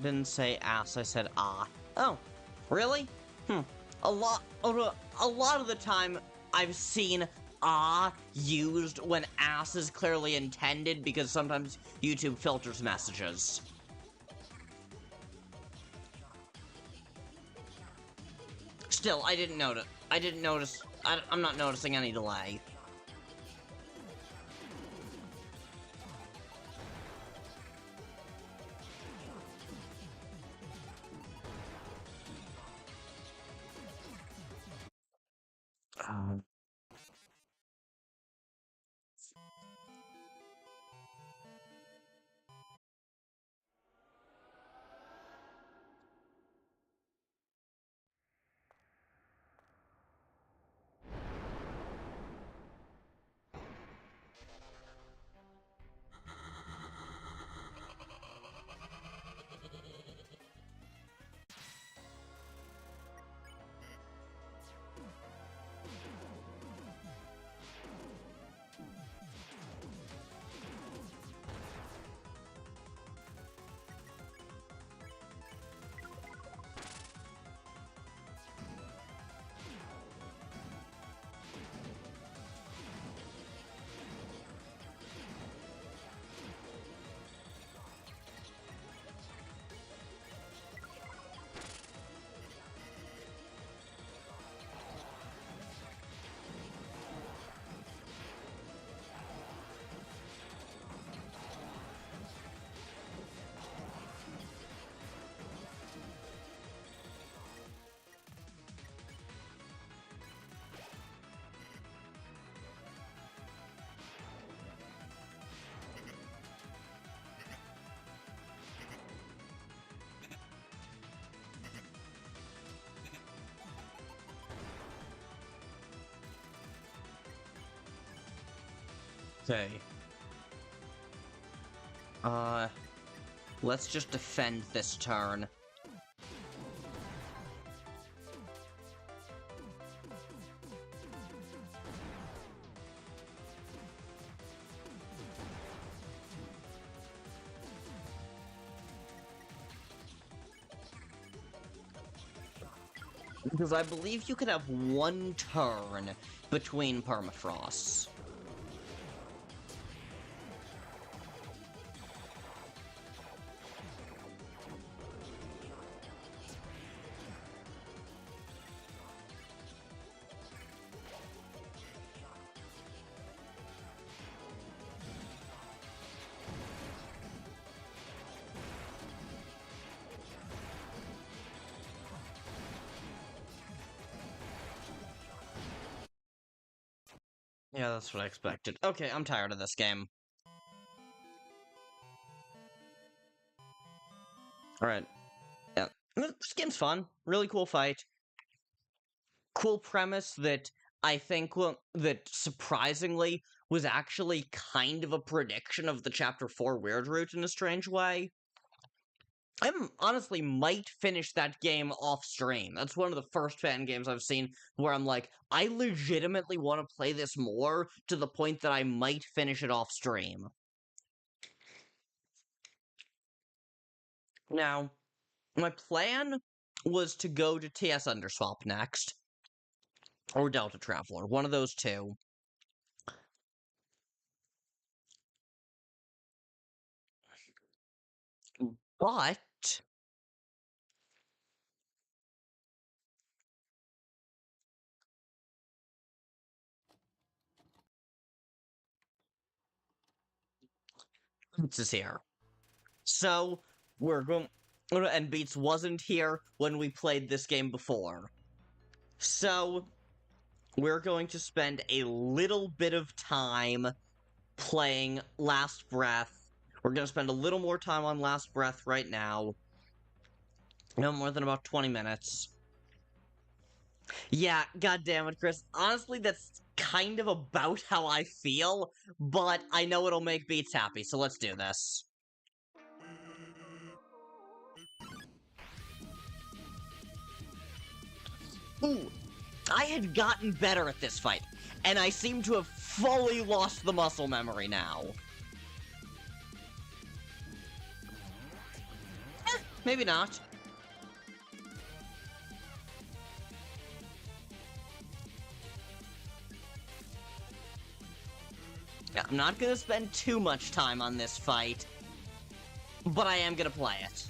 Speaker 1: Didn't say ass, I said ah. Oh, really? A lot of the time I've seen ah used when ass is clearly intended because sometimes YouTube filters messages. Still, I didn't notice. I'm not noticing any delay. Okay. Let's just defend this turn. Because I believe you could have one turn between permafrosts. Yeah, that's what I expected. Okay, I'm tired of this game. Alright. Yeah. This game's fun. Really cool fight. Cool premise that I think that surprisingly was actually kind of a prediction of the Chapter 4 Weird Route in a strange way. I honestly might finish that game off stream. That's one of the first fan games I've seen where I'm like, I legitimately want to play this more to the point that I might finish it off stream. Now, my plan was to go to TS Underswap next, or Delta Traveler, one of those two. But Beats is here. So, we're going... And Beats wasn't here when we played this game before. So, we're going to spend a little bit of time playing Last Breath. We're going to spend a little more time on Last Breath right now. No more than about 20 minutes. Yeah, goddammit, Kris. Honestly, that's kind of about how I feel, but I know it'll make Beats happy, so let's do this. Ooh, I had gotten better at this fight, and I seem to have fully lost the muscle memory now. Maybe not. I'm not gonna spend too much time on this fight, but I am gonna play it.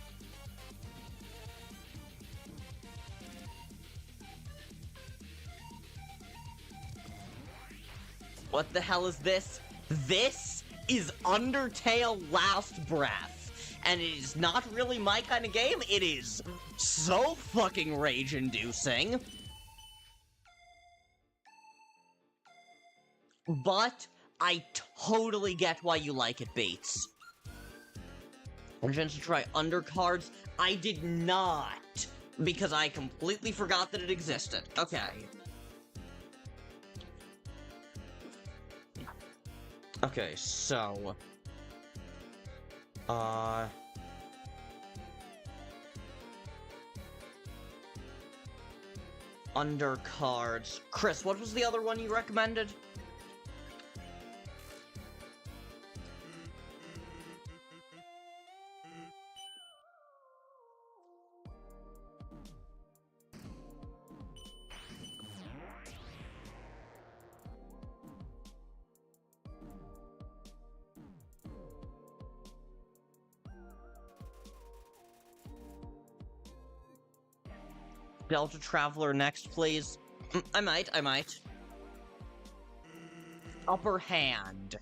Speaker 1: What the hell is this? This is Undertale Last Breath, and it is not really my kind of game. It is so fucking rage-inducing. But I totally get why you like it, Beats. I'm going to try undercards. I did not, because I completely forgot that it existed. Okay. Okay, so... Undercards. Kris, what was the other one you recommended? Delta Traveler next, please. I might. Upper Hand.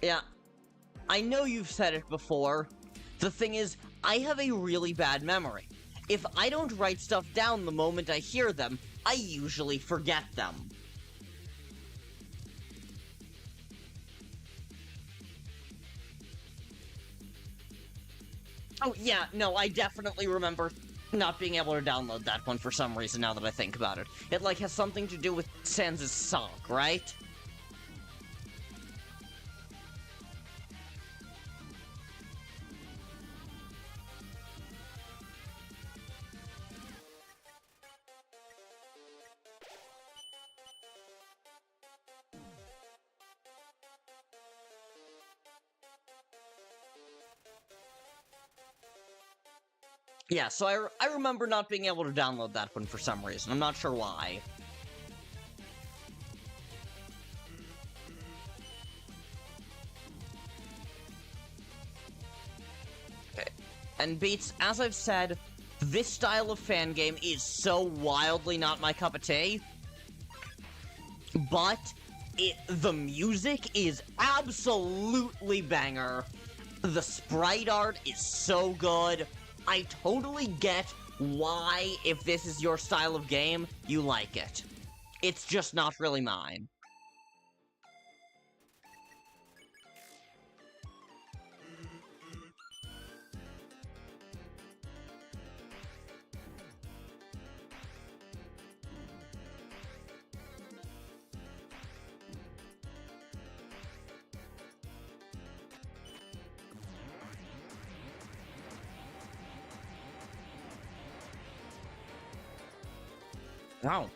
Speaker 1: Yeah. I know you've said it before. The thing is, I have a really bad memory. If I don't write stuff down the moment I hear them, I usually forget them. Oh, yeah, no, I definitely remember not being able to download that one for some reason now that I think about it. It, like, has something to do with Sans' song, right? Yeah, so I remember not being able to download that one for some reason. I'm not sure why. Okay. And Beats, as I've said, this style of fan game is so wildly not my cup of tea. But the music is absolutely banger. The sprite art is so good. I totally get why, if this is your style of game, you like it. It's just not really mine. Wow.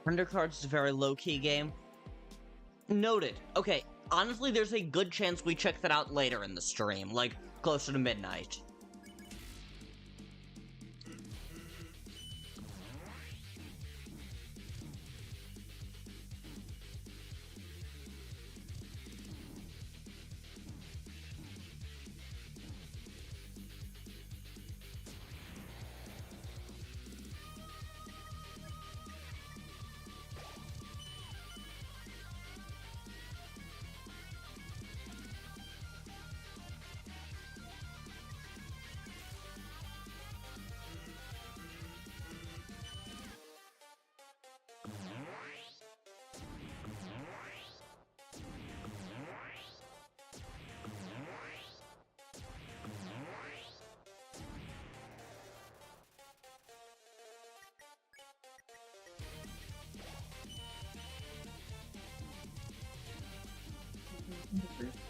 Speaker 1: Undercard's is a very low-key game. Noted. Okay, honestly, there's a good chance we check that out later in the stream, like, closer to midnight.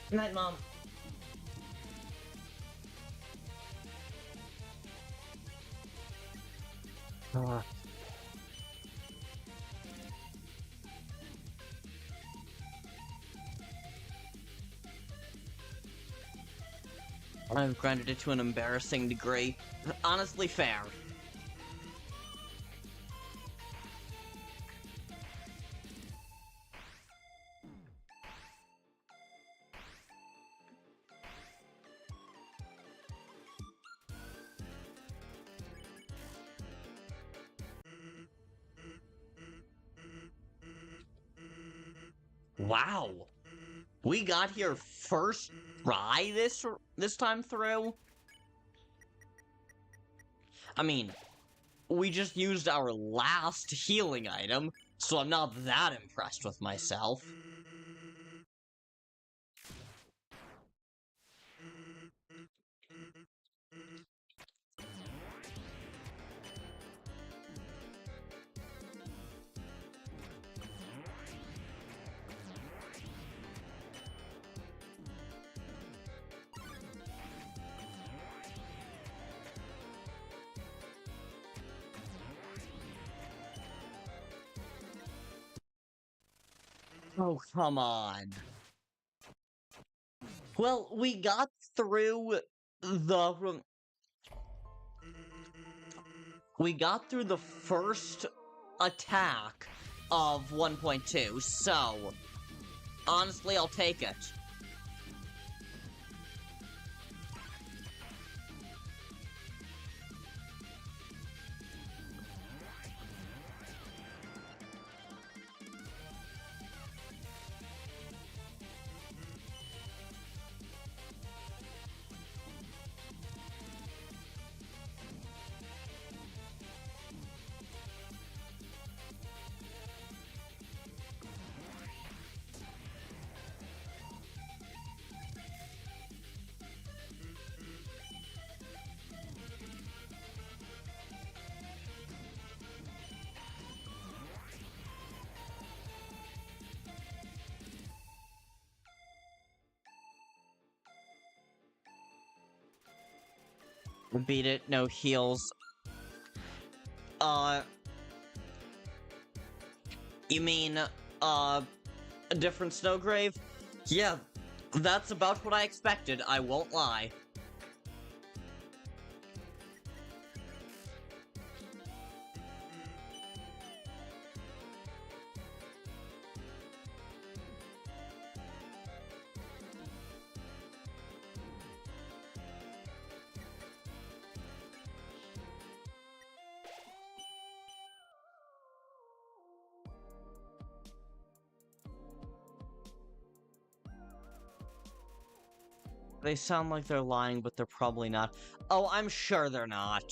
Speaker 1: Good night, Mom. I've grinded it to an embarrassing degree. Honestly, fair. Wow. We got here first try this time through? I mean, we just used our last healing item, so I'm not that impressed with myself. Oh, come on. Well, we got through the... We got through the first attack of 1.2, so... Honestly, I'll take it. Beat it, no heals. You mean, a different Snowgrave? Yeah, that's about what I expected, I won't lie. They sound like they're lying, but they're probably not. Oh, I'm sure they're not.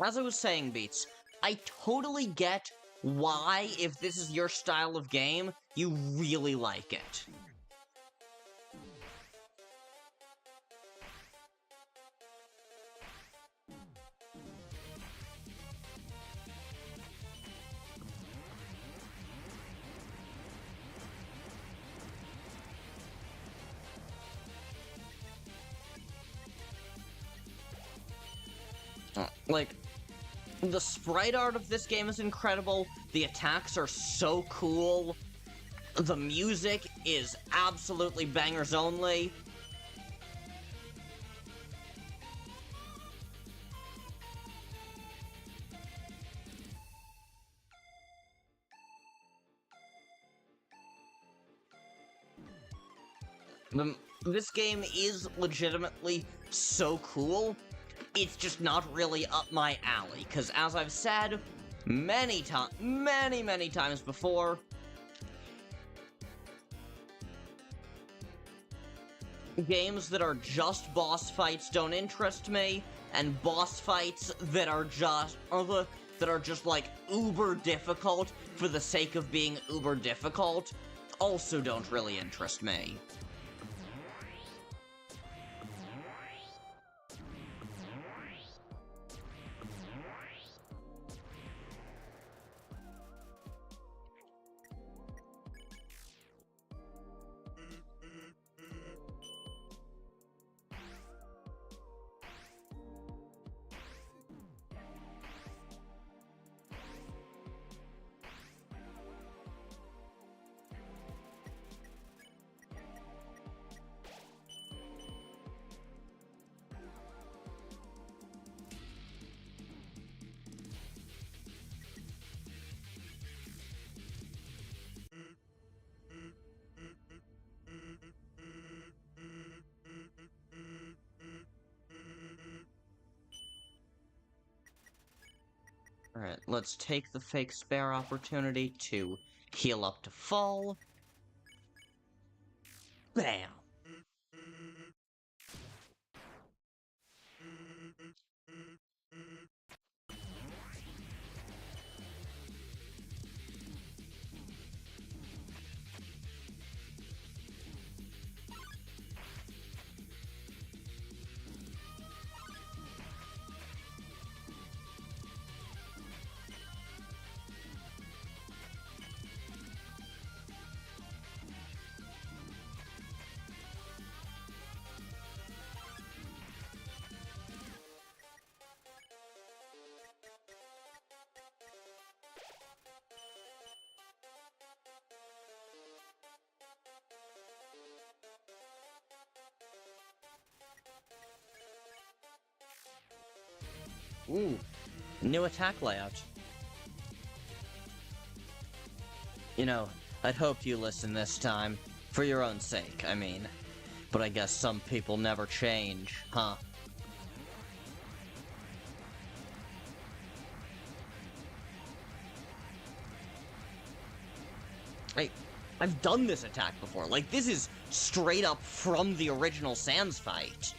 Speaker 1: As I was saying, Beats, I totally get why, if this is your style of game, you really like it. Like, the sprite art of this game is incredible, the attacks are so cool, the music is absolutely bangers only. This game is legitimately so cool. It's just not really up my alley, because as I've said many times before, games that are just boss fights don't interest me, and boss fights that are just like uber difficult for the sake of being uber difficult also don't really interest me. Alright, let's take the fake spare opportunity to heal up to full. Bam! Ooh, new attack layout. You know, I'd hoped you listened this time. For your own sake, I mean. But I guess some people never change, huh? I've done this attack before. Like, this is straight up from the original Sans fight.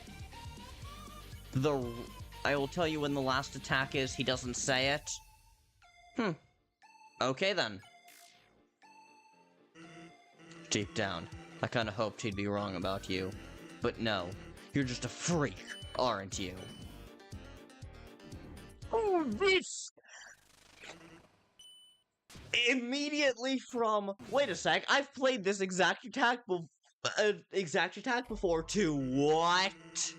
Speaker 1: I will tell you when the last attack is, he doesn't say it. Okay then. Deep down, I kinda hoped he'd be wrong about you. But no, you're just a freak, aren't you? Oh, this! Immediately from, wait a sec, I've played this exact attack before to what?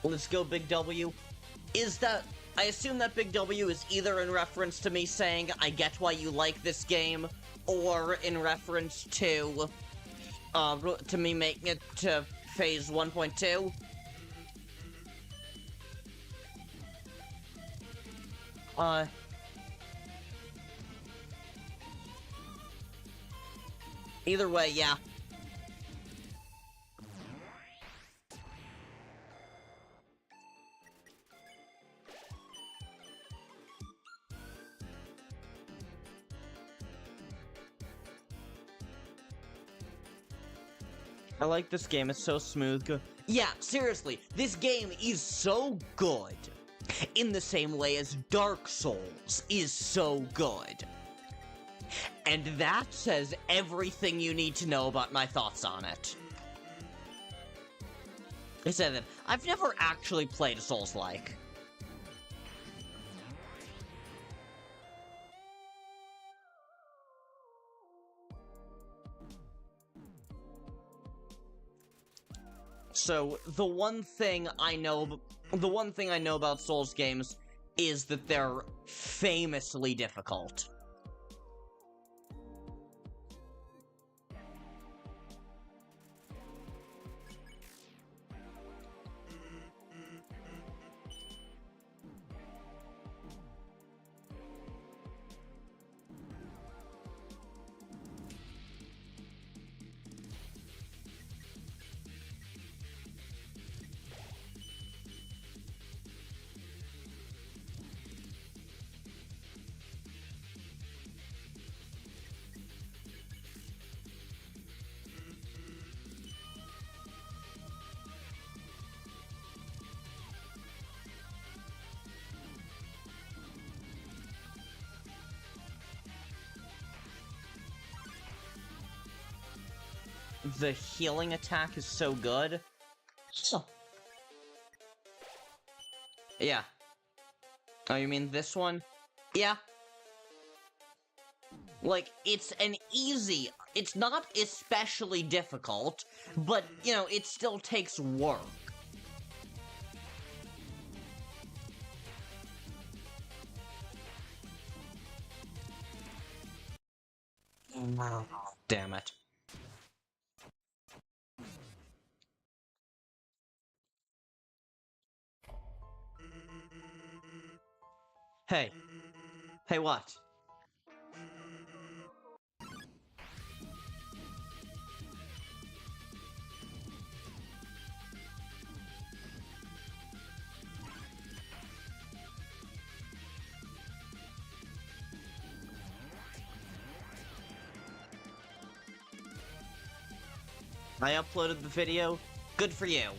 Speaker 1: Let's go Big W. I assume that Big W is either in reference to me saying I get why you like this game, or in reference to me making it to phase 1.2. Either way, yeah. I like this game, it's so smooth. Yeah, seriously, this game is so good. In the same way as Dark Souls is so good. And that says everything you need to know about my thoughts on it. I said that I've never actually played a Souls-like. So, the one thing I know about Souls games is that they're famously difficult. The healing attack is so good. Oh. Yeah. Oh, you mean this one? Yeah. Like, it's not especially difficult, but, you know, it still takes work. Damn it. Hey. Hey, what? I uploaded the video. Good for you.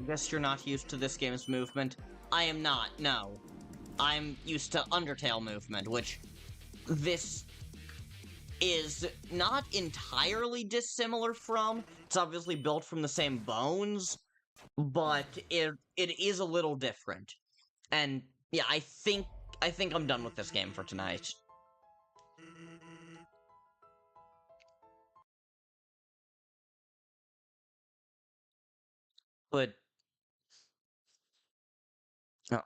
Speaker 1: Guess you're not used to this game's movement. I am not, no. I'm used to Undertale movement, which this is not entirely dissimilar from. It's obviously built from the same bones, but it is a little different. And yeah, I think I'm done with this game for tonight. But oh. I'm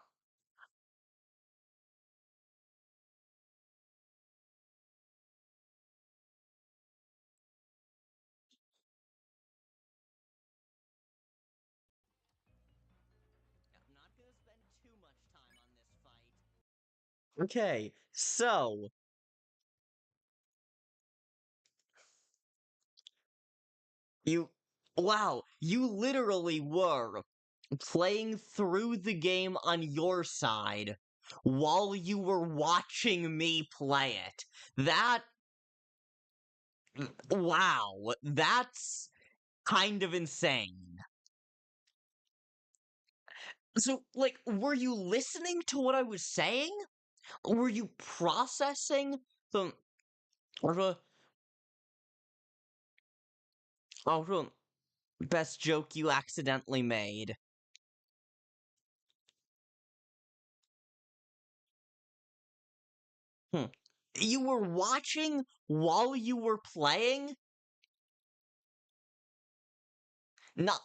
Speaker 1: not gonna spend too much time on this fight. Okay, so you wow, you literally were playing through the game on your side while you were watching me play it. That wow, that's kind of insane. So, like, were you listening to what I was saying? Were you processing the or the best joke you accidentally made? Hmm. You were watching while you were playing? Not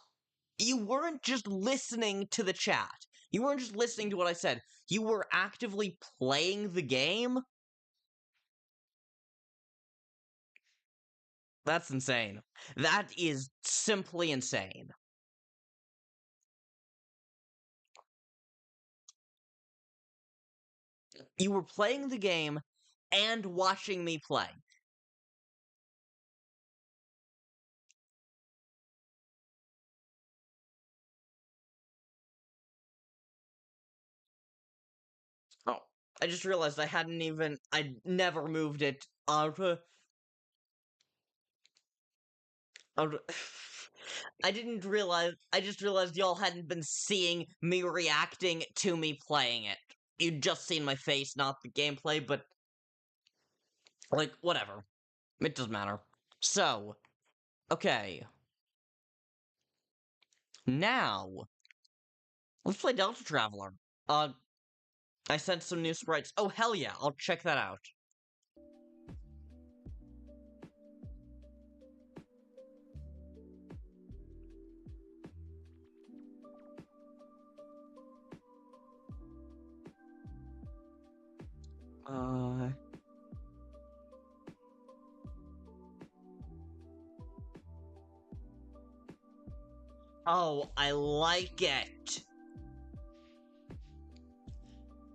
Speaker 1: you weren't just listening to the chat. You weren't just listening to what I said. You were actively playing the game? That's insane. That is simply insane. You were playing the game and watching me play. Oh, I just realized I never moved it out. I just realized y'all hadn't been seeing me reacting to me playing it. You'd just seen my face, not the gameplay, but, like, whatever. It doesn't matter. So, okay. Now, let's play Delta Traveler. I sent some new sprites. Oh, hell yeah, I'll check that out. Uh... Oh, I like it.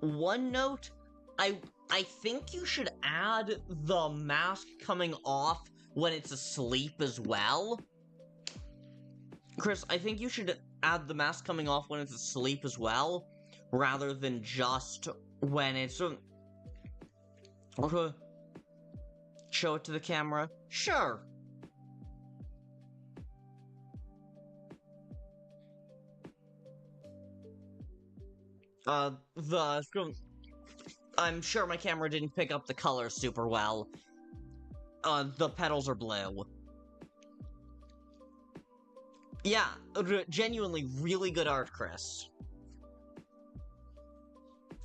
Speaker 1: One note, I think you should add the mask coming off when it's asleep as well. Kris, I think you should add the mask coming off when it's asleep as well, rather than just when it's... show it to the camera? Sure. I'm sure my camera didn't pick up the colors super well. The petals are blue. Yeah, genuinely really good art, Kris.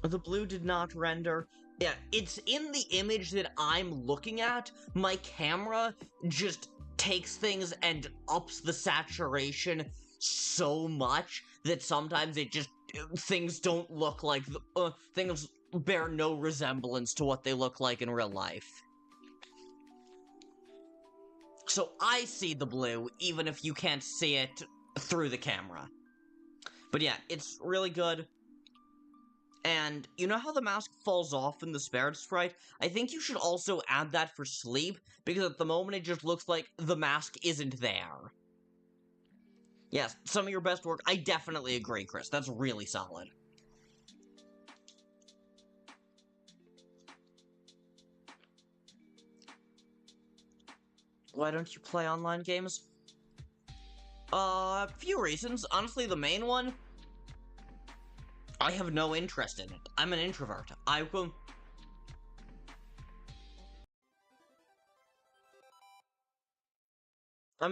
Speaker 1: The blue did not render. Yeah, it's in the image that I'm looking at. My camera just takes things and ups the saturation so much that sometimes things don't look like things bear no resemblance to what they look like in real life. So I see the blue, even if you can't see it through the camera. But yeah, it's really good. And you know how the mask falls off in the spared sprite? I think you should also add that for sleep, because at the moment it just looks like the mask isn't there. Yes, some of your best work. I definitely agree, Kris. That's really solid. Why don't you play online games? A few reasons. Honestly, the main one, I have no interest in it. I'm an introvert. I'm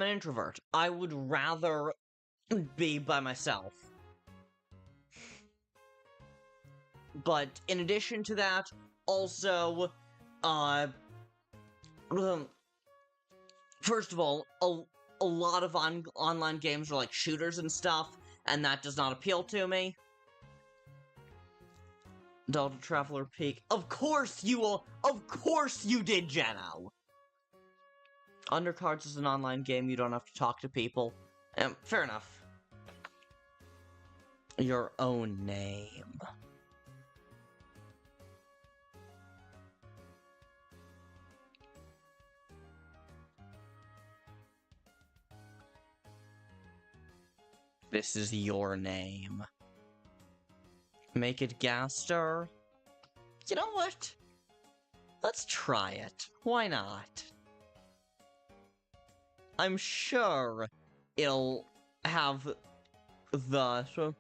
Speaker 1: an introvert. I would rather be by myself. But in addition to that, also, first of all, a lot of online games are like shooters and stuff, and that does not appeal to me. Delta Traveler Peak. Of course you did, Jeno! Undercards is an online game, you don't have to talk to people. Fair enough. Your own name. This is your name. Make it Gaster? You know what? Let's try it. Why not? I'm sure it'll have the...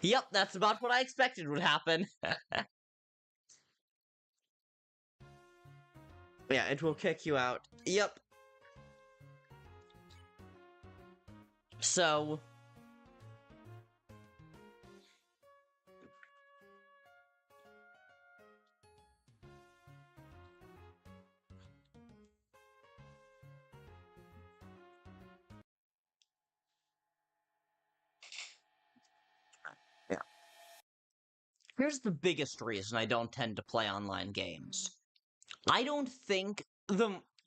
Speaker 1: Yep, that's about what I expected would happen. Yeah, it will kick you out. Yep. So... yeah. Here's the biggest reason I don't tend to play online games. I don't think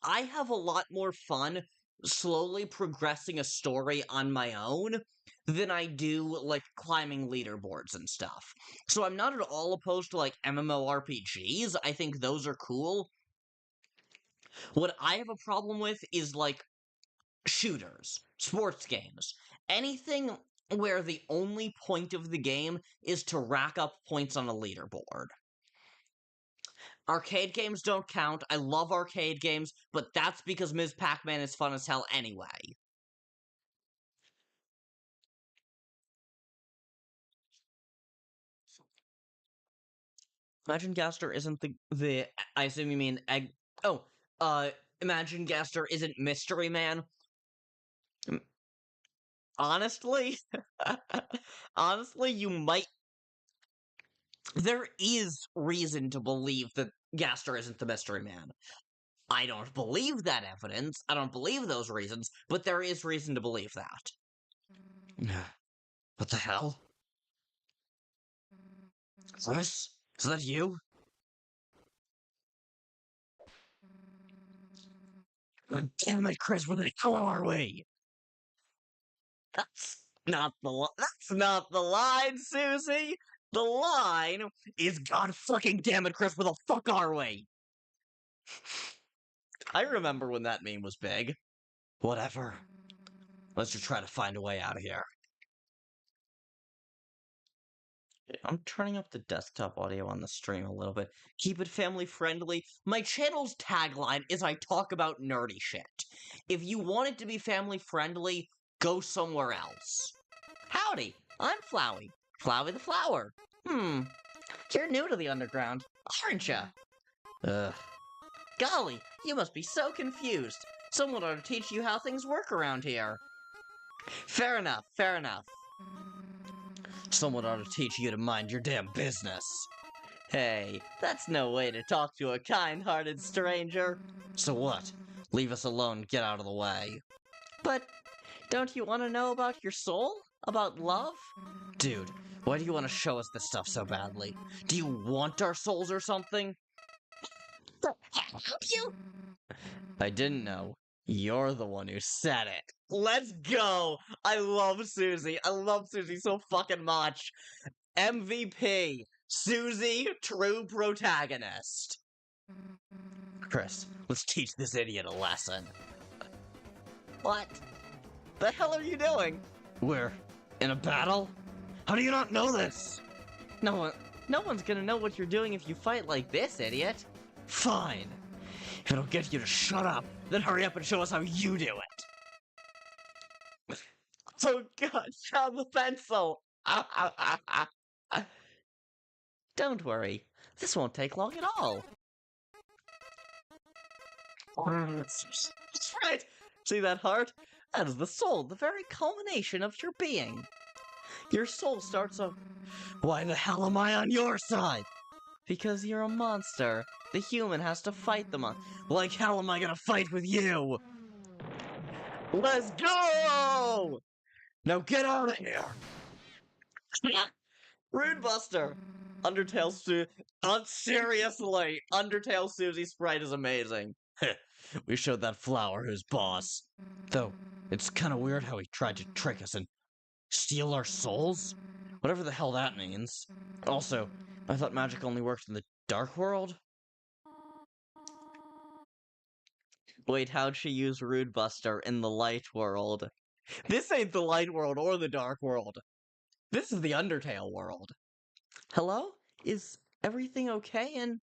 Speaker 1: I have a lot more fun slowly progressing a story on my own than I do, like, climbing leaderboards and stuff. So I'm not at all opposed to, like, MMORPGs. I think those are cool. What I have a problem with is, like, shooters, sports games, anything where the only point of the game is to rack up points on a leaderboard. Arcade games don't count. I love arcade games, but that's because Ms. Pac-Man is fun as hell anyway. Imagine Gaster isn't the I assume you mean egg. Oh, Imagine Gaster isn't Mystery Man. Honestly, honestly, you might. There is reason to believe that Gaster isn't the Mystery Man. I don't believe that evidence. I don't believe those reasons, but there is reason to believe that. What the hell? Kris? Is that you? God damn it, Kris, where the hell are we? That's not the line, Susie! The line is God fucking damn it, Kris, where the fuck are we? I remember when that meme was big. Whatever. Let's just try to find a way out of here. I'm turning up the desktop audio on the stream a little bit. Keep it family friendly. My channel's tagline is I talk about nerdy shit. If you want it to be family friendly, go somewhere else. Howdy, I'm Flowey. Flowey the Flower. You're new to the underground, aren't ya? Ugh. Golly, you must be so confused. Someone ought to teach you how things work around here. Fair enough, fair enough. Someone ought to teach you to mind your damn business. Hey, that's no way to talk to a kind-hearted stranger. So what? Leave us alone, get out of the way. But, don't you want to know about your soul? About love? Dude, why do you want to show us this stuff so badly? Do you want our souls or something? Help you? I didn't know. You're the one who said it. Let's go! I love Susie. I love Susie so fucking much. MVP. Susie, true protagonist. Kris, let's teach this idiot a lesson. What? The hell are you doing? We're in a battle? How do you not know this? No one's gonna know what you're doing if you fight like this, idiot. Fine. If it'll get you to shut up, then hurry up and show us how you do it. Oh god, found the pencil! Don't worry, this won't take long at all. That's right! See that heart? That is the soul, the very culmination of your being. Your soul starts off. Why the hell am I on your side? Because you're a monster. The human has to fight the monster. Like hell am I gonna fight with you? Let's go! Now get out of here! Rude Buster! Undertale seriously! Undertale Susie sprite is amazing. We showed that flower who's boss. Though, it's kinda weird how he tried to trick us and steal our souls? Whatever the hell that means. Also, I thought magic only worked in the dark world? Wait, how'd she use Rude Buster in the light world? This ain't the light world or the dark world. This is the Undertale world. Hello? Is everything okay? And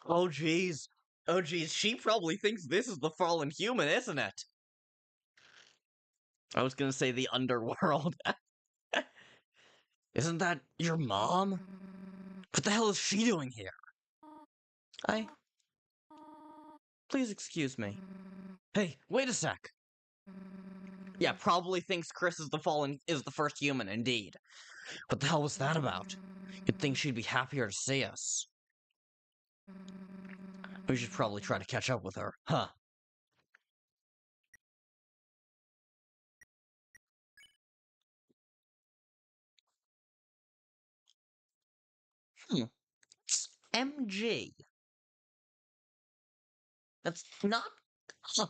Speaker 1: oh geez. Oh geez, she probably thinks this is the fallen human, isn't it? I was gonna say the underworld. Isn't that your mom? What the hell is she doing here? Please excuse me. Hey, wait a sec. Yeah, probably thinks Kris is the first human, indeed. What the hell was that about? You'd think she'd be happier to see us. We should probably try to catch up with her, huh? It's MG. That's not... Huh.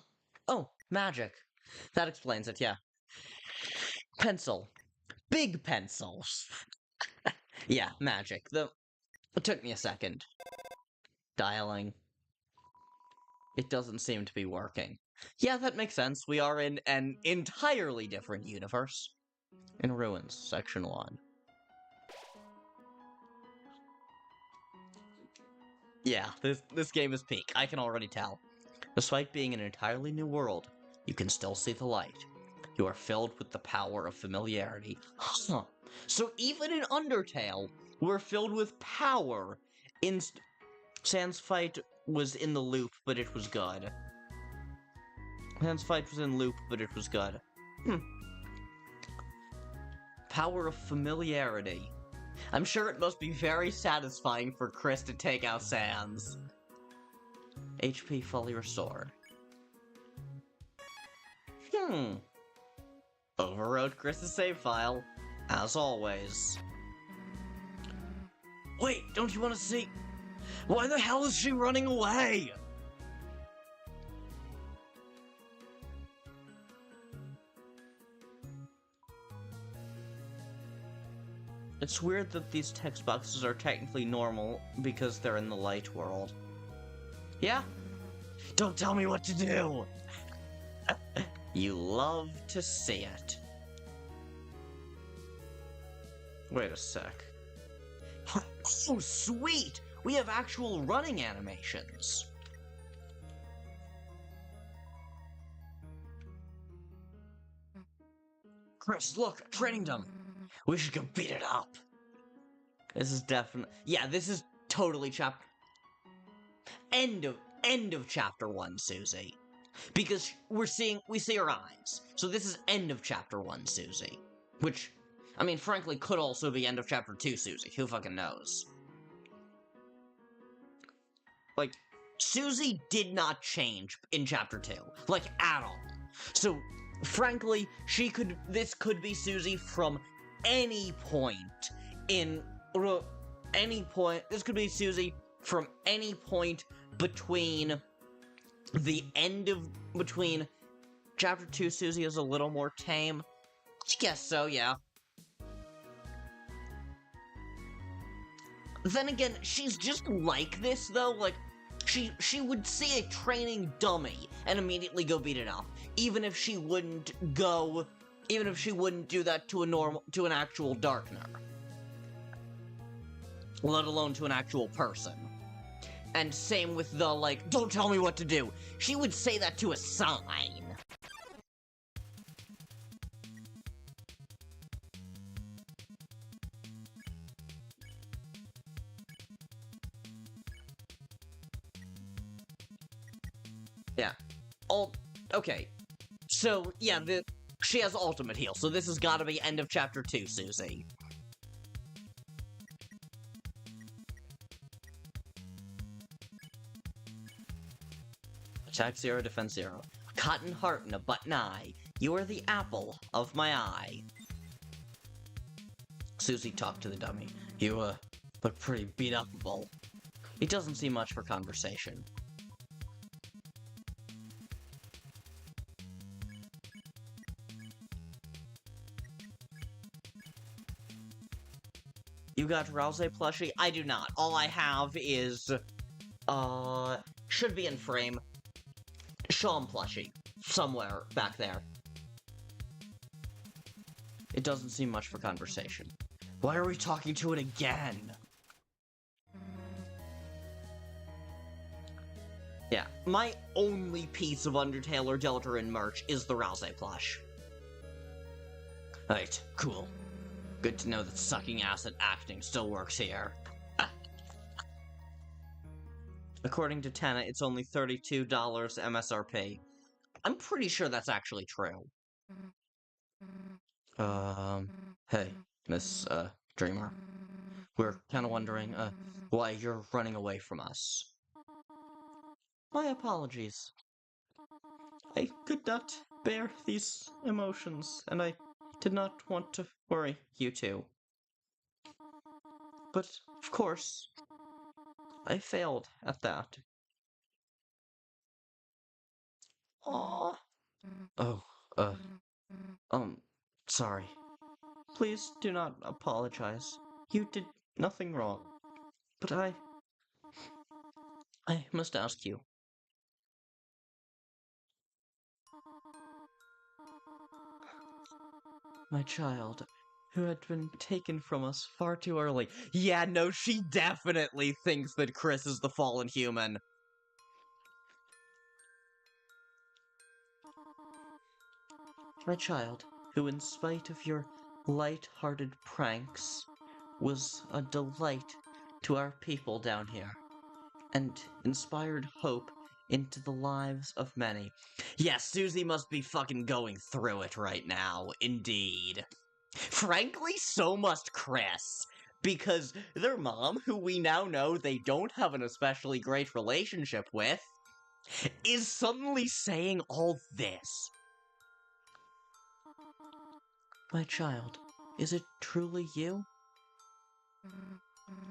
Speaker 1: Oh, magic. That explains it, yeah. Pencil. Big pencil. Yeah, magic. It took me a second. Dialing. It doesn't seem to be working. Yeah, that makes sense. We are in an entirely different universe. In Ruins, Section 1. Yeah, this game is peak. I can already tell. Despite being an entirely new world, you can still see the light. You are filled with the power of familiarity. Huh. So even in Undertale, we're filled with power. Sans fight was in the loop, but it was good. Sans fight was in loop, but it was good. Power of familiarity. I'm sure it must be very satisfying for Kris to take out Sans. HP fully restored. Overwrote Kris's save file, as always. Wait, don't you want to see? Why the hell is she running away? It's weird that these text boxes are technically normal because they're in the light world. Yeah? Don't tell me what to do! You love to see it. Wait a sec. Oh, sweet! We have actual running animations. Kris, look, training dummy. We should go beat it up. This is definitely... Yeah, this is totally End of chapter 1, Susie. Because we see her eyes. So this is end of chapter 1, Susie. Which, I mean, frankly, could also be end of chapter 2, Susie. Who fucking knows? Like, Susie did not change in chapter 2. Like, at all. So, frankly, this could be Susie from any point in... This could be Susie from any point between between chapter 2 Susie is a little more tame. I guess so, yeah. Then again, she's just like this, though. Like, she would see a training dummy and immediately go beat it up, even if she wouldn't do that to an actual Darkner, let alone to an actual person. And same with the, like, don't tell me what to do. She would say that to a sign. Okay. So, yeah, she has ultimate heal, so this has got to be end of chapter 2, Susie. Attack 0, defense 0. Cotton heart and a button eye. You are the apple of my eye. Susie talked to the dummy. You, look pretty beat-upable. He doesn't see much for conversation. You got Ralsei plushie? I do not. All I have is, should be in frame. Shawn plushie. Somewhere back there. It doesn't seem much for conversation. Why are we talking to it again? Yeah, my only piece of Undertale or Deltarune merch is the Ralsei plush. Right, cool. Good to know that sucking acid acting still works here. According to Tana, it's only $32 MSRP. I'm pretty sure that's actually true. Hey, Miss, Dreamer. We're kinda wondering, why you're running away from us. My apologies. I could not bear these emotions, and I did not want to worry you two. But, of course, I failed at that. Aww. Oh, sorry. Please do not apologize. You did nothing wrong. But I must ask you. My child, who had been taken from us far too early. Yeah, no, she definitely thinks that Kris is the fallen human. My child, who in spite of your light-hearted pranks, was a delight to our people down here, and inspired hope into the lives of many. Yes, Susie must be fucking going through it right now, indeed. Frankly, so must Kris, because their mom, who we now know they don't have an especially great relationship with, is suddenly saying all this. My child, is it truly you?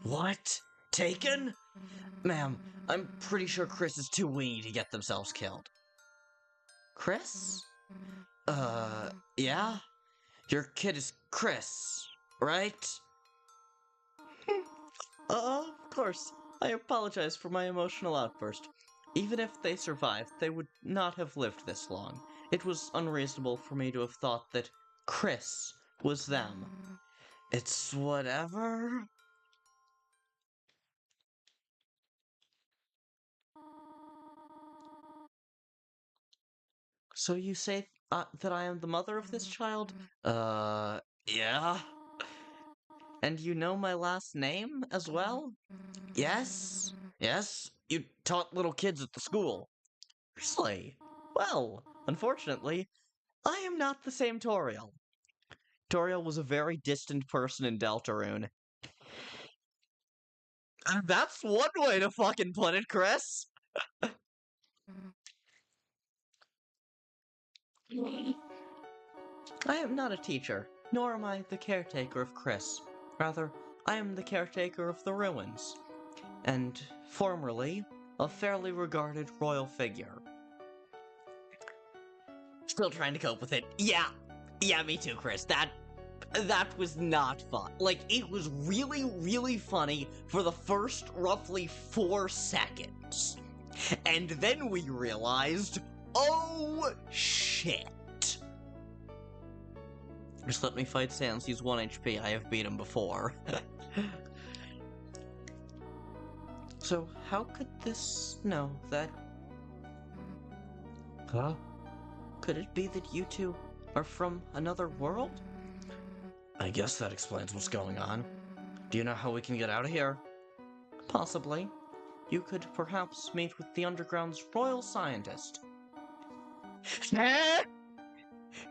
Speaker 1: What? Taken? Ma'am, I'm pretty sure Kris is too weenie to get themselves killed. Kris? Yeah? Your kid is Kris, right? Of course. I apologize for my emotional outburst. Even if they survived, they would not have lived this long. It was unreasonable for me to have thought that Kris was them. It's whatever. So you say that I am the mother of this child? Yeah. And you know my last name as well? Yes. Yes, you taught little kids at the school. Really? Well, unfortunately, I am not the same Toriel. Toriel was a very distant person in Deltarune. And that's one way to fucking put it, Kris! I am not a teacher, nor am I the caretaker of Kris. Rather, I am the caretaker of the ruins, and formerly, a fairly regarded royal figure. Still trying to cope with it. Yeah, me too, Kris. That was not fun. Like, it was really, really funny for the first roughly 4 seconds. And then we realized, oh shit. Just let me fight Sans, he's 1 HP, I have beat him before. So, how could this know that... Huh? Could it be that you two are from another world? I guess that explains what's going on. Do you know how we can get out of here? Possibly. You could perhaps meet with the Underground's royal scientist.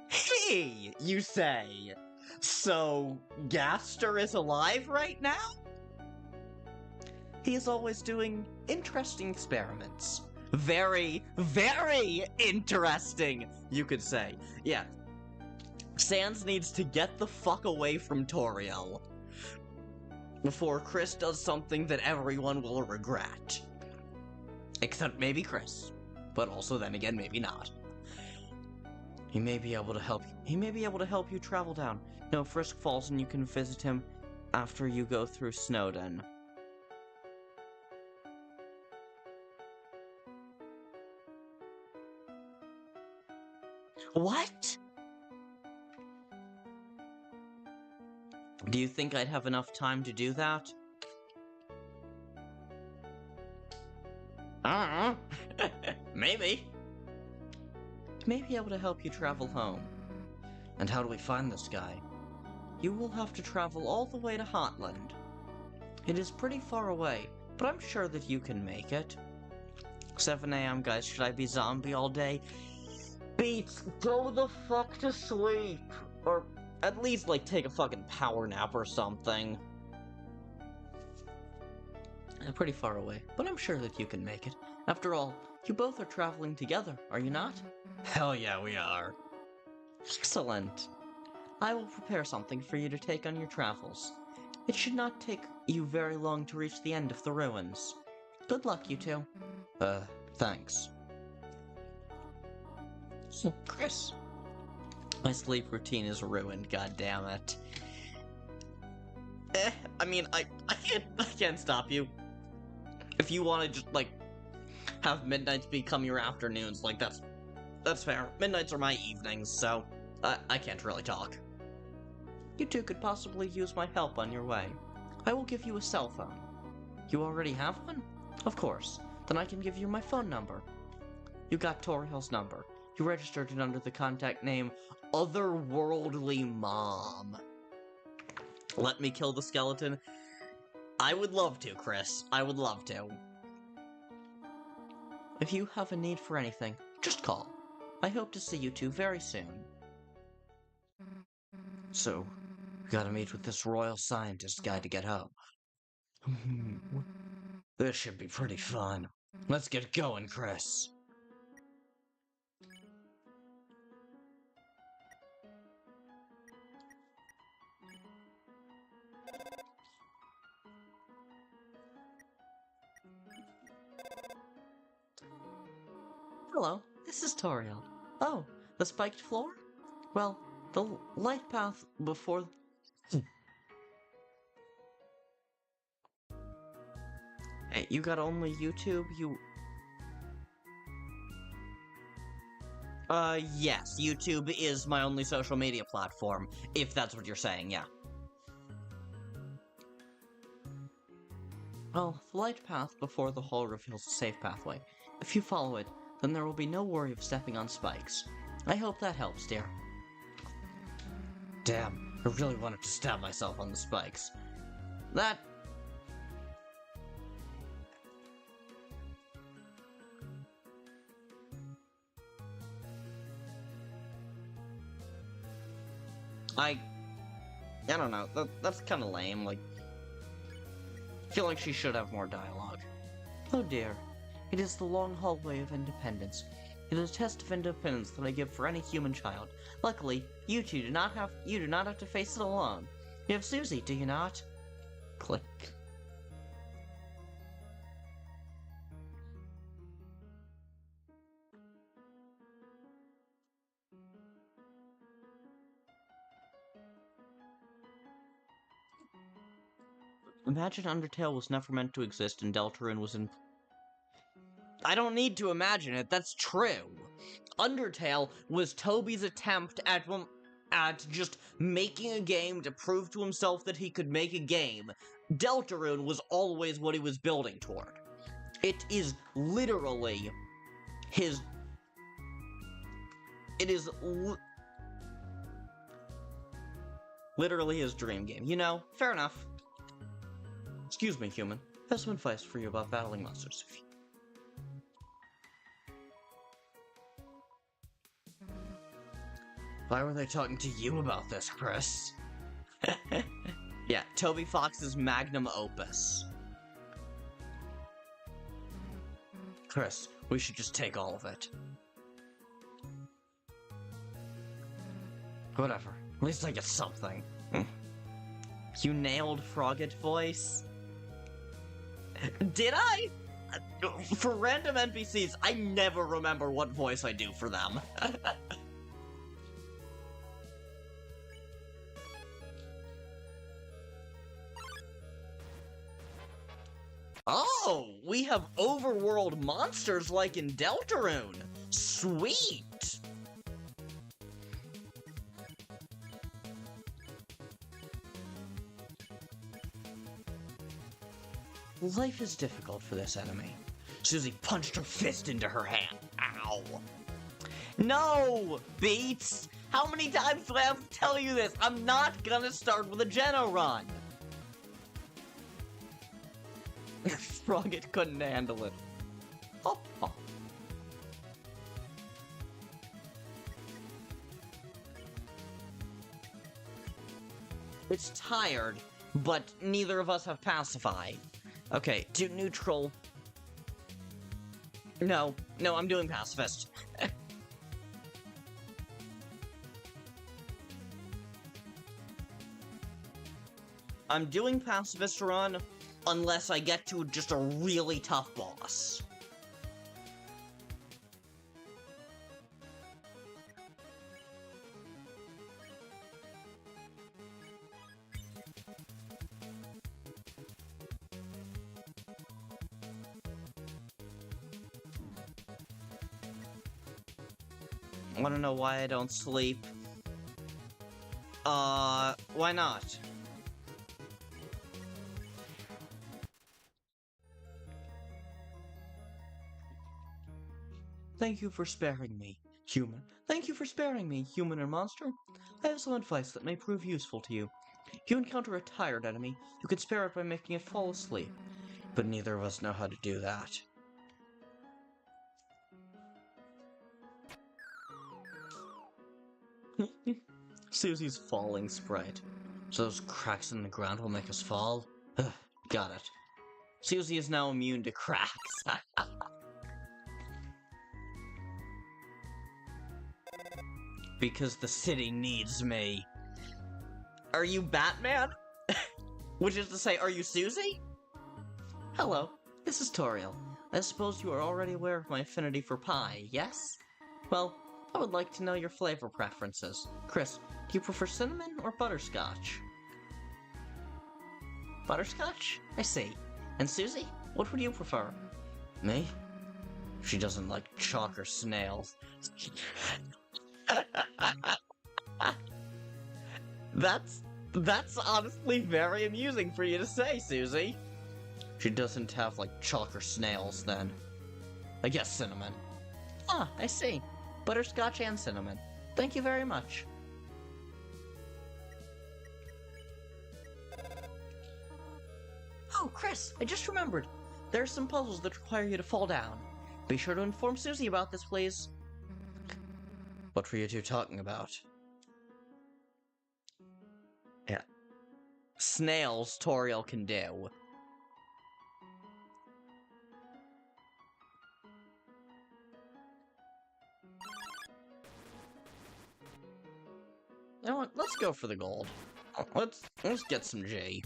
Speaker 1: Hey, you say. So, Gaster is alive right now? He is always doing interesting experiments. Very, very interesting, you could say. Yeah. Sans needs to get the fuck away from Toriel before Kris does something that everyone will regret. Except maybe Kris. But also then again, maybe not. He may be able to help you. He may be able to help you travel down. No, Frisk falls and you can visit him after you go through Snowden. What? Do you think I'd have enough time to do that? I don't know. Maybe. May be able to help you travel home. And how do we find this guy? You will have to travel all the way to Hotland. It is pretty far away, but I'm sure that you can make it. 7 a.m. guys, should I be zombie all day? Beats, go the fuck to sleep! Or at least, like, take a fucking power nap or something. Pretty far away, but I'm sure that you can make it. After all, you both are traveling together, are you not? Hell yeah, we are. Excellent. I will prepare something for you to take on your travels. It should not take you very long to reach the end of the ruins. Good luck, you two. Thanks. So, Kris. My sleep routine is ruined, goddammit. I mean, I can't stop you. If you want to just, like, have midnights become your afternoons, like, that's fair. Midnights are my evenings, so I can't really talk. You two could possibly use my help on your way. I will give you a cell phone. You already have one? Of course. Then I can give you my phone number. You got Toriel's number. You registered it under the contact name Otherworldly Mom. Let me kill the skeleton? I would love to, Kris. I would love to. If you have a need for anything, just call. I hope to see you two very soon. So, we gotta meet with this royal scientist guy to get home. This should be pretty fun. Let's get going, Kris. Hello, this is Toriel. Oh, the spiked floor? Well, the light path before... Hey, you got only YouTube? Yes, YouTube is my only social media platform, if that's what you're saying, yeah. Well, the light path before the hall reveals a safe pathway. If you follow it, then there will be no worry of stepping on spikes. I hope that helps, dear. Damn, I really wanted to stab myself on the spikes. That... I don't know, that's kinda lame, like... I feel like she should have more dialogue. Oh dear. It is the long hallway of independence. It is a test of independence that I give for any human child. Luckily, you two do not have to face it alone. You have Susie, do you not? Click. Imagine Undertale was never meant to exist and Deltarune was in... I don't need to imagine it, that's true! Undertale was Toby's attempt at just making a game to prove to himself that he could make a game. Deltarune was always what he was building toward. It is literally his... It is literally his dream game, you know? Fair enough. Excuse me, human. I have some advice for you about battling monsters. Why were they talking to you about this, Kris? Yeah, Toby Fox's magnum opus. Kris, we should just take all of it. Whatever. At least I get something. You nailed Frogget voice? Did I? For random NPCs, I never remember what voice I do for them. Oh, we have overworld monsters like in Deltarune. Sweet! Life is difficult for this enemy. Susie punched her fist into her hand. Ow. No! Beats! How many times do I have to tell you this? I'm not gonna start with a Geno run! Frogget couldn't handle it. Oh, oh. It's tired, but neither of us have pacify. Okay, do neutral. No, I'm doing pacifist. I'm doing pacifist run unless I get to just a really tough boss. Wanna know why I don't sleep? Why not? Thank you for sparing me, human. Thank you for sparing me, human and monster. I have some advice that may prove useful to you. If you encounter a tired enemy, you can spare it by making it fall asleep. But neither of us know how to do that. Susie's falling sprite. So those cracks in the ground will make us fall? Ugh, got it. Susie is now immune to cracks. Because the city needs me. Are you Batman? Which is to say, are you Susie? Hello, this is Toriel. I suppose you are already aware of my affinity for pie, yes? Well, I would like to know your flavor preferences. Kris, do you prefer cinnamon or butterscotch? Butterscotch? I see. And Susie, what would you prefer? Me? She doesn't like chalk or snails. That's honestly very amusing for you to say, Susie. She doesn't have, like, chalk or snails, then. I guess cinnamon. Ah, I see. Butterscotch and cinnamon. Thank you very much. Oh, Kris, I just remembered. There are some puzzles that require you to fall down. Be sure to inform Susie about this, please. What were you two talking about? Yeah. Snails, Toriel can do. You know what? Let's go for the gold. Let's get some G.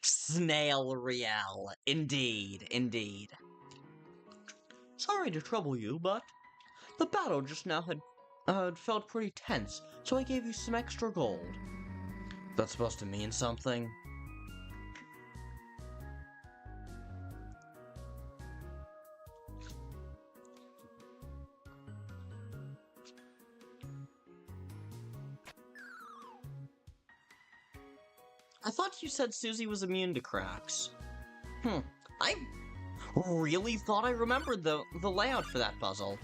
Speaker 1: Snail Riel. Indeed, indeed. Sorry to trouble you, but the battle just now had felt pretty tense, so I gave you some extra gold. That's supposed to mean something? I thought you said Susie was immune to cracks. really thought I remembered the layout for that puzzle.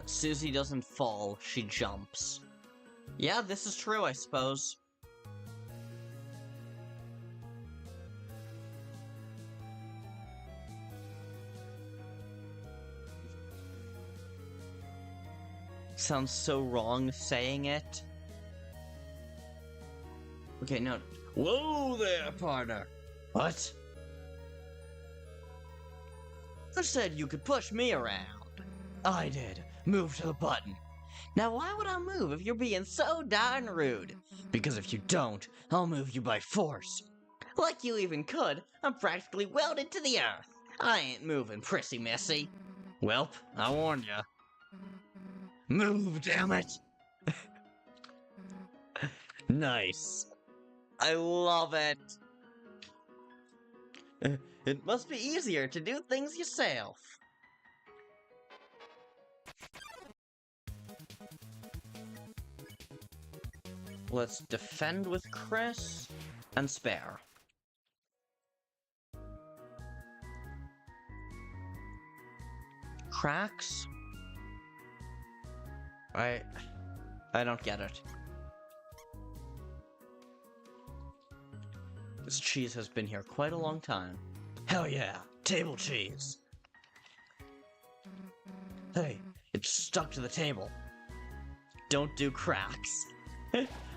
Speaker 1: Susie doesn't fall, she jumps. Yeah, this is true, I suppose. Sounds so wrong saying it. Okay, no. Whoa there, partner! What? Who said you could push me around? I did. Move to the button. Now why would I move if you're being so darn rude? Because if you don't, I'll move you by force. Like you even could, I'm practically welded to the earth. I ain't moving, prissy missy. Welp, I warned ya. Move, damn it! Nice. I love it. It must be easier to do things yourself. Let's defend with Kris and spare. Cracks? I don't get it. This cheese has been here quite a long time. Hell yeah, table cheese. Hey, it's stuck to the table. Don't do cracks.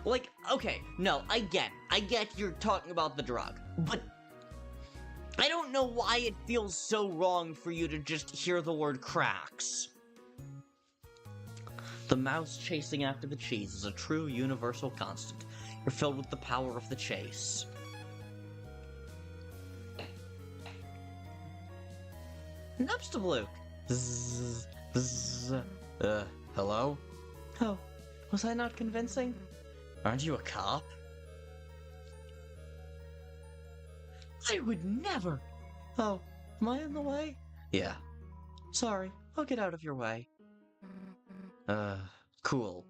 Speaker 1: Like, okay, no, I get you're talking about the drug, but I don't know why it feels so wrong for you to just hear the word cracks. The mouse chasing after the cheese is a true universal constant. You're filled with the power of the chase. Nubstabluke! Zzz, zzz. Hello? Oh, was I not convincing? Aren't you a cop? I would never! Oh, am I in the way? Yeah. Sorry, I'll get out of your way. Cool.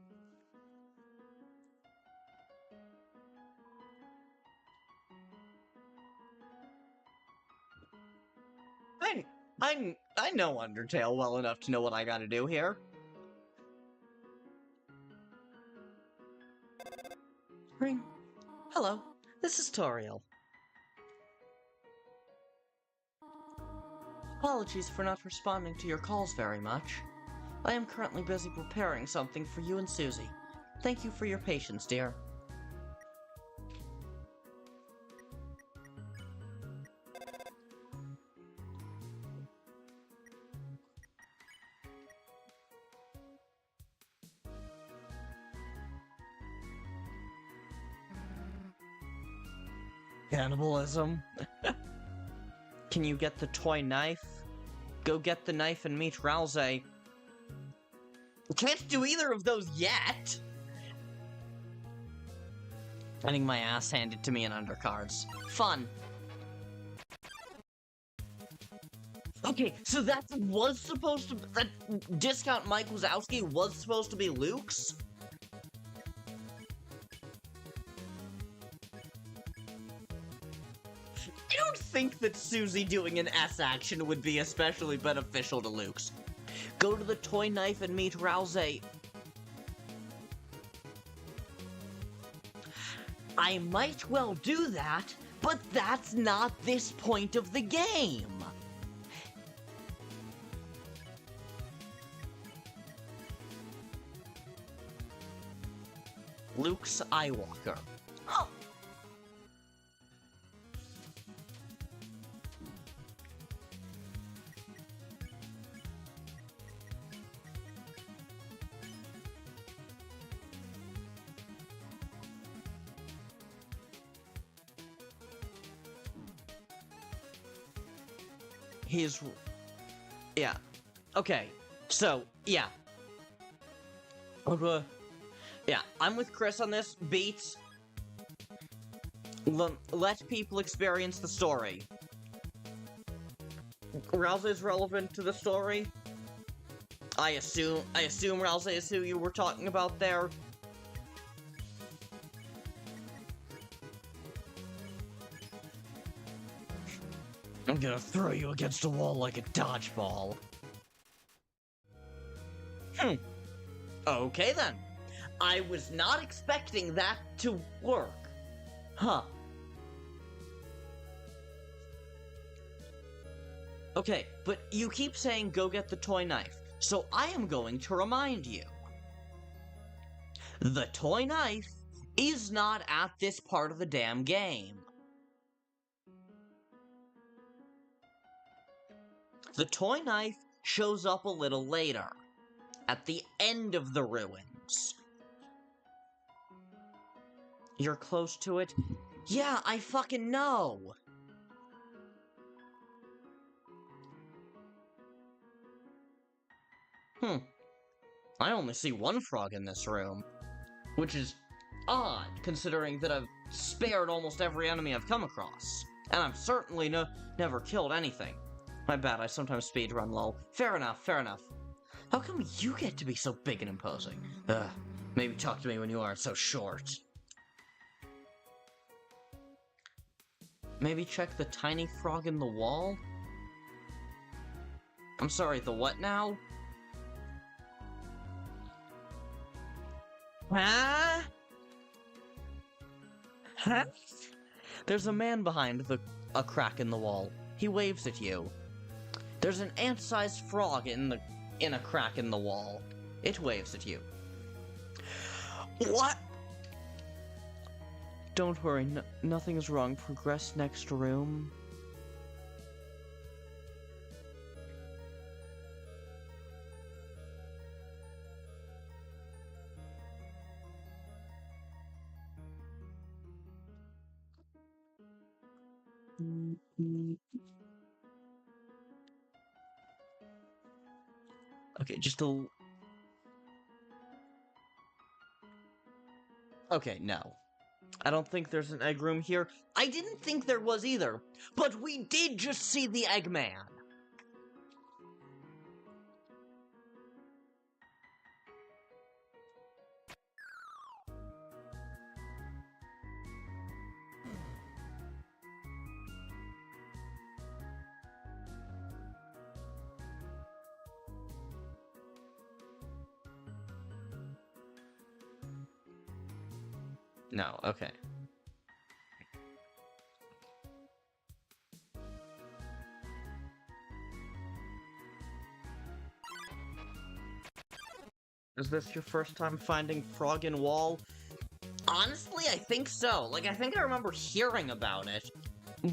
Speaker 1: I know Undertale well enough to know what I gotta do here. Ring. Hello, this is Toriel. Apologies for not responding to your calls very much. I am currently busy preparing something for you and Susie. Thank you for your patience, dear. Cannibalism? Can you get the toy knife? Go get the knife and meet Ralsei. Can't do either of those yet! Getting my ass handed to me in undercards. Fun. Okay, so that was supposed to... That Discount Mike Wazowski was supposed to be Luke's? I don't think that Susie doing an S action would be especially beneficial to Luke's. Go to the toy knife and meet Ralsei. I might well do that, but that's not this point of the game. Luke Skywalker. Huh. Yeah. Okay. So, yeah. Yeah, I'm with Kris on this. Beats. Let people experience the story. Ralsei is relevant to the story? I assume Ralsei is who you were talking about there. I'm gonna throw you against the wall like a dodgeball. Okay then. I was not expecting that to work. Huh. Okay, but you keep saying go get the toy knife, so I am going to remind you. The toy knife is not at this part of the damn game. The toy knife shows up a little later, at the end of the ruins. You're close to it? Yeah, I fucking know! I only see one frog in this room, which is odd, considering that I've spared almost every enemy I've come across, and I've certainly never killed anything. My bad, I sometimes speedrun, lol. Fair enough, fair enough. How come you get to be so big and imposing? Maybe talk to me when you aren't so short. Maybe check the tiny frog in the wall? I'm sorry, the what now? Huh? Huh? There's a man behind a crack in the wall. He waves at you. There's an ant-sized frog in a crack in the wall. It waves at you. What? Don't worry, nothing's wrong. Progress next room. Okay, just a... Okay, no. I don't think there's an egg room here. I didn't think there was either, but we did just see the Eggman. No, okay. Is this your first time finding frog in wall? Honestly, I think so. Like, I think I remember hearing about it,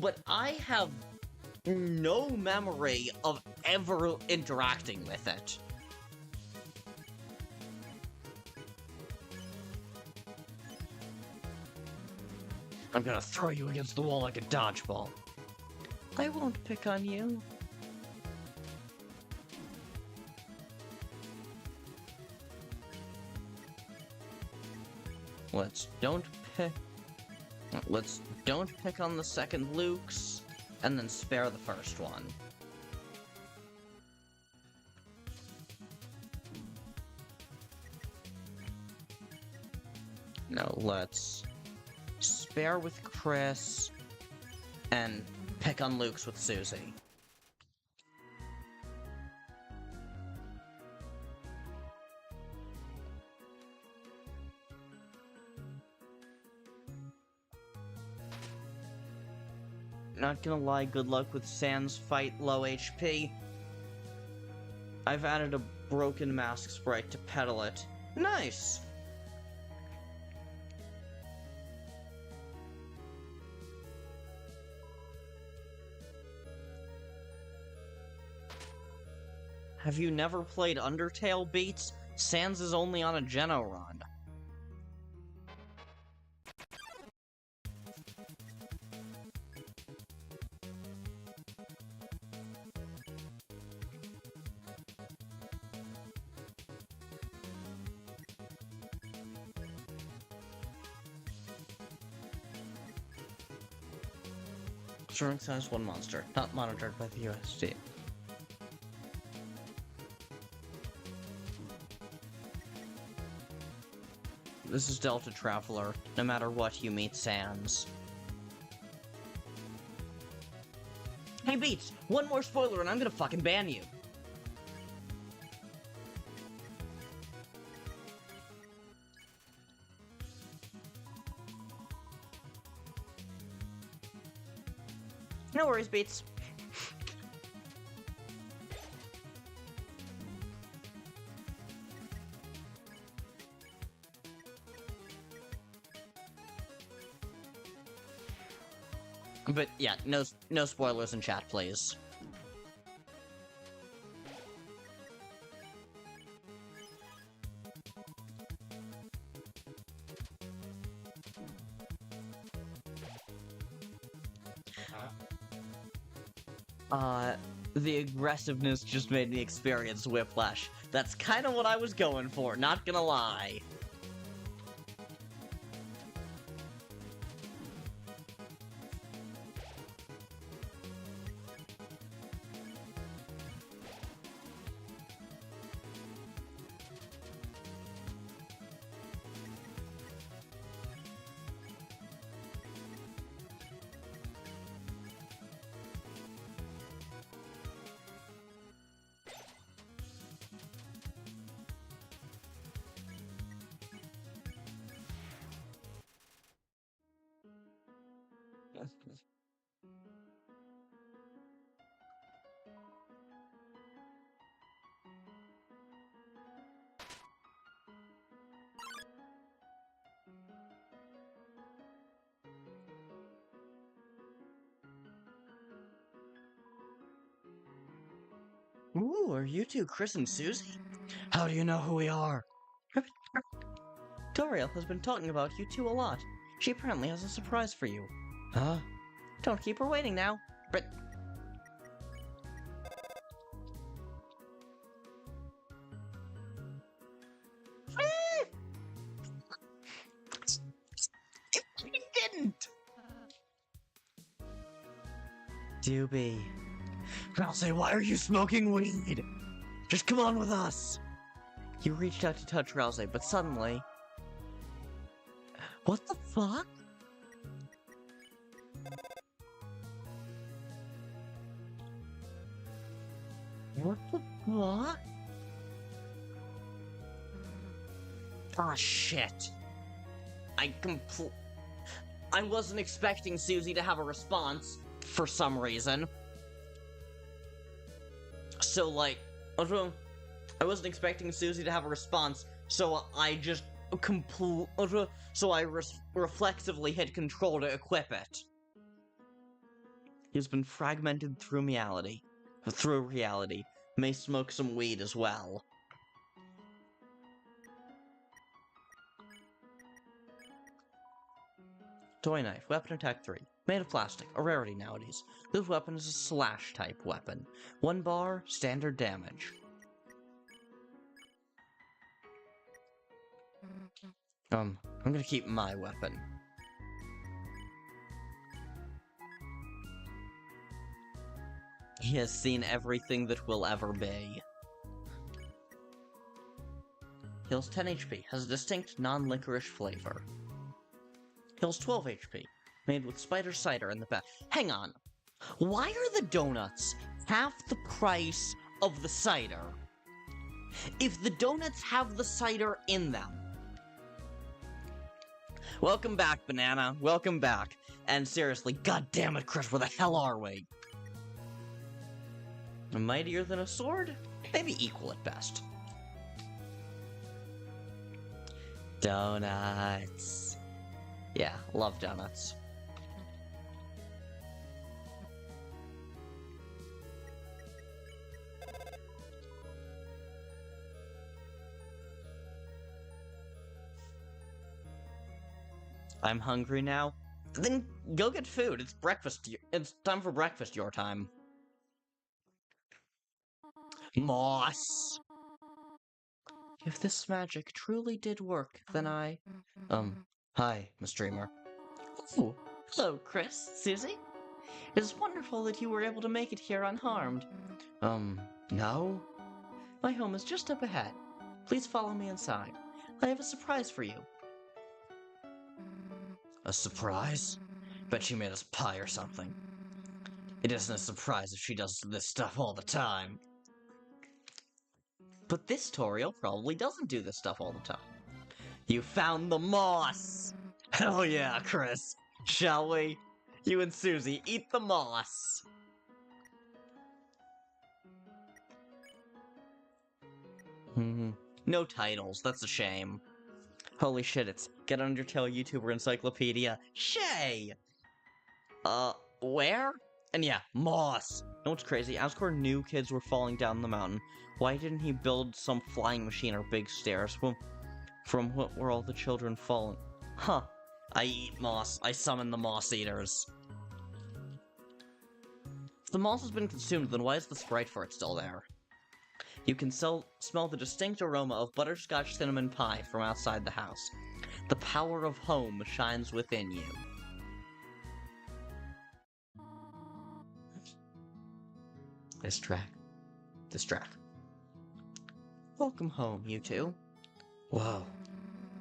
Speaker 1: but I have no memory of ever interacting with it. I'm gonna throw you against the wall like a dodgeball. I won't pick on you. Let's don't pick on the second Luke's, and then spare the first one. No, let's spare with Kris, and pick on Luke's with Susie. Not gonna lie, good luck with Sans fight low HP. I've added a broken mask sprite to pedal it. Nice! Have you never played Undertale Beats? Sans is only on a Geno run. Throwing size 1 monster, not monitored by the USD. This is Delta Traveler. No matter what, you meet Sans. Hey Beats! One more spoiler and I'm gonna fucking ban you! No worries, Beats. But yeah, no spoilers in chat, please. The aggressiveness just made me experience whiplash. That's kind of what I was going for, not gonna lie. Ooh, are you two Kris and Susie? How do you know who we are? Toriel has been talking about you two a lot. She apparently has a surprise for you. Huh? Don't keep her waiting now. But... He didn't! Doobie. Ralsei, why are you smoking weed? Just come on with us! You reached out to touch Ralsei, but suddenly... What the fuck? What the fuck? Ah, shit. I wasn't expecting Susie to have a response, for some reason. So, like, I wasn't expecting Susie to have a response, so I just reflexively hit control to equip it. He's been fragmented through reality. May smoke some weed as well. Toy knife, weapon attack 3. Made of plastic, a rarity nowadays. This weapon is a slash-type weapon. 1 bar, standard damage. I'm gonna keep my weapon. He has seen everything that will ever be. Heals 10 HP, has a distinct non-licorice flavor. Heals 12 HP, made with spider cider in the back. Hang on. Why are the donuts half the price of the cider? If the donuts have the cider in them. Welcome back, Banana. Welcome back. And seriously, goddammit, Kris, where the hell are we? Mightier than a sword? Maybe equal at best. Donuts. Yeah, love donuts. I'm hungry now. Then go get food. It's breakfast. It's time for breakfast your time. Moss! If this magic truly did work, then hi, Miss Dreamer. Oh, hello, Kris, Susie. It is wonderful that you were able to make it here unharmed. No? My home is just up ahead. Please follow me inside. I have a surprise for you. A surprise? Bet she made us pie or something. It isn't a surprise if she does this stuff all the time. But this tutorial probably doesn't do this stuff all the time. You found the moss! Hell yeah, Kris! Shall we? You and Susie, eat the moss! No titles, that's a shame. Holy shit, it's Get Undertale YouTuber Encyclopedia. Shay! Where? And yeah, moss! Know what's crazy? Asgore knew kids were falling down the mountain. Why didn't he build some flying machine or big stairs from what were all the children falling? Huh. I eat moss. I summon the moss eaters. If the moss has been consumed, then why is the sprite for it still there? You can smell the distinct aroma of butterscotch cinnamon pie from outside the house. The power of home shines within you. This track. Welcome home, you two. Whoa.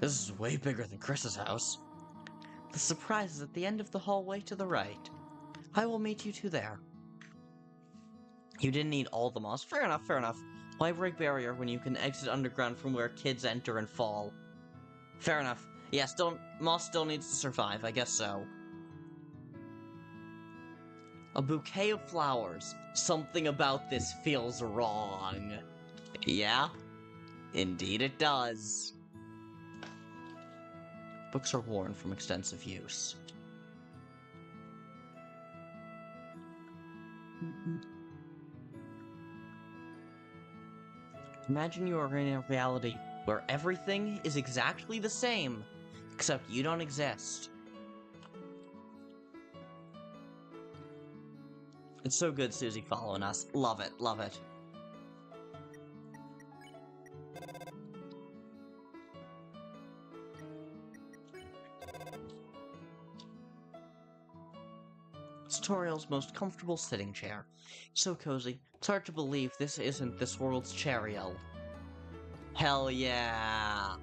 Speaker 1: This is way bigger than Kris's house. The surprise is at the end of the hallway to the right. I will meet you two there. You didn't need all the moss. Fair enough, fair enough. Why break barrier when you can exit underground from where kids enter and fall? Fair enough. Yeah, moss still needs to survive, I guess so. A bouquet of flowers. Something about this feels wrong. Yeah? Indeed it does. Books are worn from extensive use. Imagine you are in a reality where everything is exactly the same, except you don't exist. It's so good, Susie, following us. Love it, love it. Tutorial's most comfortable sitting chair. So cozy, it's hard to believe this isn't this world's Cheerio. Hell yeah!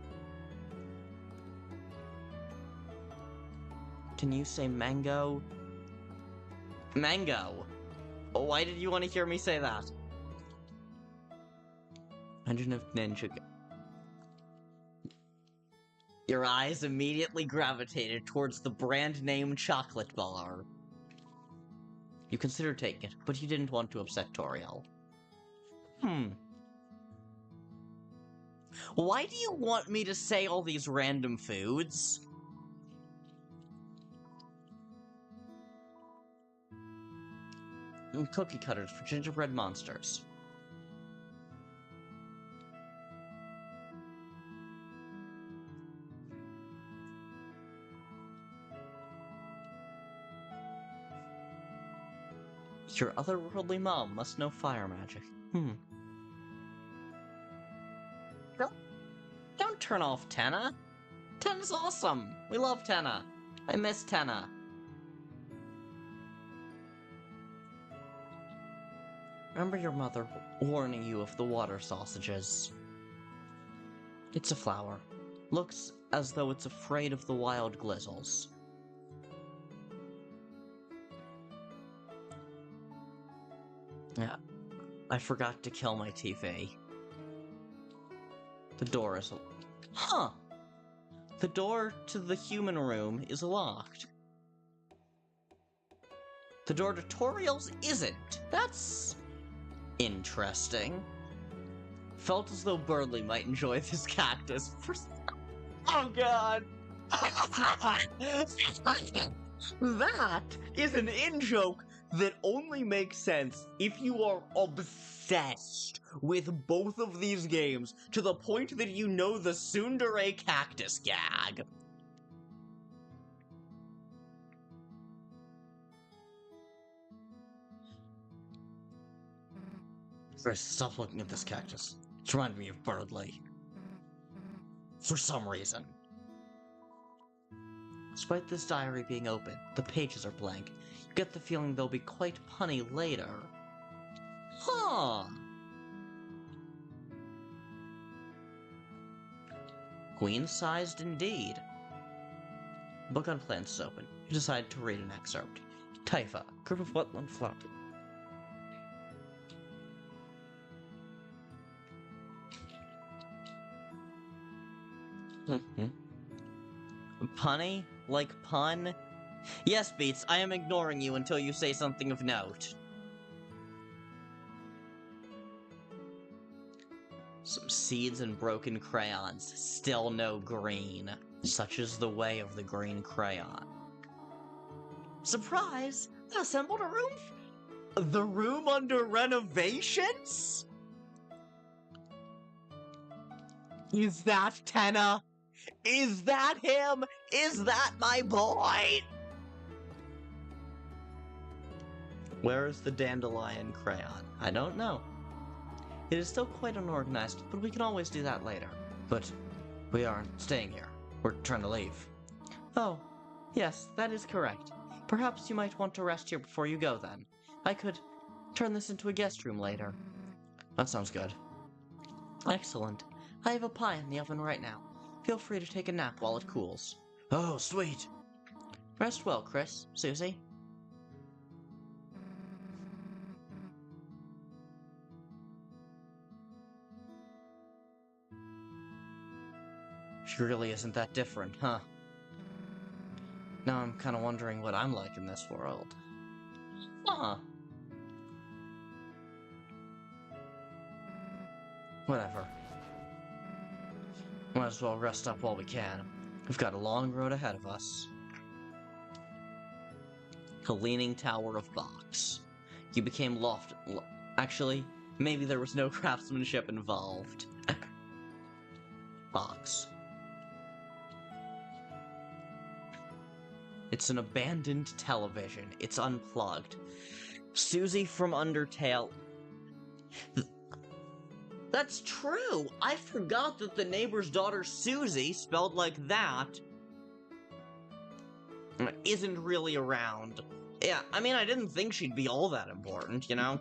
Speaker 1: Can you say mango? Mango! Why did you want to hear me say that? Engine of Ninja. Your eyes immediately gravitated towards the brand name chocolate bar. You considered taking it, but you didn't want to upset Toriel. Why do you want me to say all these random foods? Cookie cutters for gingerbread monsters. Your otherworldly mom must know fire magic. Don't turn off Tenna. Tenna's awesome. We love Tenna. I miss Tenna. Remember your mother warning you of the water sausages. It's a flower. Looks as though it's afraid of the wild glizzles. Yeah, I forgot to kill my TV. The door is... Huh! The door to the human room is locked. The door to Toriel's isn't. That's... interesting. Felt as though Burnley might enjoy this cactus for... Oh god! That is an in-joke that only makes sense if you are obsessed with both of these games to the point that you know the tsundere cactus gag. Kris, stop looking at this cactus. It's reminding me of Birdley. For some reason. Despite this diary being open, the pages are blank. You get the feeling they'll be quite punny later. Huh. Queen-sized indeed. Book on plans is open. You decide to read an excerpt. Taifa, group of wetland flowers. Punny? Like pun? Yes, Beats, I am ignoring you until you say something of note. Some seeds and broken crayons. Still no green. Such is the way of the green crayon. Surprise! I assembled a room? The room under renovations? Is that Tenna? Is that him? Is that my boy? Where is the dandelion crayon? I don't know. It is still quite unorganized, but we can always do that later. But we aren't staying here. We're trying to leave. Oh, yes, that is correct. Perhaps you might want to rest here before you go then. I could turn this into a guest room later. That sounds good. Excellent. I have a pie in the oven right now. Feel free to take a nap while it cools. Oh, sweet. Rest well, Kris, Susie. She really isn't that different, huh? Now I'm kind of wondering what I'm like in this world. Huh. Whatever. Might as well rest up while we can. We've got a long road ahead of us. A leaning tower of box. You became actually, maybe there was no craftsmanship involved. Box. It's an abandoned television. It's unplugged. Susie from Undertale. That's true! I forgot that the neighbor's daughter Susie, spelled like that, isn't really around. Yeah, I mean, I didn't think she'd be all that important, you know?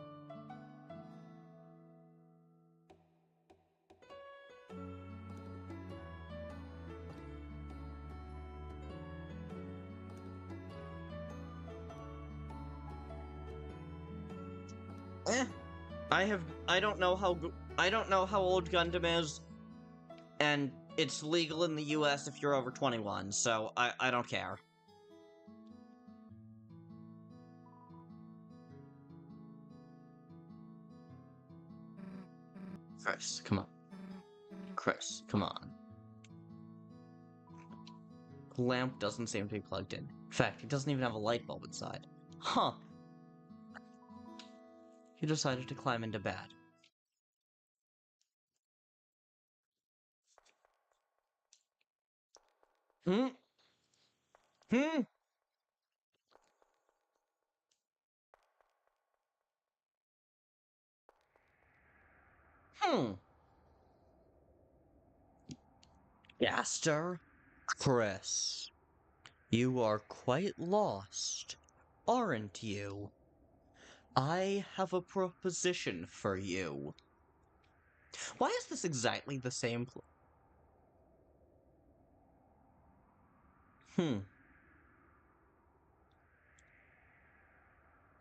Speaker 1: I don't know how old Gundam is, and it's legal in the US if you're over 21, so I don't care. Kris, come on. Kris, come on. The lamp doesn't seem to be plugged in. In fact, it doesn't even have a light bulb inside. Huh. He decided to climb into bed. Hmm? Hmm? Hmm. Gaster? Kris, you are quite lost, aren't you? I have a proposition for you. Why is this exactly the same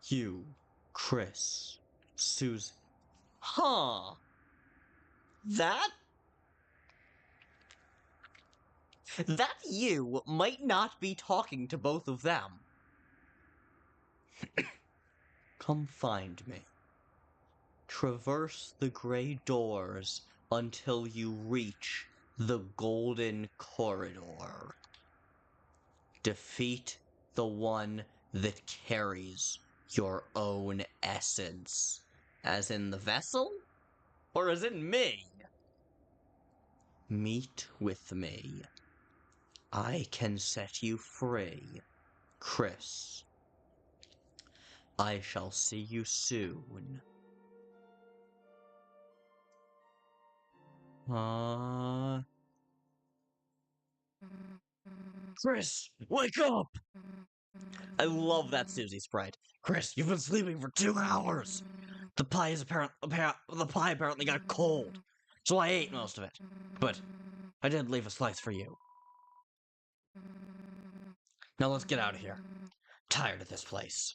Speaker 1: You, Kris, Susie. Huh. That you might not be talking to both of them. Come find me. Traverse the gray doors until you reach the golden corridor. Defeat the one that carries your own essence. As in the vessel? Or as in me? Meet with me. I can set you free, Kris. I shall see you soon. Kris, wake up! I love that Susie sprite. Kris, you've been sleeping for 2 hours! The pie apparently got cold, so I ate most of it. But I did leave a slice for you. Now let's get out of here. Tired of this place.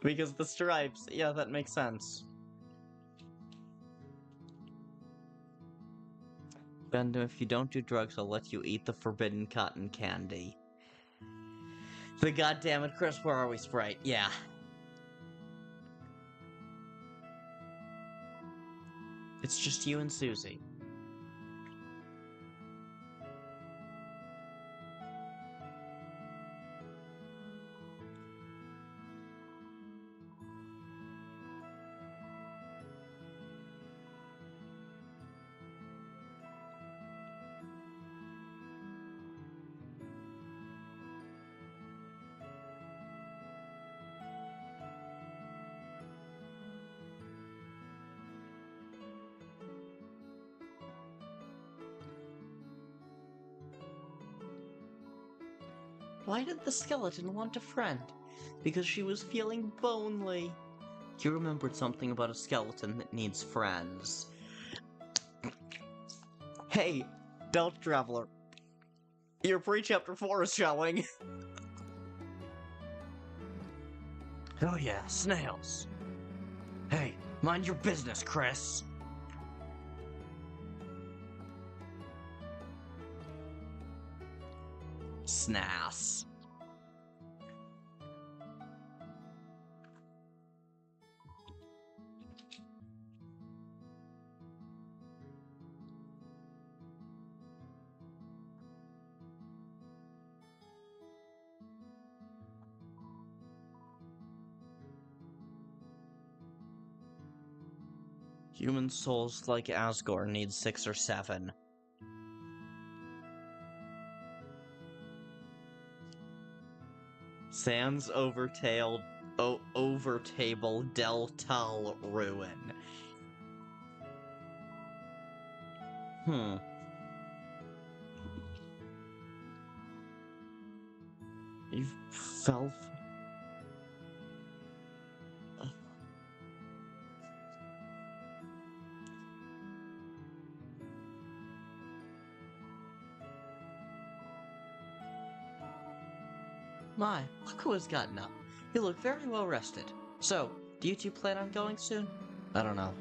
Speaker 1: Because the stripes. Yeah, that makes sense. Gundam, if you don't do drugs, I'll let you eat the forbidden cotton candy. The goddammit, Kris, where are we, Sprite? Yeah. It's just you and Susie. Why did the skeleton want a friend? Because she was feeling lonely. You remembered something about a skeleton that needs friends. Hey, Belt Traveler. Your pre-chapter 4 is showing. Oh yeah, snails. Hey, mind your business, Kris. Snass. Human souls like Asgore need 6 or 7. Sans overtailed, overtable Deltarune. You fell. My, look who has gotten up. You look very well rested. So, do you two plan on going soon? I don't know.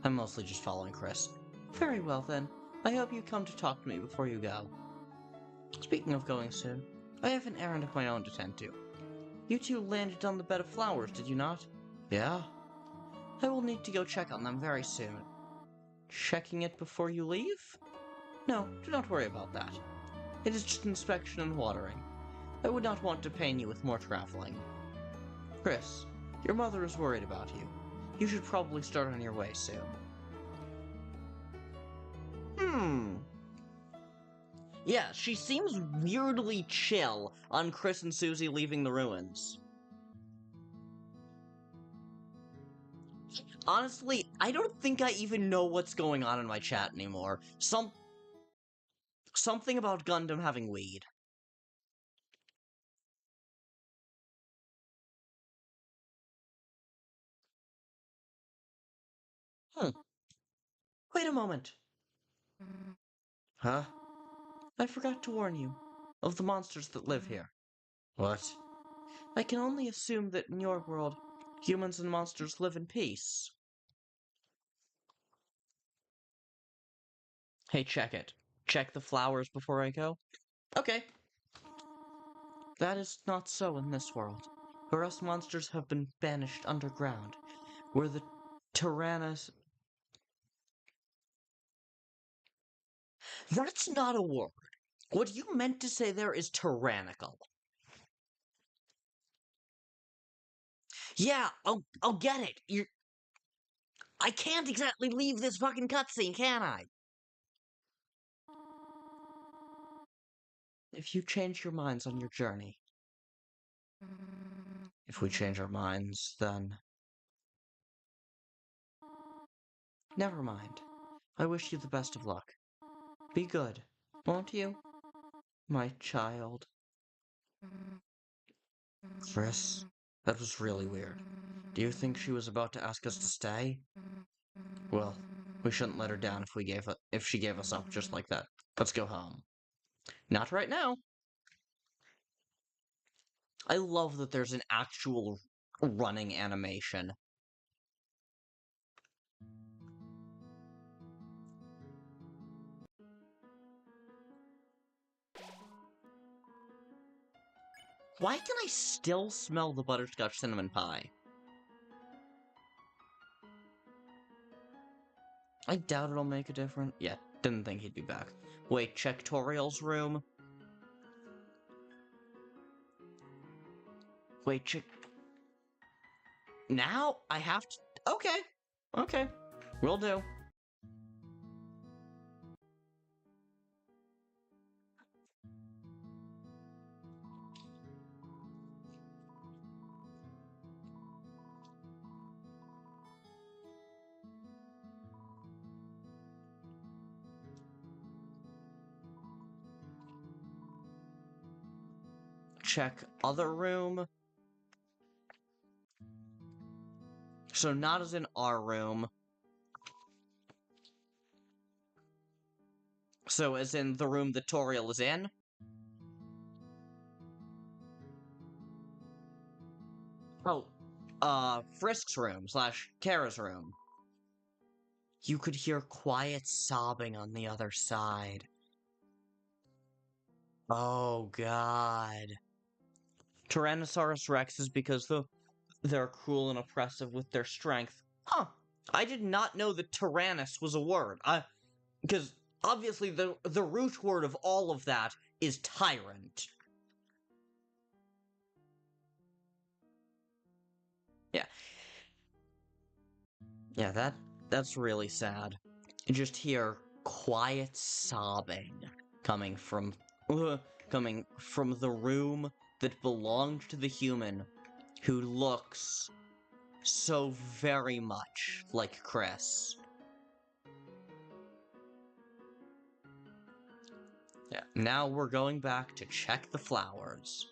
Speaker 1: I'm mostly just following Kris. Very well then. I hope you come to talk to me before you go. Speaking of going soon, I have an errand of my own to tend to. You two landed on the bed of flowers, did you not? Yeah. I will need to go check on them very soon. Checking it before you leave? No, do not worry about that. It is just inspection and watering. I would not want to pain you with more traveling. Kris, your mother is worried about you. You should probably start on your way soon. Yeah, she seems weirdly chill on Kris and Susie leaving the ruins. Honestly, I don't think I even know what's going on in my chat anymore. Something about Gundam having weed. Wait a moment. Huh? I forgot to warn you of the monsters that live here. What? I can only assume that in your world, humans and monsters live in peace. Hey, check it. Check the flowers before I go? Okay. That is not so in this world, where us monsters have been banished underground, where the Tyrannos... That's not a word. What you meant to say there is tyrannical. Yeah, I'll get it. I can't exactly leave this fucking cutscene, can I? If you change your minds on your journey. If we change our minds, then... Never mind. I wish you the best of luck. Be good, won't you, my child? Kris, that was really weird. Do you think she was about to ask us to stay? Well, we shouldn't let her down if she gave us up just like that. Let's go home. Not right now. I love that there's an actual running animation. Why can I still smell the butterscotch cinnamon pie? I doubt it'll make a difference. Yeah, didn't think he'd be back. Wait, check Toriel's room. Wait, check... Now? I have to... Okay. Okay. Will do. Check other room. So not as in our room. So as in the room that Toriel is in? Oh, Frisk's room / Kara's room. You could hear quiet sobbing on the other side. Oh, God. Tyrannosaurus Rex is because they're cruel and oppressive with their strength. Huh. I did not know that Tyrannus was a word. Because obviously the root word of all of that is tyrant. Yeah. Yeah, that's really sad. You just hear quiet sobbing coming from the room that belonged to the human who looks so very much like Kris. Yeah, now we're going back to check the flowers.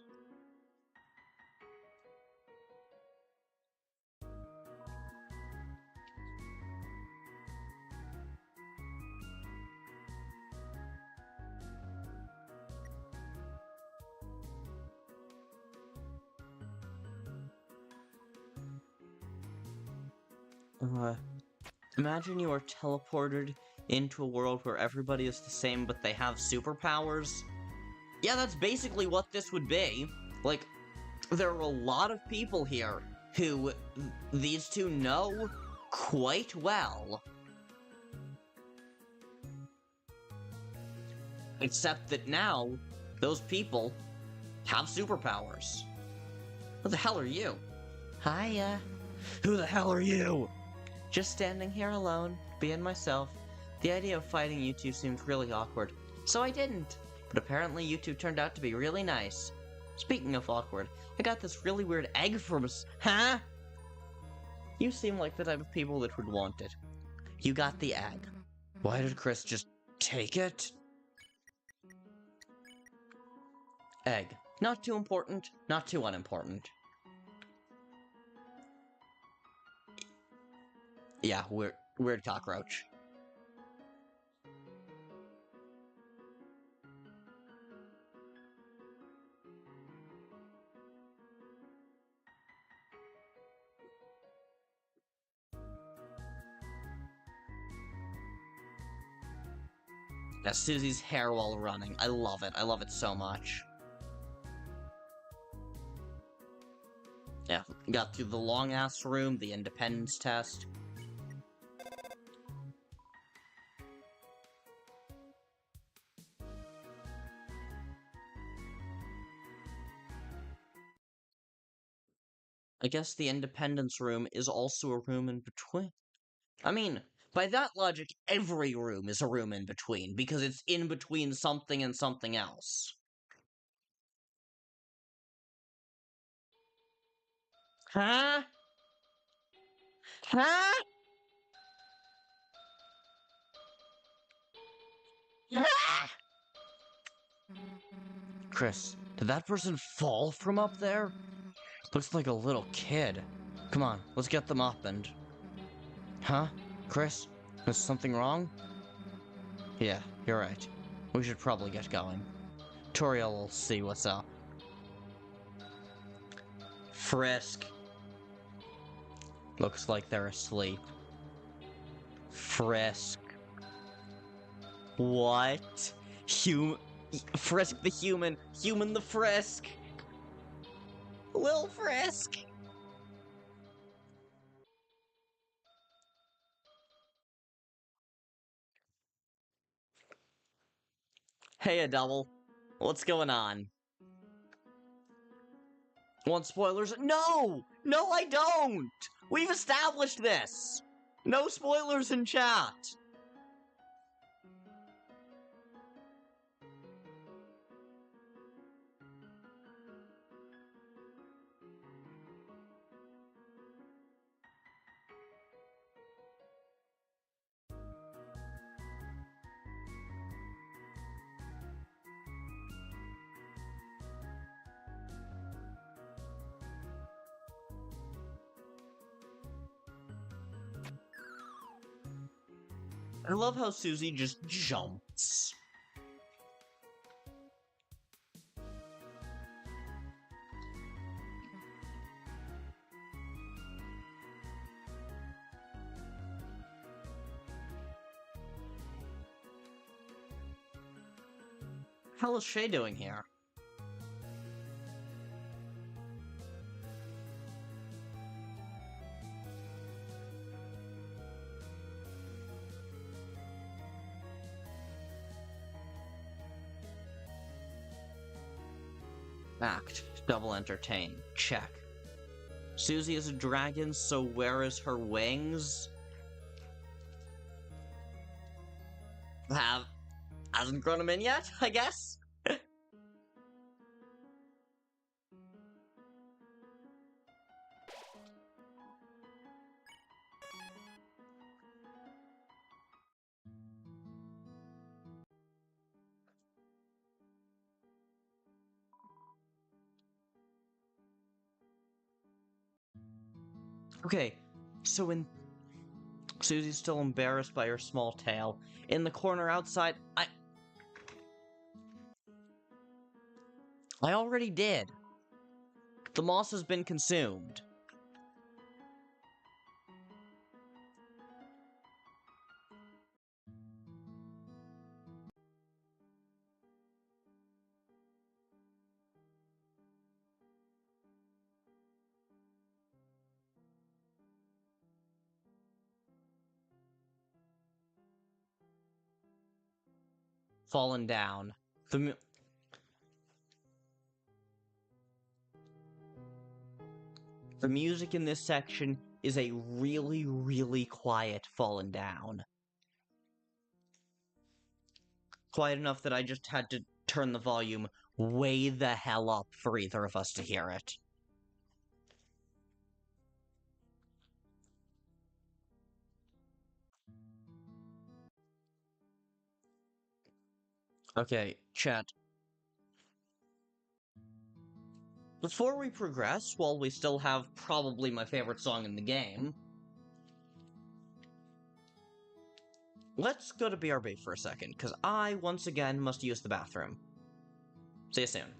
Speaker 1: Imagine you are teleported into a world where everybody is the same but they have superpowers. Yeah, that's basically what this would be. Like, there are a lot of people here who these two know quite well. Except that now, those people have superpowers. Who the hell are you? Hiya. Who the hell are you? Just standing here alone, being myself. The idea of fighting you two seemed really awkward, so I didn't. But apparently you two turned out to be really nice. Speaking of awkward, I got this really weird egg from Huh? You seem like the type of people that would want it. You got the egg. Why did Kris just take it? Egg. Not too important, not too unimportant. Yeah, weird cockroach. Yeah, Susie's hair while running. I love it. I love it so much. Yeah, got through the long-ass room, the independence test. I guess the independence room is also a room in between. I mean, by that logic, every room is a room in between, because it's in between something and something else. Huh? Huh? Kris, did that person fall from up there? Looks like a little kid. Come on, let's get them up and... Huh? Kris? Is something wrong? Yeah, you're right. We should probably get going. Toriel will see what's up. Frisk. Looks like they're asleep. Frisk. What? Frisk the human. Human the Frisk. Lil Frisk. Hey, a double. What's going on? Want spoilers? No! No, I don't! We've established this! No spoilers in chat! I love how Susie just jumps. How is Shay doing here? Act. Double entertain. Check. Susie is a dragon, so where is her wings? Hasn't grown them in yet, I guess? Okay, so when Susie's still embarrassed by her small tail, in the corner outside, I already did. The moss has been consumed. Fallen down. The music in this section is a really, really quiet fallen down. Quiet enough that I just had to turn the volume way the hell up for either of us to hear it. Okay, chat. Before we progress, while we still have probably my favorite song in the game, let's go to BRB for a second, because I, once again, must use the bathroom. See you soon.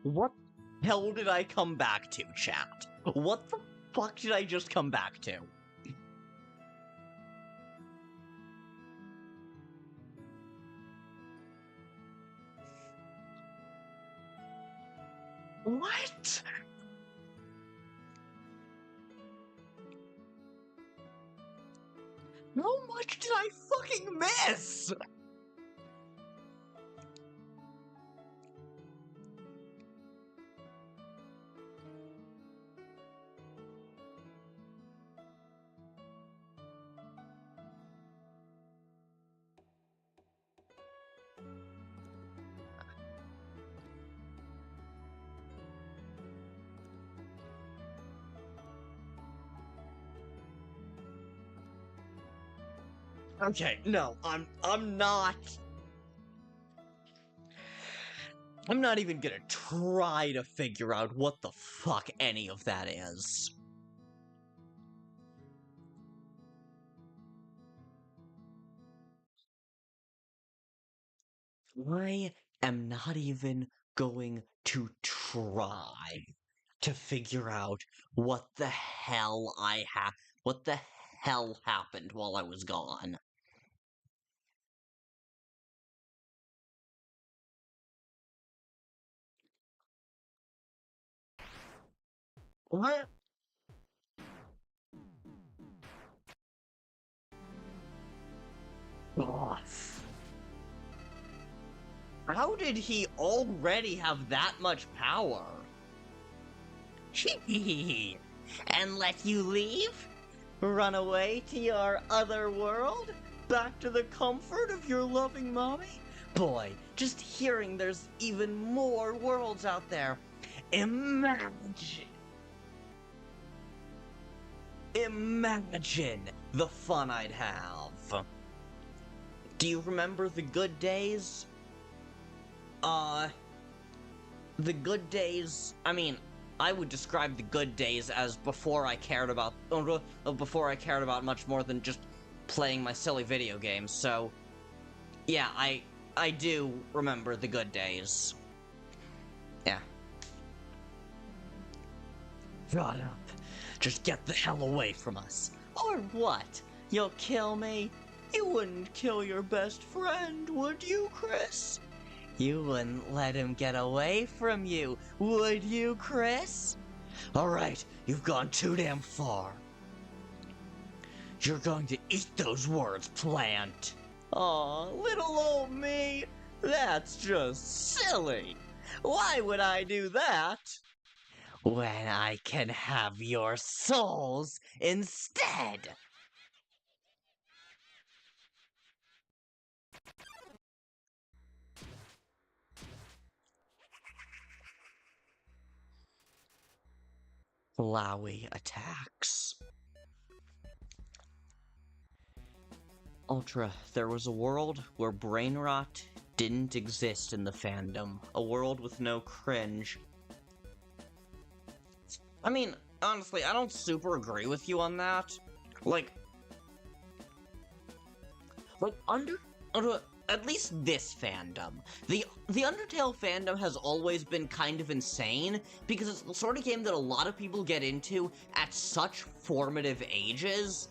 Speaker 1: What the hell did I come back to, chat? What the fuck did I just come back to? What? How much did I fucking miss? Okay, no, I'm not. I'm not even gonna try to figure out what the fuck any of that is. I am not even going to try to figure out what the hell what the hell happened while I was gone. What? Off. How did he already have that much power?
Speaker 2: And let you leave?
Speaker 1: Run away to your other world? Back to the comfort of your loving mommy? Boy, just hearing there's even more worlds out there. Imagine the fun I'd have. Do you remember the good days? The good days, I mean, I would describe the good days as before I cared about much more than just playing my silly video games, so yeah, I do remember the good days. Yeah. Shut up. Just get the hell away from us. Or what? You'll kill me? You wouldn't kill your best friend, would you, Kris? You wouldn't let him get away from you, would you, Kris? Alright, you've gone too damn far. You're going to eat those words, plant. Aw, little old me. That's just silly. Why would I do that? When I can have your souls instead. Flowey attacks. Ultra, there was a world where brain rot didn't exist in the fandom. A world with no cringe. I mean, honestly, I don't super agree with you on that. Like at least this fandom. The Undertale fandom has always been kind of insane because it's the sort of game that a lot of people get into at such formative ages.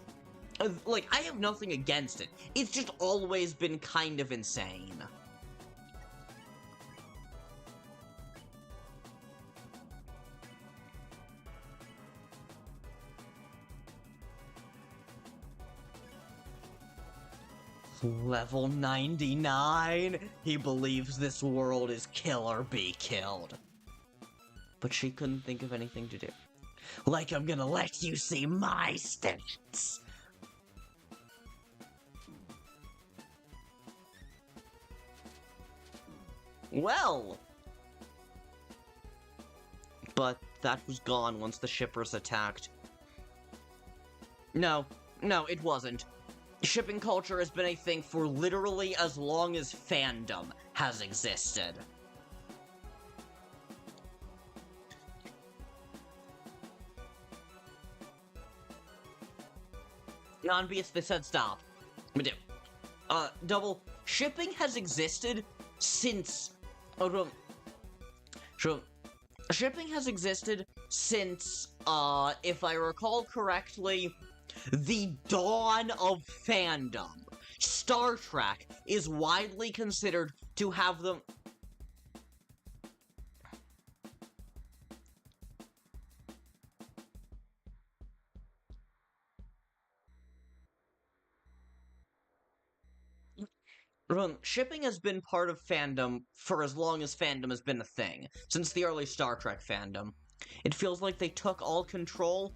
Speaker 1: Like, I have nothing against it. It's just always been kind of insane. Level 99? He believes this world is kill or be killed. But she couldn't think of anything to do. Like I'm gonna let you see my stats. Well! But that was gone once the shippers attacked. No, it wasn't. Shipping culture has been a thing for literally as long as fandom has existed. Non-BS, they said stop. We do. Double, shipping has existed since... Shipping has existed since, if I recall correctly, the dawn of fandom. Star Trek is widely considered to have the... Shipping has been part of fandom for as long as fandom has been a thing, since the early Star Trek fandom. It feels like they took all control.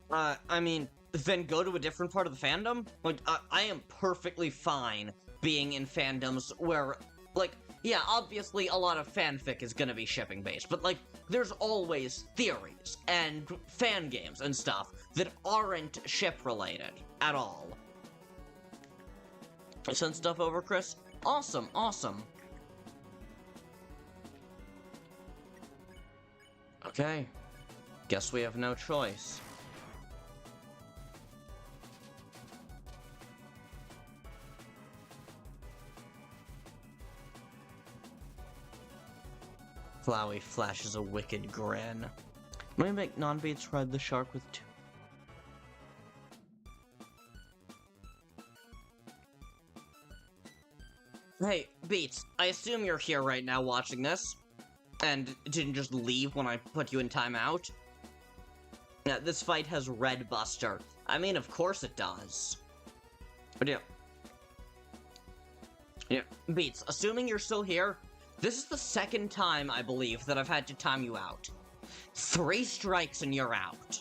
Speaker 1: I mean, then go to a different part of the fandom? Like, I am perfectly fine being in fandoms where, like, yeah, obviously a lot of fanfic is gonna be shipping based, but, like, there's always theories and fan games and stuff that aren't ship related at all. Send stuff over, Kris? Awesome, awesome. Okay. Guess we have no choice. Flowey flashes a wicked grin. Let me make non-beats ride the shark with two. Hey, Beats, I assume you're here right now watching this, and didn't just leave when I put you in timeout? Yeah, this fight has Red Buster. I mean, of course it does. But yeah, Beats, assuming you're still here, this is the second time, I believe, that I've had to time you out. 3 strikes and you're out.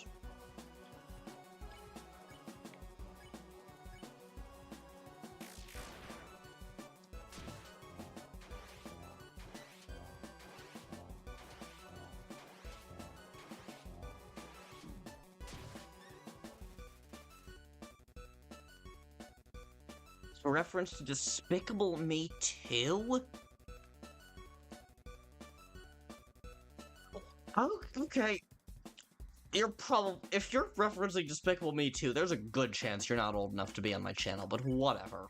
Speaker 1: A reference to Despicable Me 2? Oh, okay. You're probably... If you're referencing Despicable Me 2, there's a good chance you're not old enough to be on my channel, but whatever.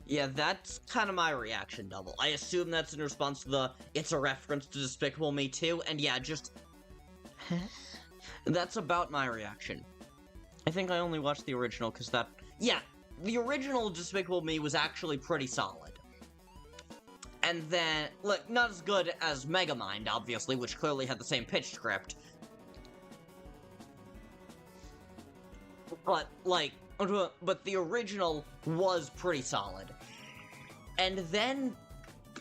Speaker 1: Yeah, that's kind of my reaction double. I assume that's in response to the, it's a reference to Despicable Me 2, and yeah, just... That's about my reaction. I think I only watched the original because that... Yeah, the original Despicable Me was actually pretty solid. And then, look, not as good as Megamind, obviously, which clearly had the same pitch script. But, like... But the original was pretty solid. And then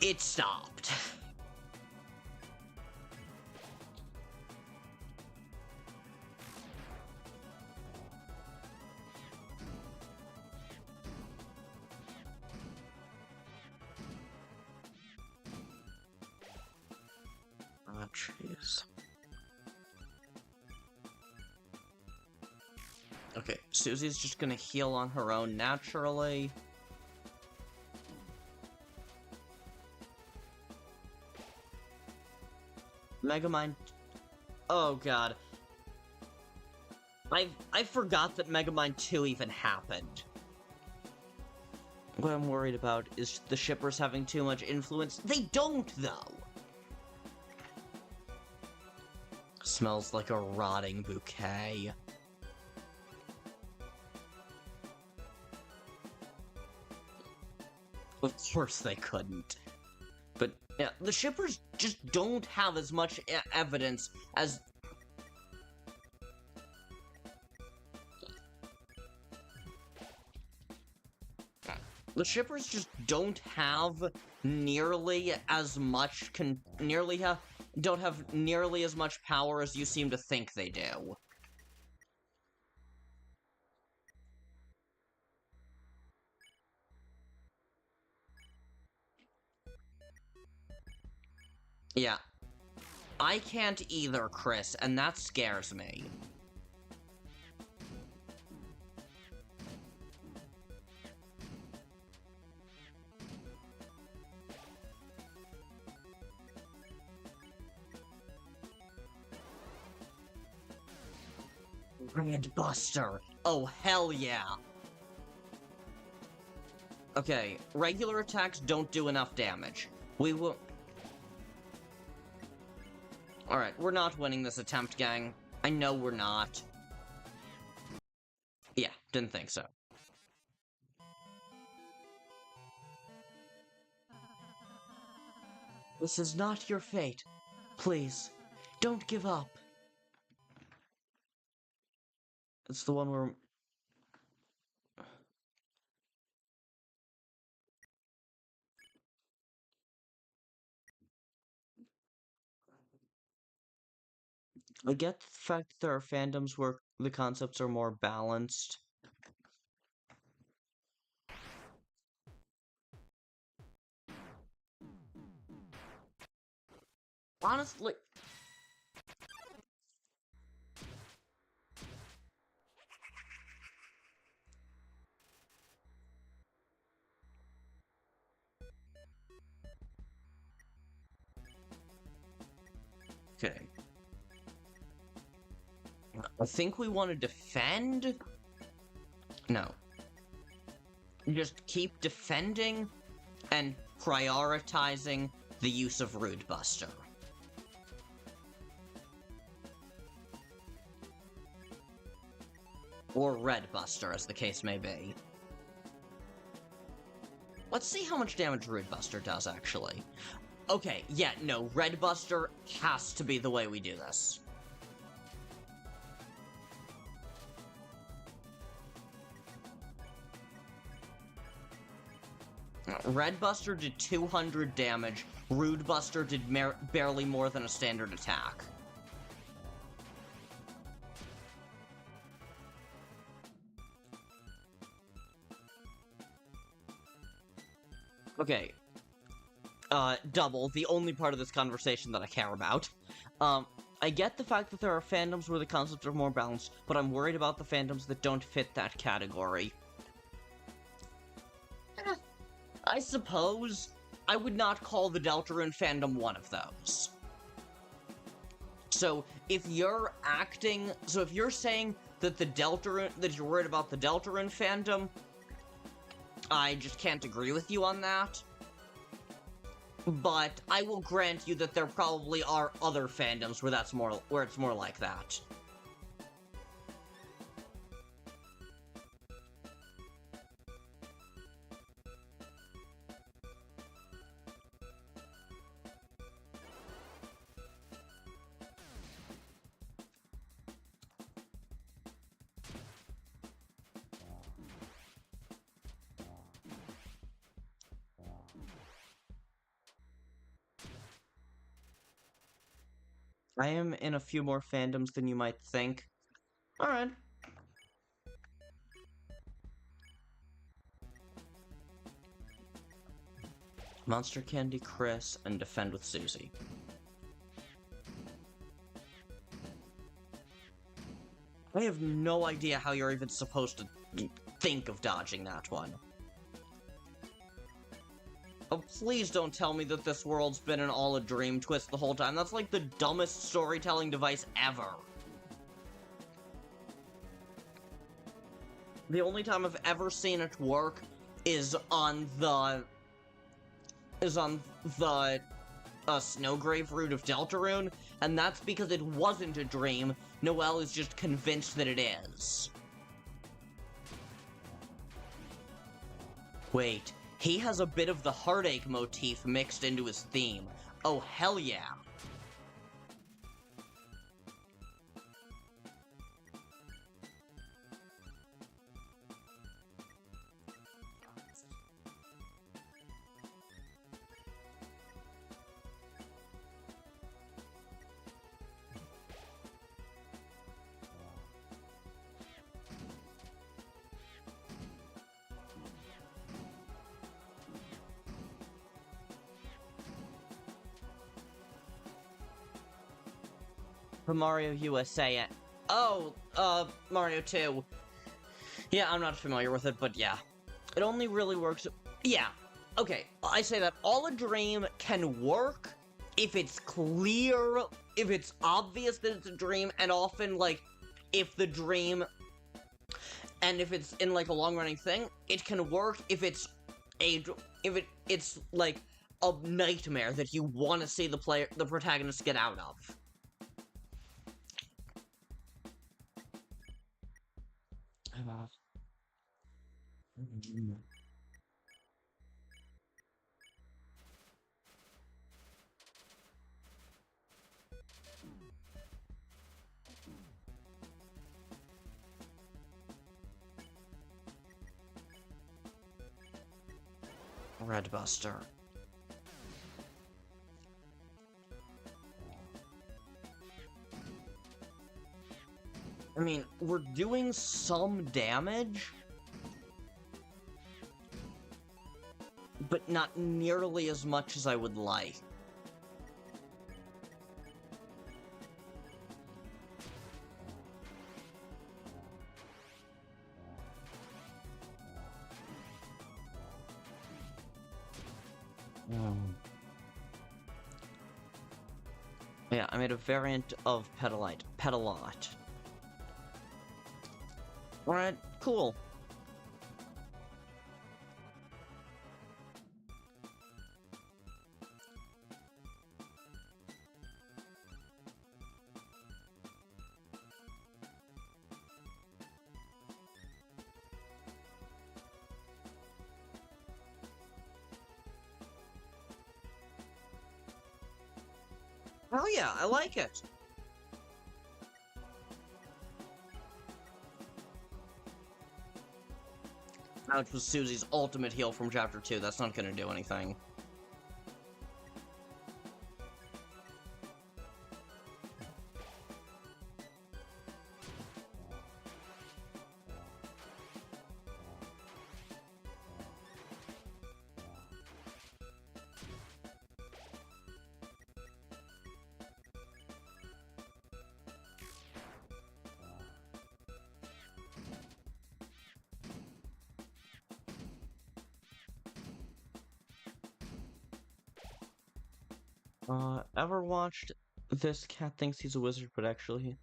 Speaker 1: it stopped. Oh, jeez. Okay, Susie's just gonna heal on her own naturally. Megamind... Oh god. I forgot that Megamind 2 even happened. What I'm worried about is the shippers having too much influence. They don't, though! Smells like a rotting bouquet. Of course they couldn't. But, yeah, the shippers just don't have as much evidence as... The shippers just don't have nearly as much don't have nearly as much power as you seem to think they do. Yeah. I can't either, Kris, and that scares me. Red Buster! Oh, hell yeah! Okay, regular attacks don't do enough damage. We will... Alright, we're not winning this attempt, gang. I know we're not. Yeah, didn't think so. This is not your fate. Please, don't give up. It's the one where... I get the fact that there are fandoms where the concepts are more balanced. Honestly... Okay. I think we want to defend? No. Just keep defending and prioritizing the use of Rude Buster. Or Red Buster, as the case may be. Let's see how much damage Rude Buster does, actually. Okay, yeah, no, Red Buster has to be the way we do this. Red Buster did 200 damage, Rude Buster did barely more than a standard attack. Okay. Double, the only part of this conversation that I care about. I get the fact that there are fandoms where the concepts are more balanced, but I'm worried about the fandoms that don't fit that category. I suppose I would not call the Deltarune fandom one of those. So, if you're saying that that you're worried about the Deltarune fandom, I just can't agree with you on that. But I will grant you that there probably are other fandoms where it's more like that. I am in a few more fandoms than you might think. Alright. Monster Candy, Kris, and Defend with Susie. I have no idea how you're even supposed to think of dodging that one. Oh, please don't tell me that this world's been all a dream twist the whole time. That's like the dumbest storytelling device ever. The only time I've ever seen it work is on the Snowgrave route of Deltarune, and that's because it wasn't a dream. Noelle is just convinced that it is. Wait, he has a bit of the heartache motif mixed into his theme. Oh, hell yeah. The Mario USA. Oh, Mario 2. Yeah, I'm not familiar with it, but yeah. It only really works... Yeah, okay, I say that all a dream can work if it's clear, if it's obvious that it's a dream, and often, like, if the dream, and if it's in like a long-running thing, it can work if it's it's like a nightmare that you want to see the protagonist get out of. Redbuster. I mean, we're doing some damage, but not nearly as much as I would like. Yeah, I made a variant of Petalot. Alright, cool. Oh yeah, I like it. Which was Susie's ultimate heal from Chapter 2. That's not gonna do anything. Ever watched This Cat Thinks He's a Wizard, but actually...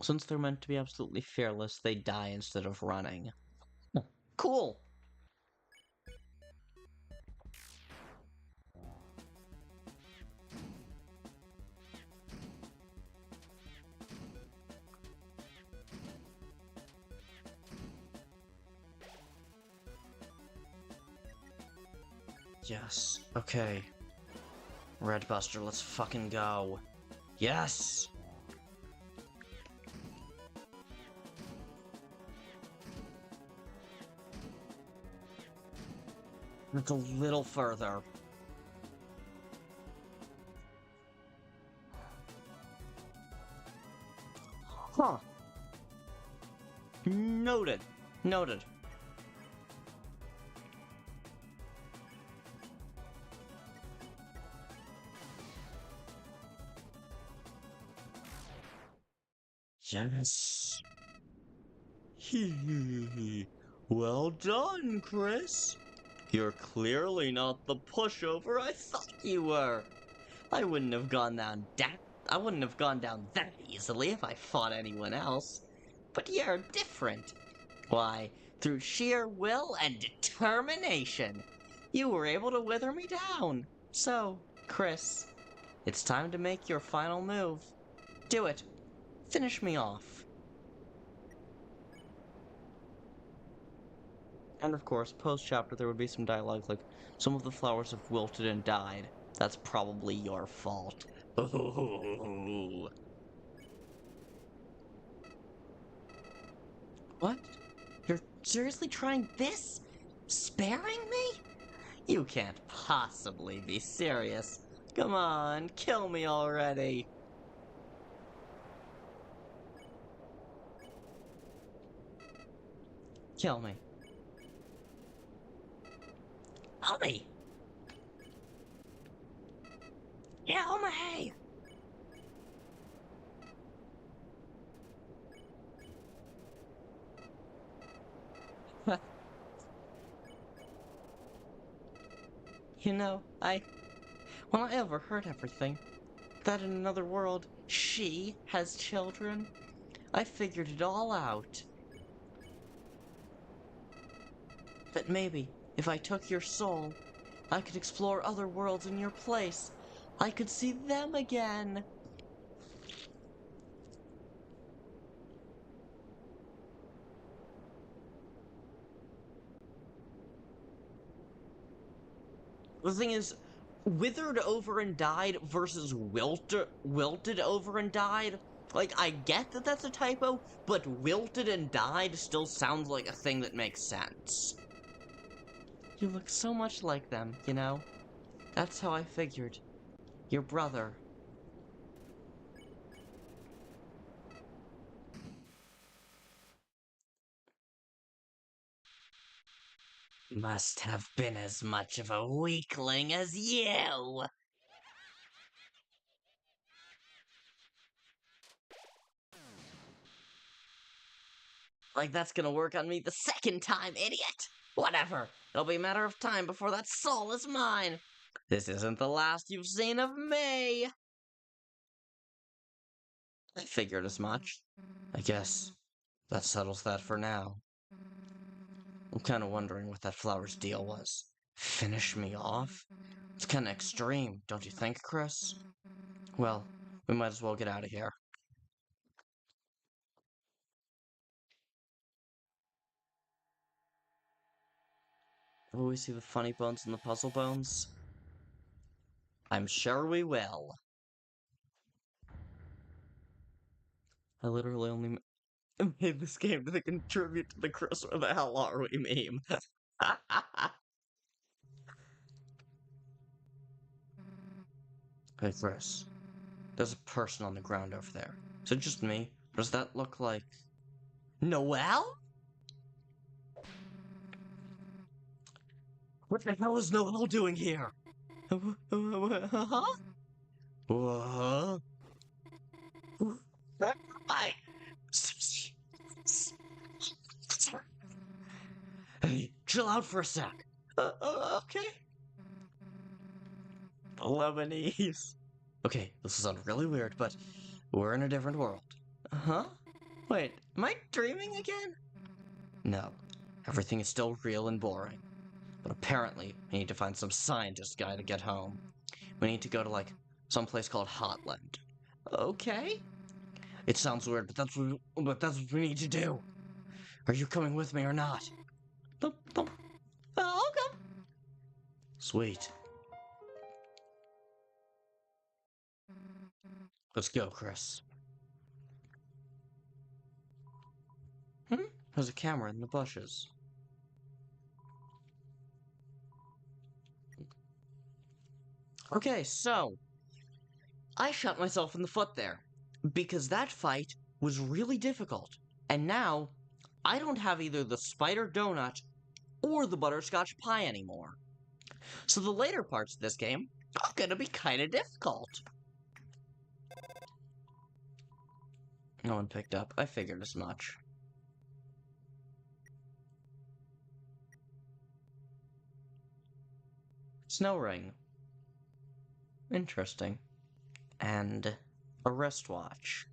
Speaker 1: Since they're meant to be absolutely fearless, they die instead of running. Cool! Yes, okay. Redbuster, let's fucking go. Yes! It's a little further. Huh. Noted. Noted. Yes. Well done, Kris. You're clearly not the pushover I thought you were. I wouldn't have gone down that easily if I fought anyone else. But you're different. Why, through sheer will and determination, you were able to wither me down. So, Kris, it's time to make your final move. Do it. Finish me off. And of course, post-chapter there would be some dialogue like, some of the flowers have wilted and died. That's probably your fault. What? You're seriously trying this? Sparing me? You can't possibly be serious. Come on, kill me already. Kill me. Help me! Kill me! You know, when I overheard everything, that in another world, she has children, I figured it all out. But maybe, if I took your soul, I could explore other worlds in your place. I could see them again. The thing is, withered over and died versus wilted over and died. Like, I get that that's a typo, but wilted and died still sounds like a thing that makes sense. You look so much like them, you know? That's how I figured. Your brother. Must have been as much of a weakling as you! Like that's gonna work on me the second time, idiot! Whatever, it'll be a matter of time before that soul is mine! This isn't the last you've seen of me! I figured as much. I guess that settles that for now. I'm kinda wondering what that flower's deal was. Finish me off? It's kinda extreme, don't you think, Kris? Well, we might as well get out of here. Will we see the funny bones and the puzzle bones? I'm sure we will. I literally only made this game to contribute to the Kris where the hell are we meme. Hey Kris, there's a person on the ground over there. Is it just me? Or does that look like... Noelle? What the hell is Noelle doing here? Huh? What? I... Hey, chill out for a sec. Okay. Lebanese. Okay, this will sound really weird, but we're in a different world. Huh? Wait, am I dreaming again? No, everything is still real and boring. But apparently, we need to find some scientist guy to get home. We need to go to, like, some place called Hotland. Okay? It sounds weird, but that's what we need to do. Are you coming with me or not? I'll come. Sweet. Let's go, Kris. There's a camera in the bushes. Okay, so... I shot myself in the foot there. Because that fight was really difficult. And now, I don't have either the spider donut or the butterscotch pie anymore. So the later parts of this game are gonna be kinda difficult. No one picked up. I figured as much. Snow ring. Interesting. And a wristwatch.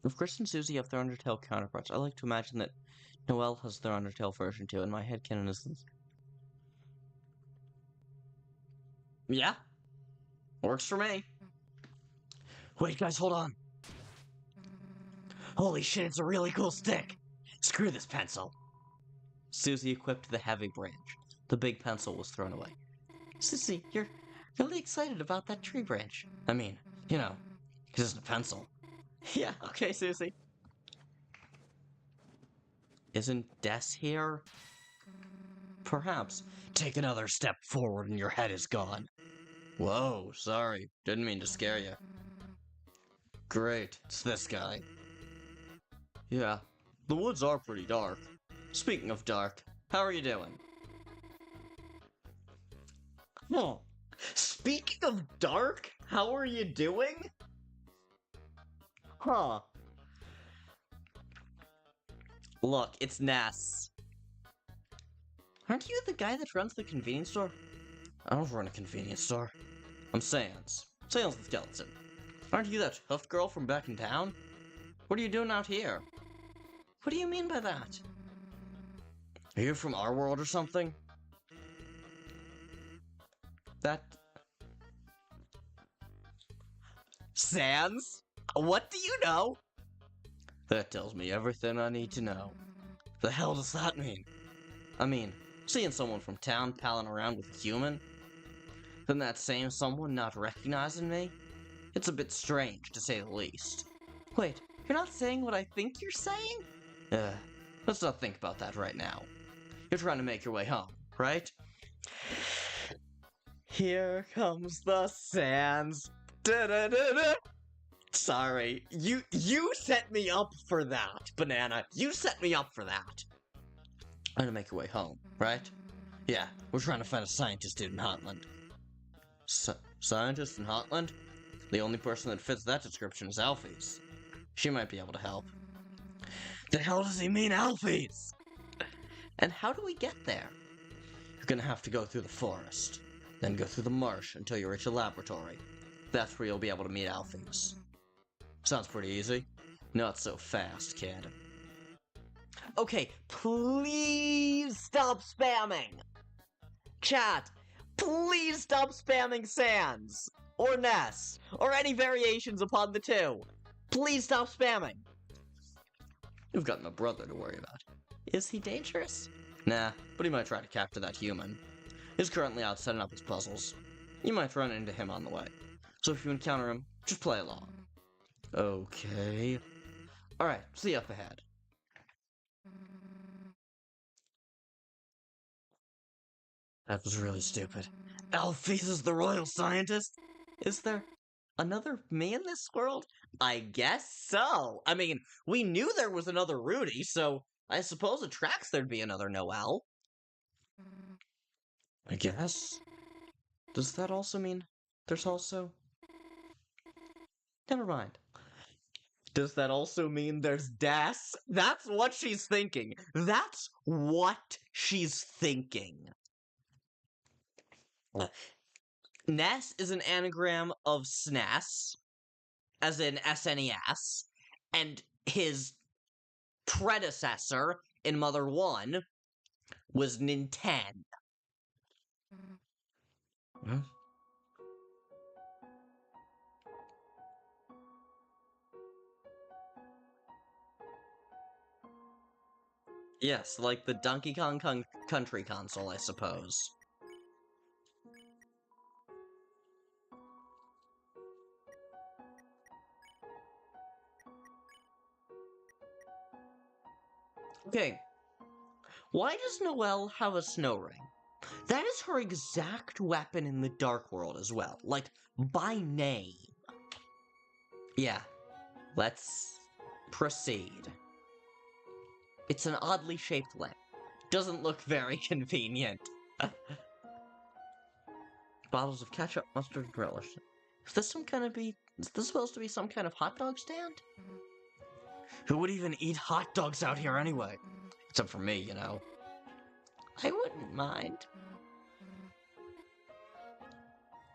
Speaker 1: If Kris and Susie have their Undertale counterparts, I like to imagine that Noelle has their Undertale version too, and my headcanon is this. Yeah? Works for me. Wait, guys, hold on. Holy shit, it's a really cool stick! Screw this pencil. Susie equipped the heavy branch. The big pencil was thrown away. Susie, you're really excited about that tree branch. I mean, you know, it's just a pencil. Yeah, okay, Susie. Isn't Des here? Perhaps. Take another step forward and your head is gone. Whoa, sorry. Didn't mean to scare you. Great, it's this guy. Yeah, the woods are pretty dark. Speaking of dark, how are you doing? Huh. Speaking of dark, how are you doing? Huh. Look, it's Ness. Aren't you the guy that runs the convenience store? I don't run a convenience store. I'm Sans. Sans the skeleton. Aren't you that tough girl from back in town? What are you doing out here? What do you mean by that? Are you from our world or something? That... Sans? What do you know? That tells me everything I need to know. The hell does that mean? I mean, seeing someone from town palling around with a human, then that same someone not recognizing me? It's a bit strange, to say the least. Wait, you're not saying what I think you're saying? Let's not think about that right now. You're trying to make your way home, right? Here comes the Sans. Da-da-da-da. Sorry, you set me up for that, Banana. You set me up for that. I'm gonna make your way home, right? Yeah, we're trying to find a scientist dude in Hotland. Scientist in Hotland? The only person that fits that description is Alphys. She might be able to help. The hell does he mean, Alphys? And how do we get there? You're gonna have to go through the forest, then go through the marsh until you reach a laboratory. That's where you'll be able to meet Alphys. Sounds pretty easy. Not so fast, kid. Okay, please stop spamming! Chat, please stop spamming Sans! Or Ness! Or any variations upon the two! Please stop spamming! You've got my brother to worry about. Is he dangerous? Nah, but he might try to capture that human. He's currently out setting up his puzzles. You might run into him on the way. So if you encounter him, just play along. Okay. Alright, see you up ahead. That was really stupid. Alphys is the royal scientist? Is there another me in this world? I guess so. I mean, we knew there was another Rudy, so I suppose it tracks there'd be another Noelle. I guess. Does that also mean there's also... Never mind. Does that also mean there's Das? That's what she's thinking. That's what she's thinking. Ness is an anagram of SNES, as in SNES, and his predecessor in Mother 1 was Nintendo. Huh? Yes, like the Donkey Kong Country console, I suppose. Okay, why does Noelle have a snow ring? That is her exact weapon in the Dark World as well, like, by name. Yeah, let's proceed. It's an oddly shaped lamp. Doesn't look very convenient. Bottles of ketchup, mustard, and relish. Is this supposed to be some kind of hot dog stand? Who would even eat hot dogs out here anyway? Except for me, you know. I wouldn't mind.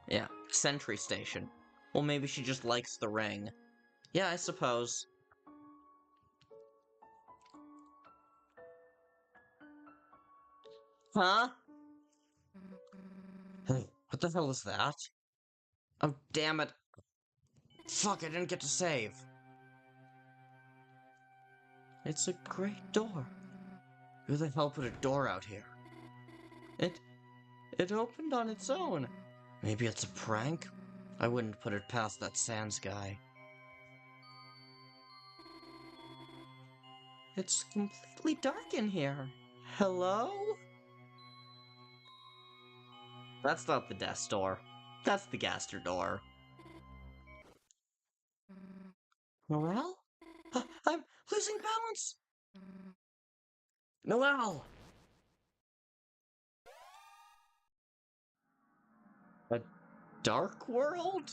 Speaker 1: Yeah, sentry station. Well, maybe she just likes the ring. Yeah, I suppose. Huh? Hey, what the hell is that? Oh, damn it. Fuck, I didn't get to save. It's a great door. Who the hell put a door out here? It opened on its own. Maybe it's a prank? I wouldn't put it past that Sans guy. It's completely dark in here. Hello? That's not the desk door. That's the Gaster door. Noelle? I'm losing balance! Noelle! A dark world?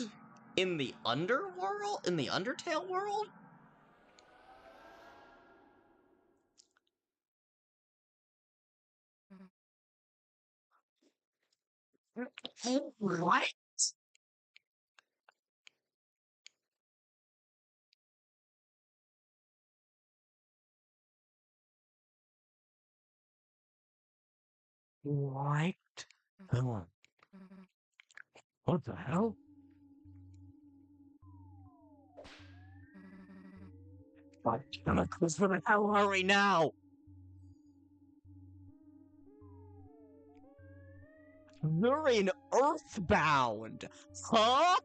Speaker 1: In the underworld? In the Undertale world? What? What? What the hell? What? Kris, where the hell are we now? You're in Earthbound! Huh?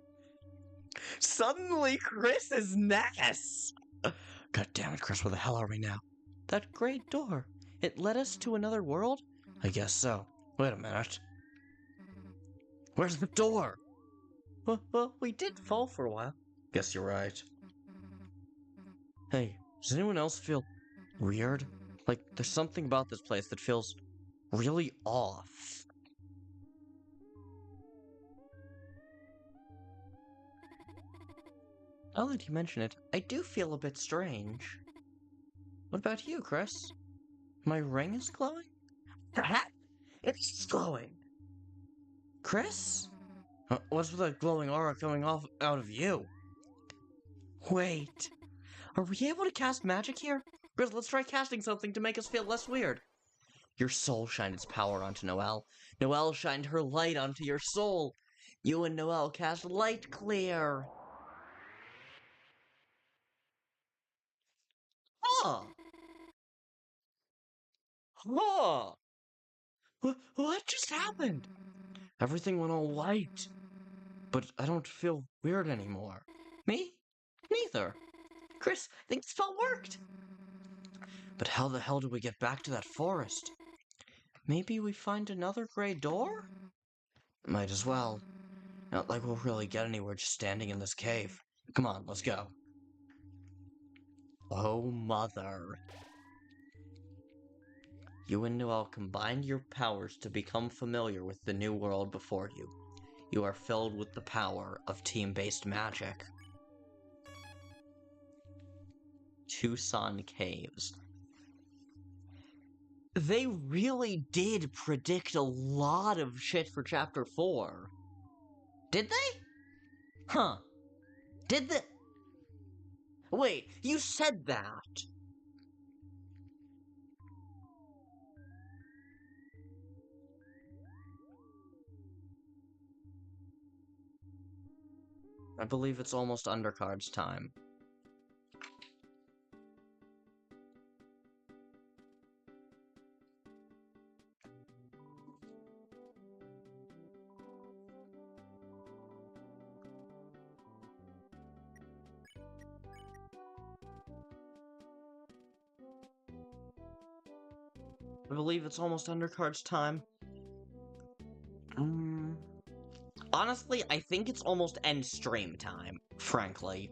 Speaker 1: Suddenly, Kris is Ness! God damn it, Kris, where the hell are we now? That great door. It led us to another world? I guess so. Wait a minute. Where's the door? Well, we did fall for a while. Guess you're right. Hey, does anyone else feel weird? Like, there's something about this place that feels really off. Now that you mention it, I do feel a bit strange. What about you, Kris? My ring is glowing? It's glowing! Kris? What's with that glowing aura coming off out of you? Wait, are we able to cast magic here? Kris, let's try casting something to make us feel less weird. Your soul shined its power onto Noelle. Noelle shined her light onto your soul. You and Noelle cast light clear. Huh. Huh. What just happened? Everything went all white. But I don't feel weird anymore. Me? Neither. Kris, I think the spell worked. But how the hell do we get back to that forest? Maybe we find another gray door? Might as well. Not like we'll really get anywhere just standing in this cave. Come on, let's go. Oh, mother. You and Noelle combined your powers to become familiar with the new world before you. You are filled with the power of team-based magic. Tucson Caves. They really did predict a lot of shit for Chapter 4. Did they? Huh. Did they? Wait, you said that. I believe it's almost undercard's time. I believe it's almost undercard's time. Honestly, I think it's almost end stream time, frankly.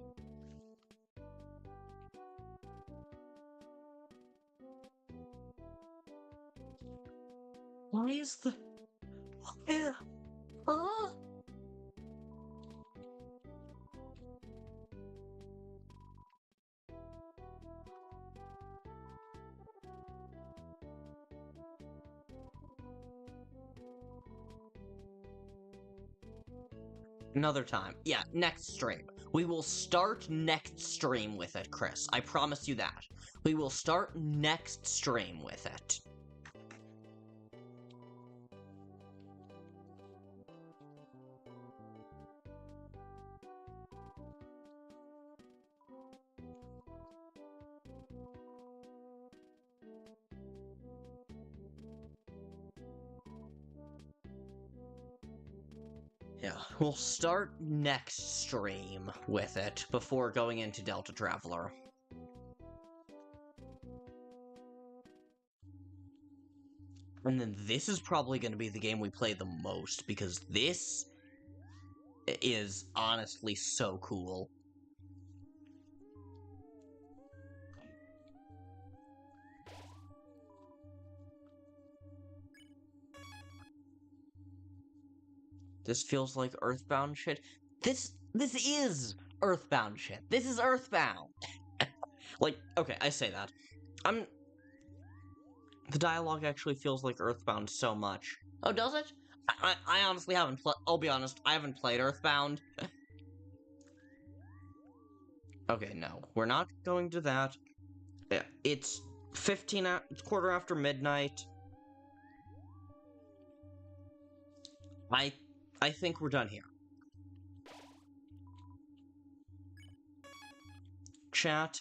Speaker 1: Why is the... Huh? Another time. Yeah, next stream. We will start next stream with it, Kris. I promise you that. We will start next stream with it. Yeah, we'll start next stream with it before going into Delta Traveler. And then this is probably going to be the game we play the most, because this is honestly so cool. This feels like Earthbound shit. This is Earthbound shit. This is Earthbound. Like, okay, I say that. The dialogue actually feels like Earthbound so much. Oh, does it? I honestly haven't I'll be honest, I haven't played Earthbound. Okay, no, we're not going to that. Yeah, it's it's quarter after midnight. I think we're done here. Chat,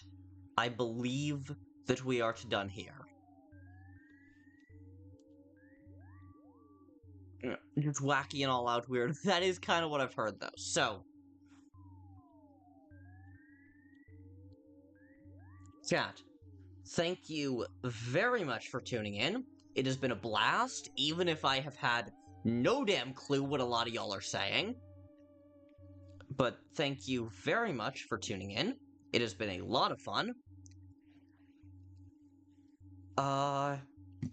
Speaker 1: I believe that we are done here. Just wacky and all out weird. That is kind of what I've heard, though. So, chat, thank you very much for tuning in. It has been a blast, even if I have had no damn clue what a lot of y'all are saying. But thank you very much for tuning in. It has been a lot of fun.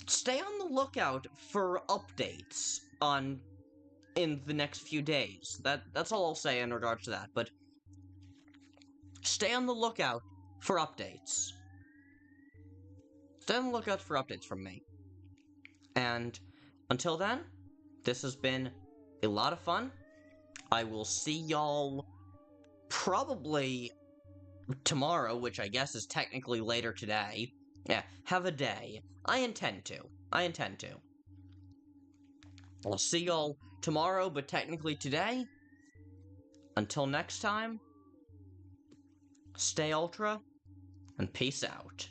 Speaker 1: Stay on the lookout for updates in the next few days. That's all I'll say in regards to that, but stay on the lookout for updates. Stay on the lookout for updates from me. And until then, this has been a lot of fun. I will see y'all probably tomorrow, which I guess is technically later today. Yeah, have a day. I intend to. I'll see y'all tomorrow, but technically today. Until next time, stay ultra, and peace out.